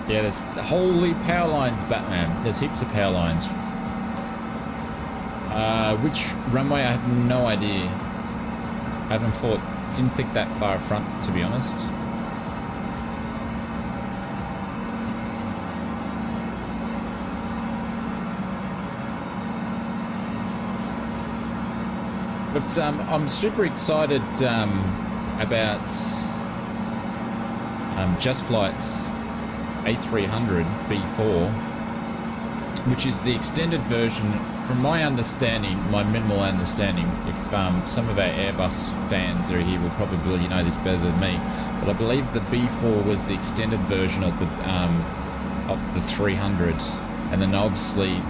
Yeah, there's holy power lines, Batman. There's heaps of power lines. Which runway? I have no idea. I haven't thought. Didn't think that far front, to be honest. But I'm super excited about Just Flight's A300 B4, which is the extended version. From my understanding, my minimal understanding, if some of our Airbus fans are here will probably know this better than me, but I believe the B4 was the extended version of the 300, and then obviously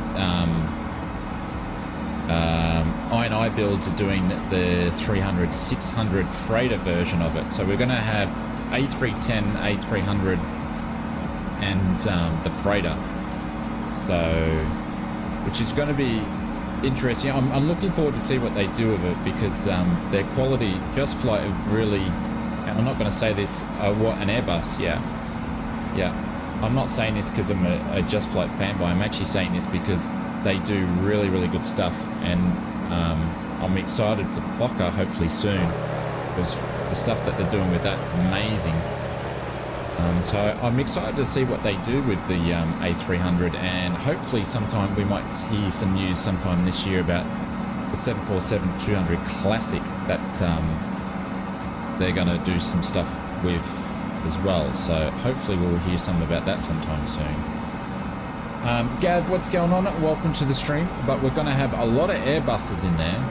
I&I builds are doing the 300-600 freighter version of it. So we're going to have A310, A300, and the freighter. So, which is going to be interesting. I'm looking forward to see what they do with it, because their quality, Just Flight have really, and I'm not going to say this, what an Airbus, yeah. I'm not saying this because I'm a Just Flight fanboy. I'm actually saying this because they do really, really good stuff, and I'm excited for the Blocker hopefully soon, because the stuff that they're doing with that's amazing. So I'm excited to see what they do with the A300, and hopefully sometime we might hear some news sometime this year about the 747-200 Classic that they're going to do some stuff with as well. So hopefully we'll hear something about that sometime soon. Gav, what's going on? Welcome to the stream. But we're going to have a lot of Airbuses in there.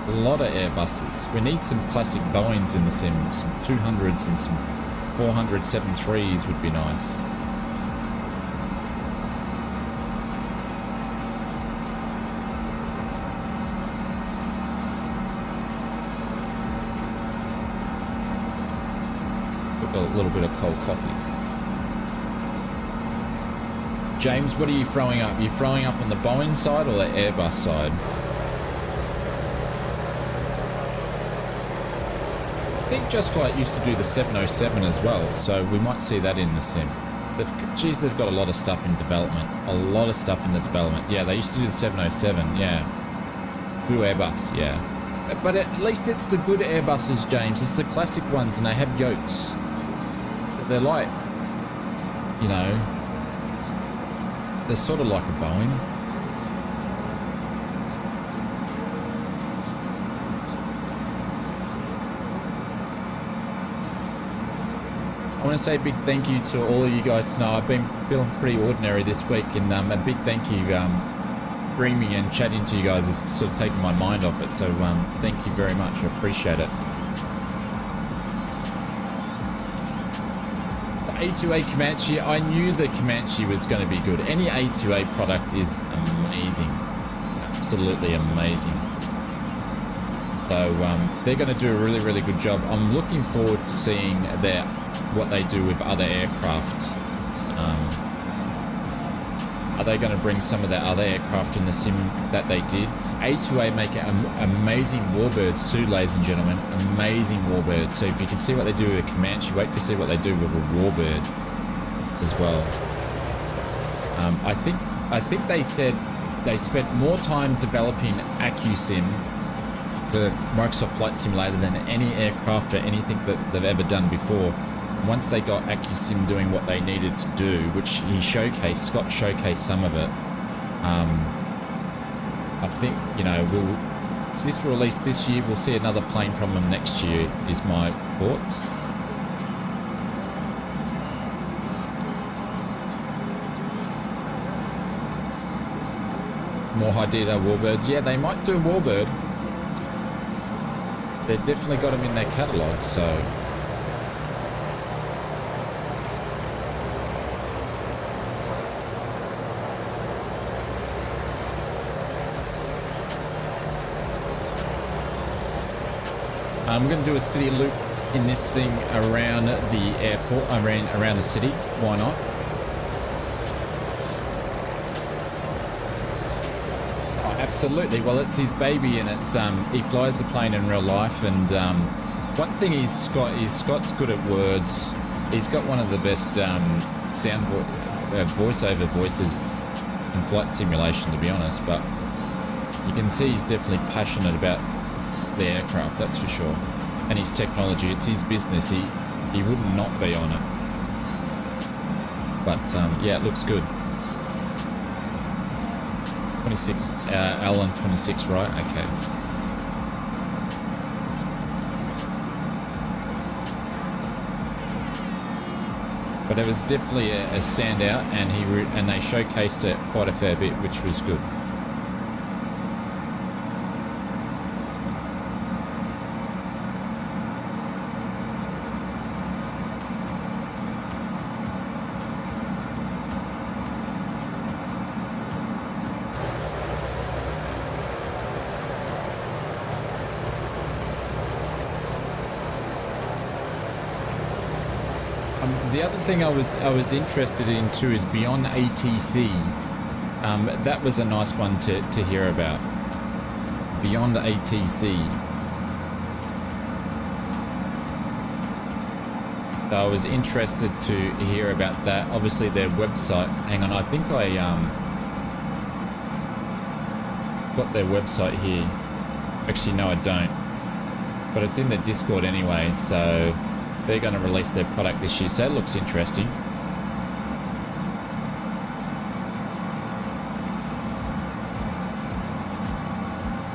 A lot of Airbuses. We need some classic Boeings in the sim. Some 200s and some 400 7.3s would be nice. With a little bit of cold coffee. James, what are you throwing up? Are you throwing up on the Boeing side or the Airbus side? I think Just Flight used to do the 707 as well, so we might see that in the sim. Geez, they've got a lot of stuff in development. A lot of stuff in the development. Yeah, they used to do the 707, yeah. Blue Airbus, yeah. But at least it's the good Airbuses, James. It's the classic ones, and they have yokes. They're like, you know, they're sort of like a Boeing. I want to say a big thank you to all of you guys tonight. I've been feeling pretty ordinary this week, and a big thank you. Streaming and chatting to you guys is sort of taking my mind off it. So thank you very much. I appreciate it. The A2A Comanche. I knew the Comanche was going to be good. Any A2A product is amazing. Absolutely amazing. So they're going to do a really, really good job. I'm looking forward to seeing what they do with other aircraft. Are they going to bring some of their other aircraft in the sim that they did? A2A make amazing warbirds too, ladies and gentlemen. Amazing warbirds. So if you can see what they do with a Comanche, wait to see what they do with a warbird as well. I think they said they spent more time developing AccuSim, the Microsoft Flight Simulator, than any aircraft or anything that they've ever done before. Once they got AccuSim doing what they needed to do, which Scott showcased some of it, I think, you know, this will release this year. We'll see another plane from them next year, is my thoughts. More Hydita Warbirds. Yeah, they might do a Warbird. They've definitely got them in their catalogue, so... I'm going to do a city loop in this thing around the airport, around the city. Why not? Oh, absolutely. Well, it's his baby, and it's he flies the plane in real life. And one thing Scott's good at words. He's got one of the best voiceover voices in flight simulation, to be honest. But you can see he's definitely passionate about the aircraft, that's for sure, and his technology. It's his business. He wouldn't not be on it. But yeah, it looks good. 26 Alan 26, right? Okay. But it was definitely a standout, and they showcased it quite a fair bit, which was good. The other thing I was interested in too is beyond ATC. That was a nice one to hear about. Beyond ATC. So I was interested to hear about that. Obviously their website. Hang on, I think I got their website here. Actually, no, I don't. But it's in the Discord anyway, so they're going to release their product this year, so it looks interesting.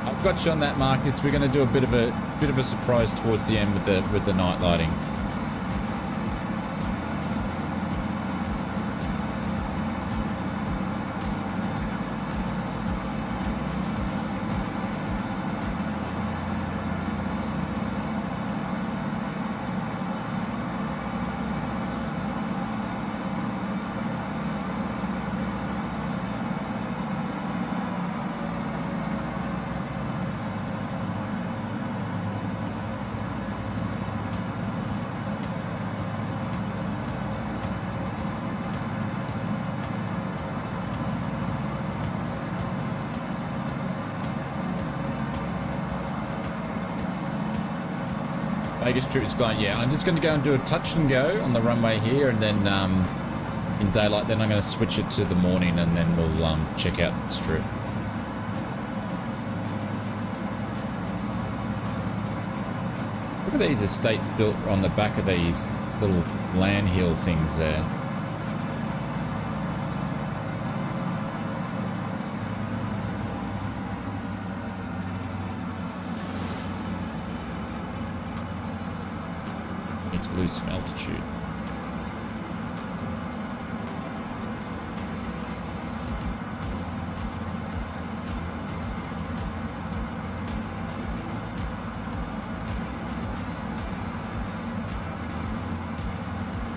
I've got you on that, Marcus. We're going to do a bit of a surprise towards the end with the night lighting. Vegas trip is going, yeah, I'm just going to go and do a touch and go on the runway here, and then in daylight, then I'm going to switch it to the morning, and then we'll check out the strip. Look at these estates built on the back of these little land hill things there. To lose some altitude.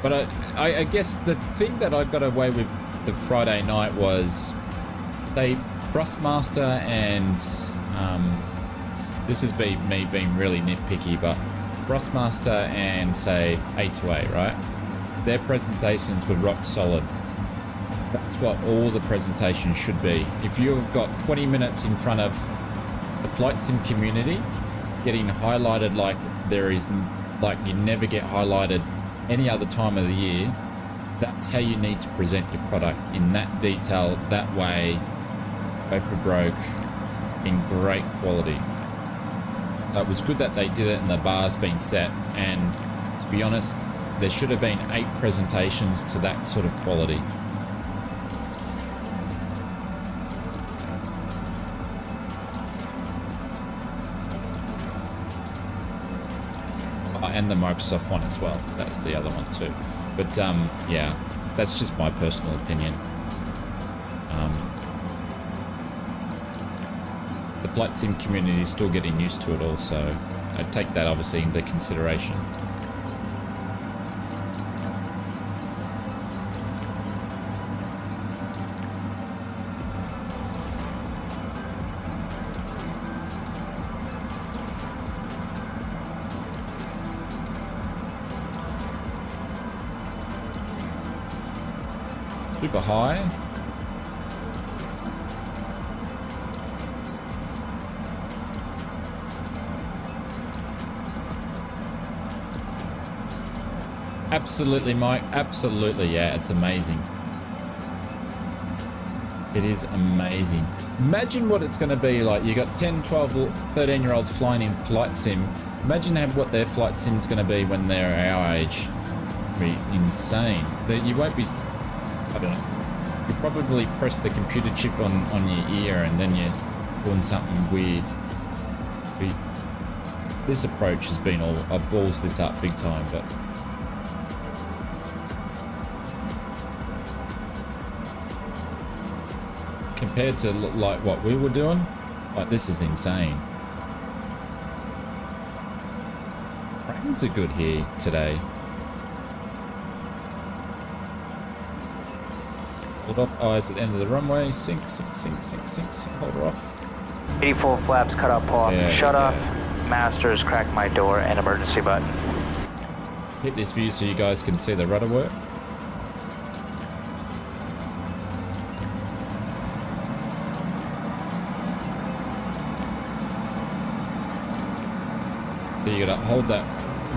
But I guess the thing that I got away with the Friday night was they Thrustmaster and this has been me being really nitpicky, but Thrustmaster and say A2A, right? Their presentations were rock solid. That's what all the presentations should be. If you've got 20 minutes in front of the flight sim community, getting highlighted like you never get highlighted any other time of the year, that's how you need to present your product, in that detail, that way, go for broke, in great quality. It was good that they did it and the bar's been set, and to be honest, there should have been 8 presentations to that sort of quality. And the Microsoft one as well. That was the other one too. But yeah, that's just my personal opinion. The flight sim community is still getting used to it also. I take that obviously into consideration. Super high. Absolutely, Mike. Absolutely, yeah. It's amazing. It is amazing. Imagine what it's going to be like. You got 10, 12, 13-year-olds flying in flight sim. Imagine what their flight sim is going to be when they're our age. It'll be insane. You won't be... I don't know. You probably press the computer chip on your ear and then you're doing something weird. This approach has been I balls this up big time, but compared to like what we were doing, like this is insane. Frames are good here today. Hold off eyes at the end of the runway. Sink, sink, sink, sink, sink, sink. Hold her off. 84 flaps cut up off. There Shut we off. go. Masters, crack my door, and emergency button. Hit this view so you guys can see the rudder work. So you gotta hold that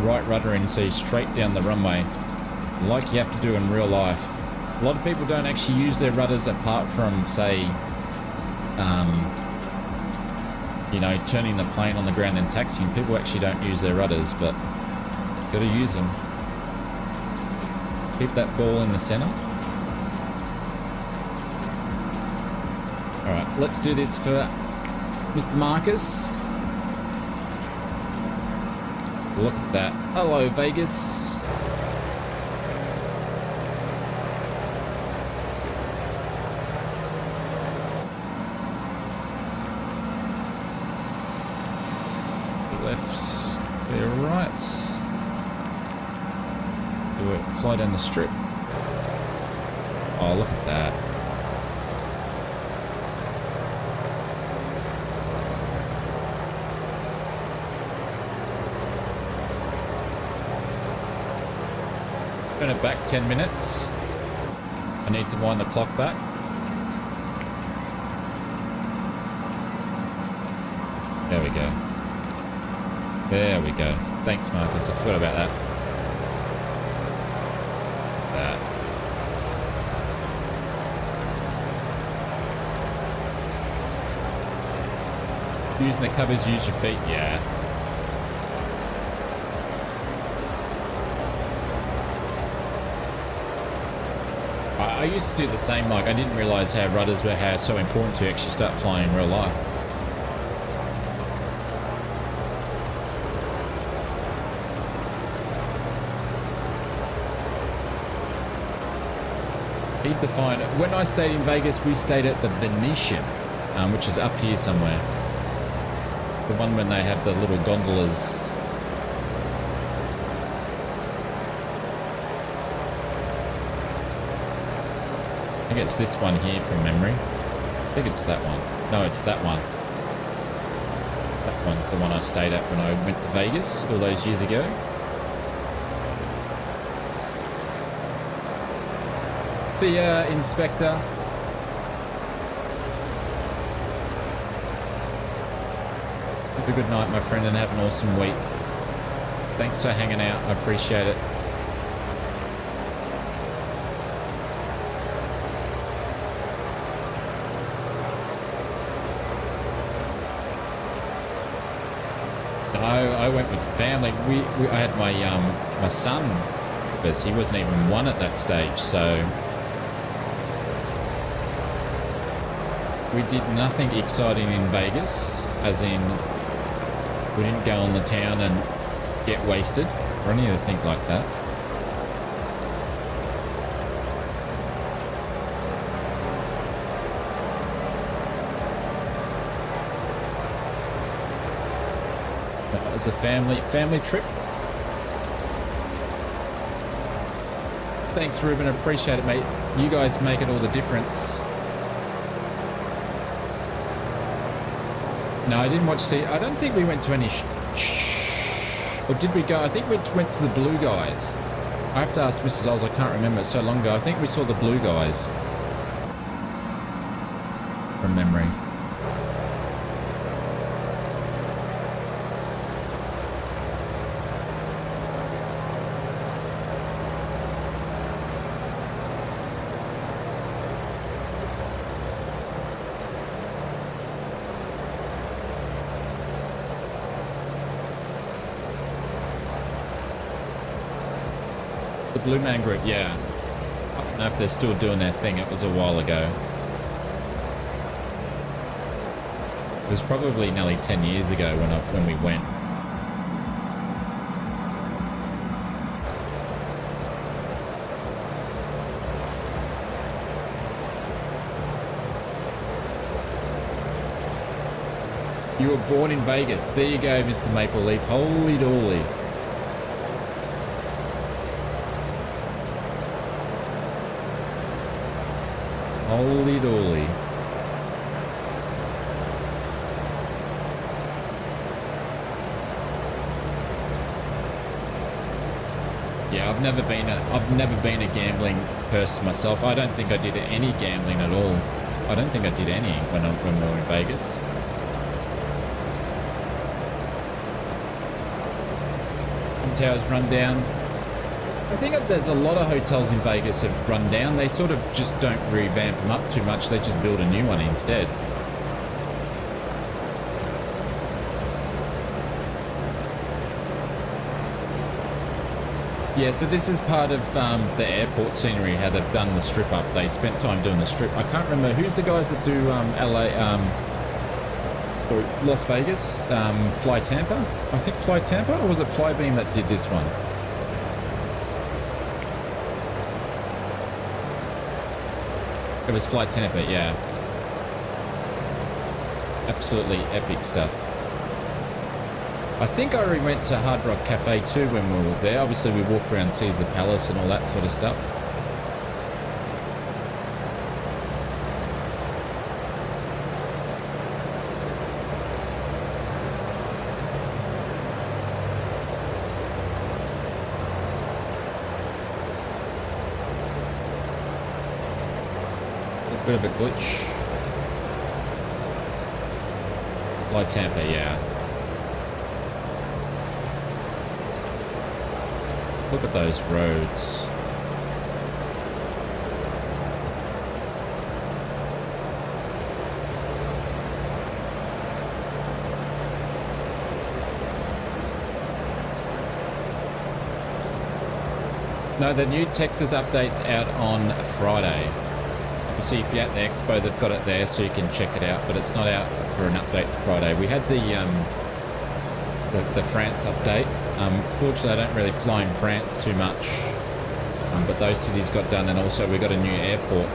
right rudder in so you're straight down the runway, like you have to do in real life. A lot of people don't actually use their rudders apart from, say, you know, turning the plane on the ground and taxiing. People actually don't use their rudders, but gotta use them. Keep that ball in the center. All right, let's do this for Mr. Marcus. Look at that. Hello, Vegas. Left, clear right. Do it, fly down the strip. Oh, look at that. Turn it back 10 minutes. I need to wind the clock back. There we go. There we go. Thanks, Marcus. I forgot about that. Using the covers, use your feet. Yeah. I used to do the same. Like, I didn't realize how rudders were so important to actually start flying in real life. Keep the fine. When I stayed in Vegas, we stayed at the Venetian, which is up here somewhere. The one when they have the little gondolas. I think it's this one here from memory. I think it's that one. No, it's that one. That one's the one I stayed at when I went to Vegas all those years ago. See ya, Inspector. Have a good night, my friend, and have an awesome week. Thanks for hanging out. I appreciate it. I went with family. I had my my son with us. He wasn't even one at that stage, so we did nothing exciting in Vegas, as in we didn't go on the town and get wasted or anything like that. It was a family trip. Thanks, Ruben. Appreciate it, mate. You guys make it all the difference. No, I didn't watch. I don't think we went to any. Or did we go? I think we went to the Blue Guys. I have to ask Mrs. Oz. I can't remember. It's so long ago. I think we saw the Blue Guys from memory. Blue Man Group, yeah. I don't know if they're still doing their thing. It was a while ago. It was probably nearly 10 years ago when we went. You were born in Vegas. There you go, Mr. Maple Leaf. Holy dooly. Holy dooly. Yeah, I've never been a gambling person myself. I don't think I did any gambling at all. I don't think I did any when we were in Vegas. Towers run down. I think there's a lot of hotels in Vegas have run down. They sort of just don't revamp them up too much. They just build a new one instead. Yeah, so this is part of the airport scenery, how they've done the strip up. They spent time doing the strip. I can't remember who's the guys that do Las Vegas, Fly Tampa? I think Fly Tampa, or was it Flybeam that did this one? It was Fly Tampa, yeah. Absolutely epic stuff. I think I already went to Hard Rock Cafe too when we were there. Obviously we walked around Caesar Palace and all that sort of stuff. A bit of a glitch. Fly Tampa, yeah. Look at those roads. No, the new Texas update's out on Friday. Obviously, if you're at the expo, they've got it there so you can check it out, but it's not out for an update Friday. We had the France update. Fortunately, I don't really fly in France too much, but those cities got done, and also we got a new airport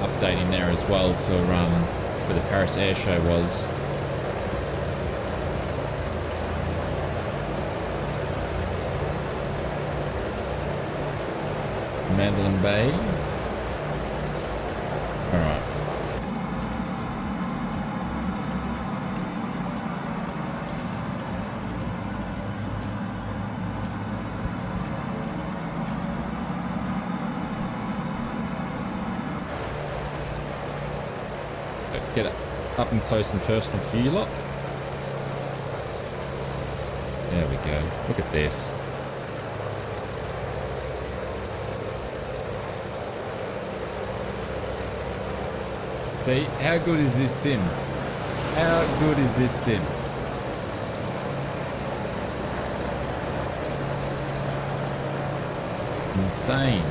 update in there as well for where the Paris Air Show was. Mandalay Bay. All right. Get it up and close and personal for you lot. There we go. Look at this. See, how good is this sim? How good is this sim? It's insane.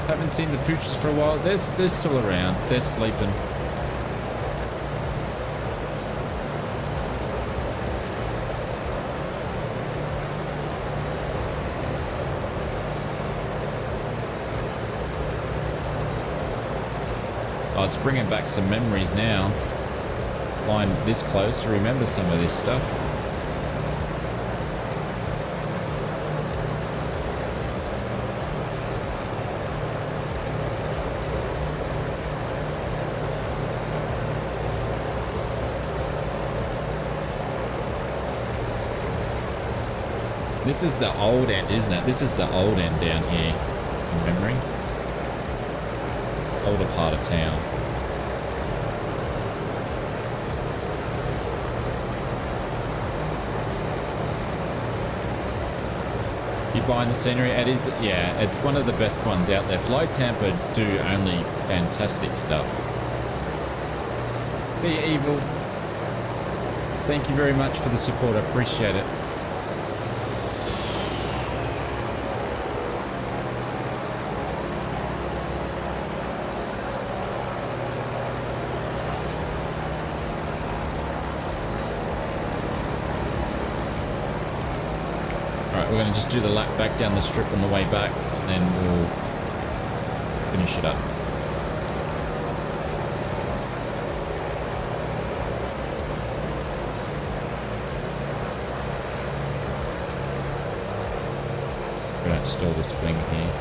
Haven't seen the pooches for a while. They're still around. They're sleeping. Oh, it's bringing back some memories now. Flying this close, to remember some of this stuff. This is the old end, isn't it? This is the old end down here, in memory. Older part of town. You buying the scenery? It is, yeah, it's one of the best ones out there. Fly Tampa do only fantastic stuff. See you, Evil. Thank you very much for the support. I appreciate it. we're going to just do the lap back down the strip on the way back, and then we'll finish it up. We don't stall this wing here.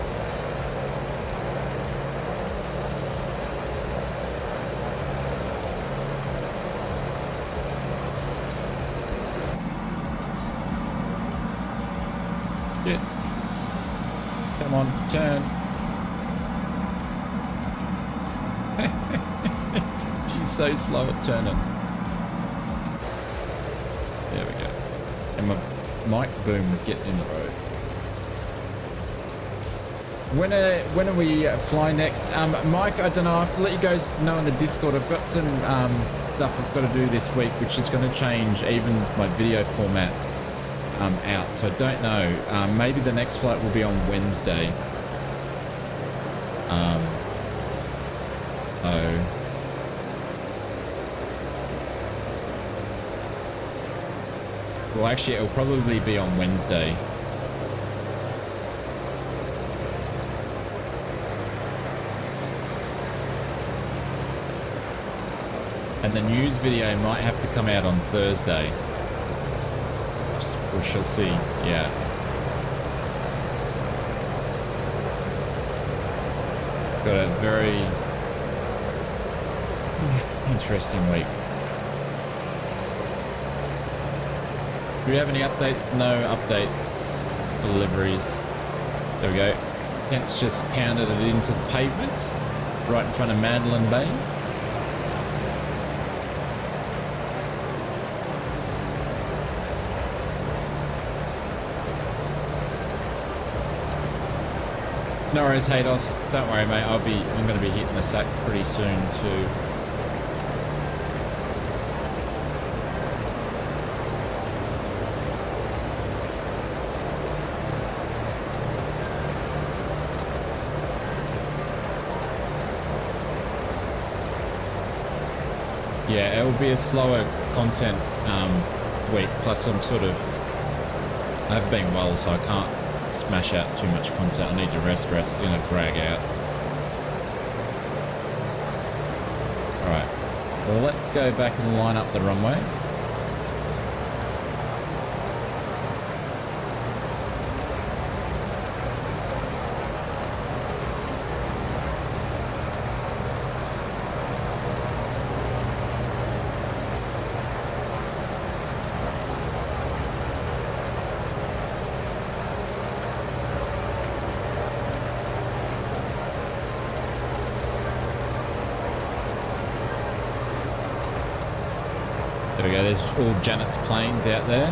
Yeah. Come on, turn. She's so slow at turning. There we go. And my mic boom was getting in the road. When are we fly next? Mike, I don't know. I have to let you guys know on the Discord. I've got some stuff I've got to do this week, which is going to change even my video format out. So I don't know. Maybe the next flight will be on Wednesday. Well, actually, it'll probably be on Wednesday. And the news video might have to come out on Thursday. We shall see, yeah. Got a very interesting week. Do we have any updates? No updates for deliveries. There we go. Kent's just pounded it into the pavement right in front of Mandolin Bay. No worries, Haydos. Don't worry, mate. I'm going to be hitting the sack pretty soon too. Yeah, it will be a slower content week. Plus, I haven't been well, so I can't smash out too much content. I need to rest. It's going to drag out. Alright, well, let's go back and line up the runway. There we go, there's all Janet's planes out there.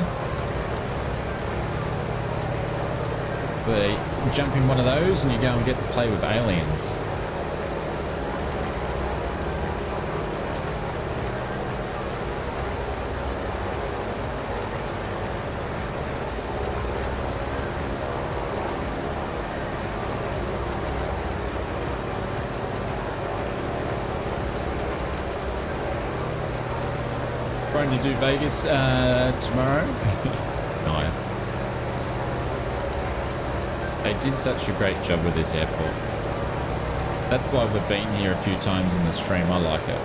They jump in one of those and you go and get to play with aliens. Going to do Vegas tomorrow. Nice. They did such a great job with this airport. That's why we've been here a few times in the stream. I like it.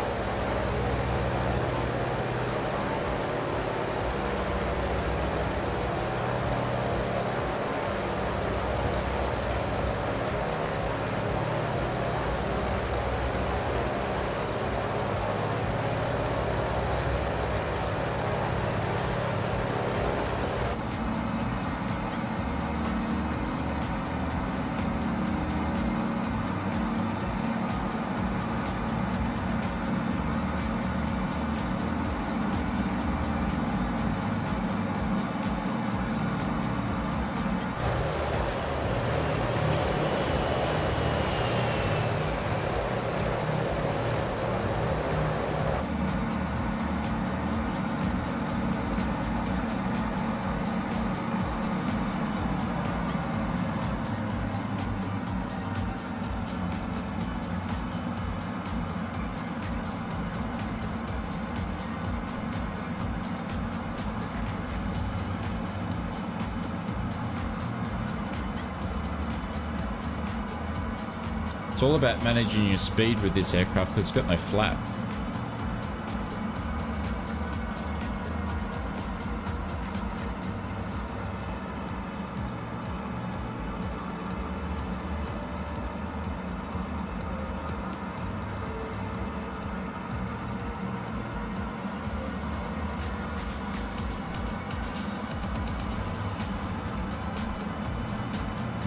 It's all about managing your speed with this aircraft because it's got no flaps.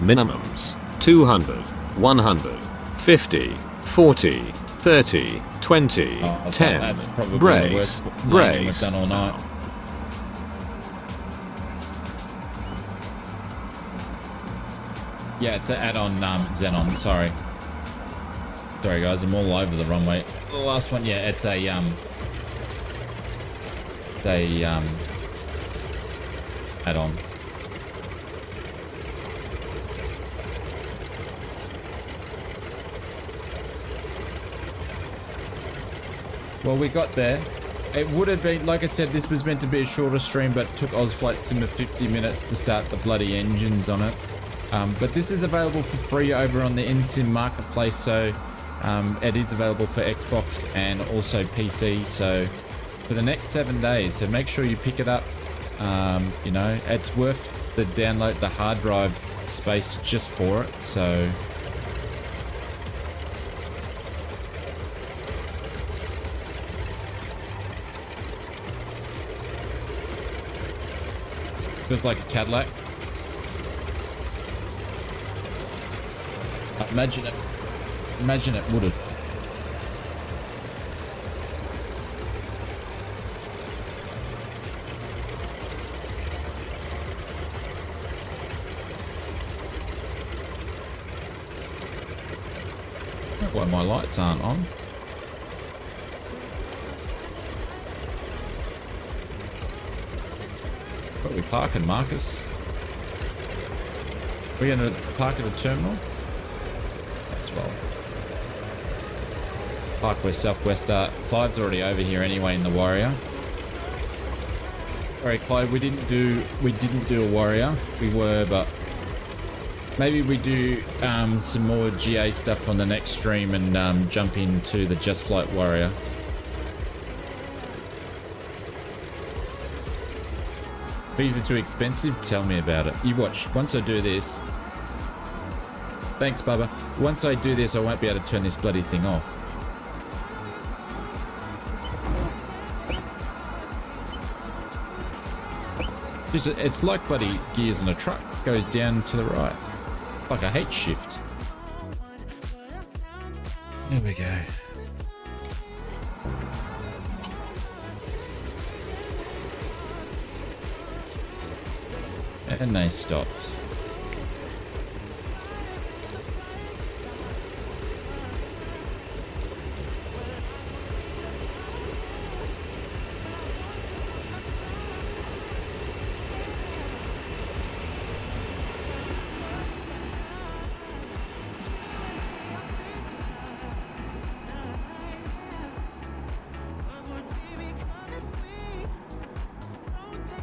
Minimums 200, 100, 50, 40, 30, 20, Oh, 10. that's probably brace, the worst landing we've brace. done all night. Yeah, it's an add-on Xenon. Sorry guys, I'm all over the runway. The last one, yeah, it's a add-on. Well, we got there. It would have been, like I said, this was meant to be a shorter stream, but it took ausflightsimmer 50 minutes to start the bloody engines on it. But this is available for free over on the NSIM marketplace, so it is available for Xbox and also PC, so for the next 7 days, so make sure you pick it up. You know, it's worth the download, the hard drive space just for it, so... Feels like a Cadillac. Imagine it. Imagine it would. Why my lights aren't on. Where are we parking, Marcus? We're going to park at a terminal? As well. Park west, southwest. Clyde's already over here anyway in the Warrior. Sorry, Clyde, we didn't do a Warrior. We were, but maybe we do some more GA stuff on the next stream and jump into the Just Flight Warrior. Fees are too expensive? Tell me about it. You watch. Once I do this... Thanks, Bubba. Once I do this, I won't be able to turn this bloody thing off. It's like bloody gears in a truck. Goes down to the right. Like a H shift. There we go. And they stopped.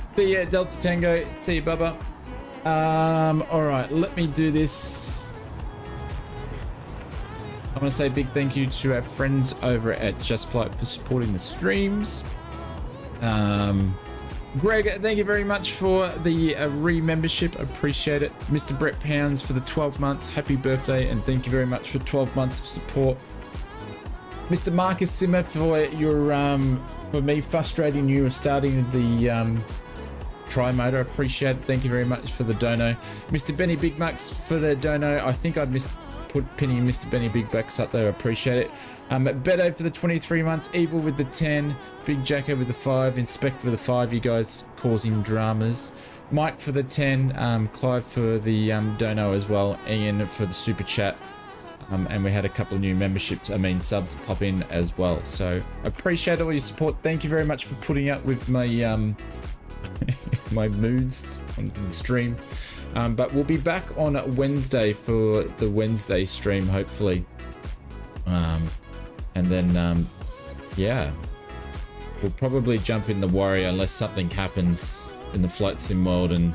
See ya, Delta Tango. See you, Bubba. Alright, let me do this. I want to say a big thank you to our friends over at Just Flight for supporting the streams. Greg, thank you very much for the re-membership. Appreciate it. Mr. Brett Pounds for the 12 months. Happy birthday, and thank you very much for 12 months of support. Mr. Marcus Simmer for your for me frustrating you starting the tri-motor. Appreciate it. Thank you very much for the dono. Mr. Benny Big Bucks for the dono. I think I'd put Penny and Mr. Benny Big Bucks up there. Appreciate it. Beto for the 23 months. Evil with the 10. Big Jacko with the 5. Inspector with the 5. You guys causing dramas. Mike for the 10. Clive for the dono as well. Ian for the super chat. And we had a couple of new memberships, subs pop in as well. So appreciate all your support. Thank you very much for putting up with my my moods on the stream. But we'll be back on Wednesday for the Wednesday stream, hopefully. And then, yeah, we'll probably jump in the Warrior unless something happens in the flight sim world and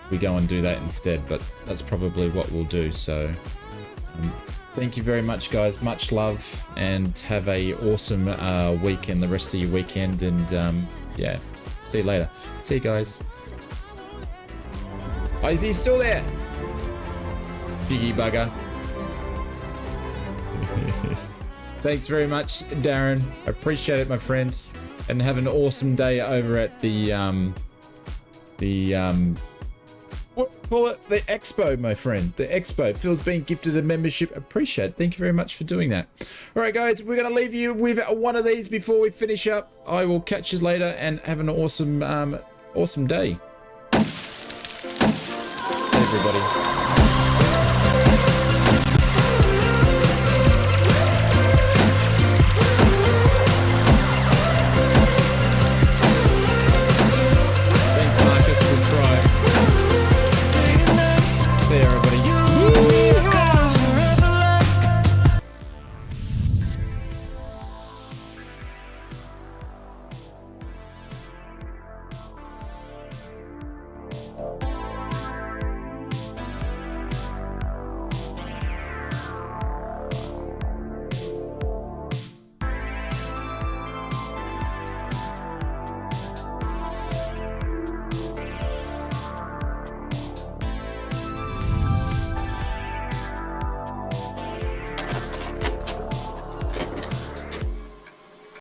we go and do that instead. But that's probably what we'll do. So Thank you very much, guys. Much love, and have a awesome weekend, the rest of your weekend, and yeah, see you later. See you guys. Oh, is he still there? Piggy bugger. Thanks very much, Darren. I appreciate it, my friend, and have an awesome day over at the what call it? The expo, my friend. The expo. Phil's been gifted a membership. Appreciate it. Thank you very much for doing that. All right, guys, we're going to leave you with one of these before we finish up. I will catch you later, and have an awesome, awesome day. Hey, everybody.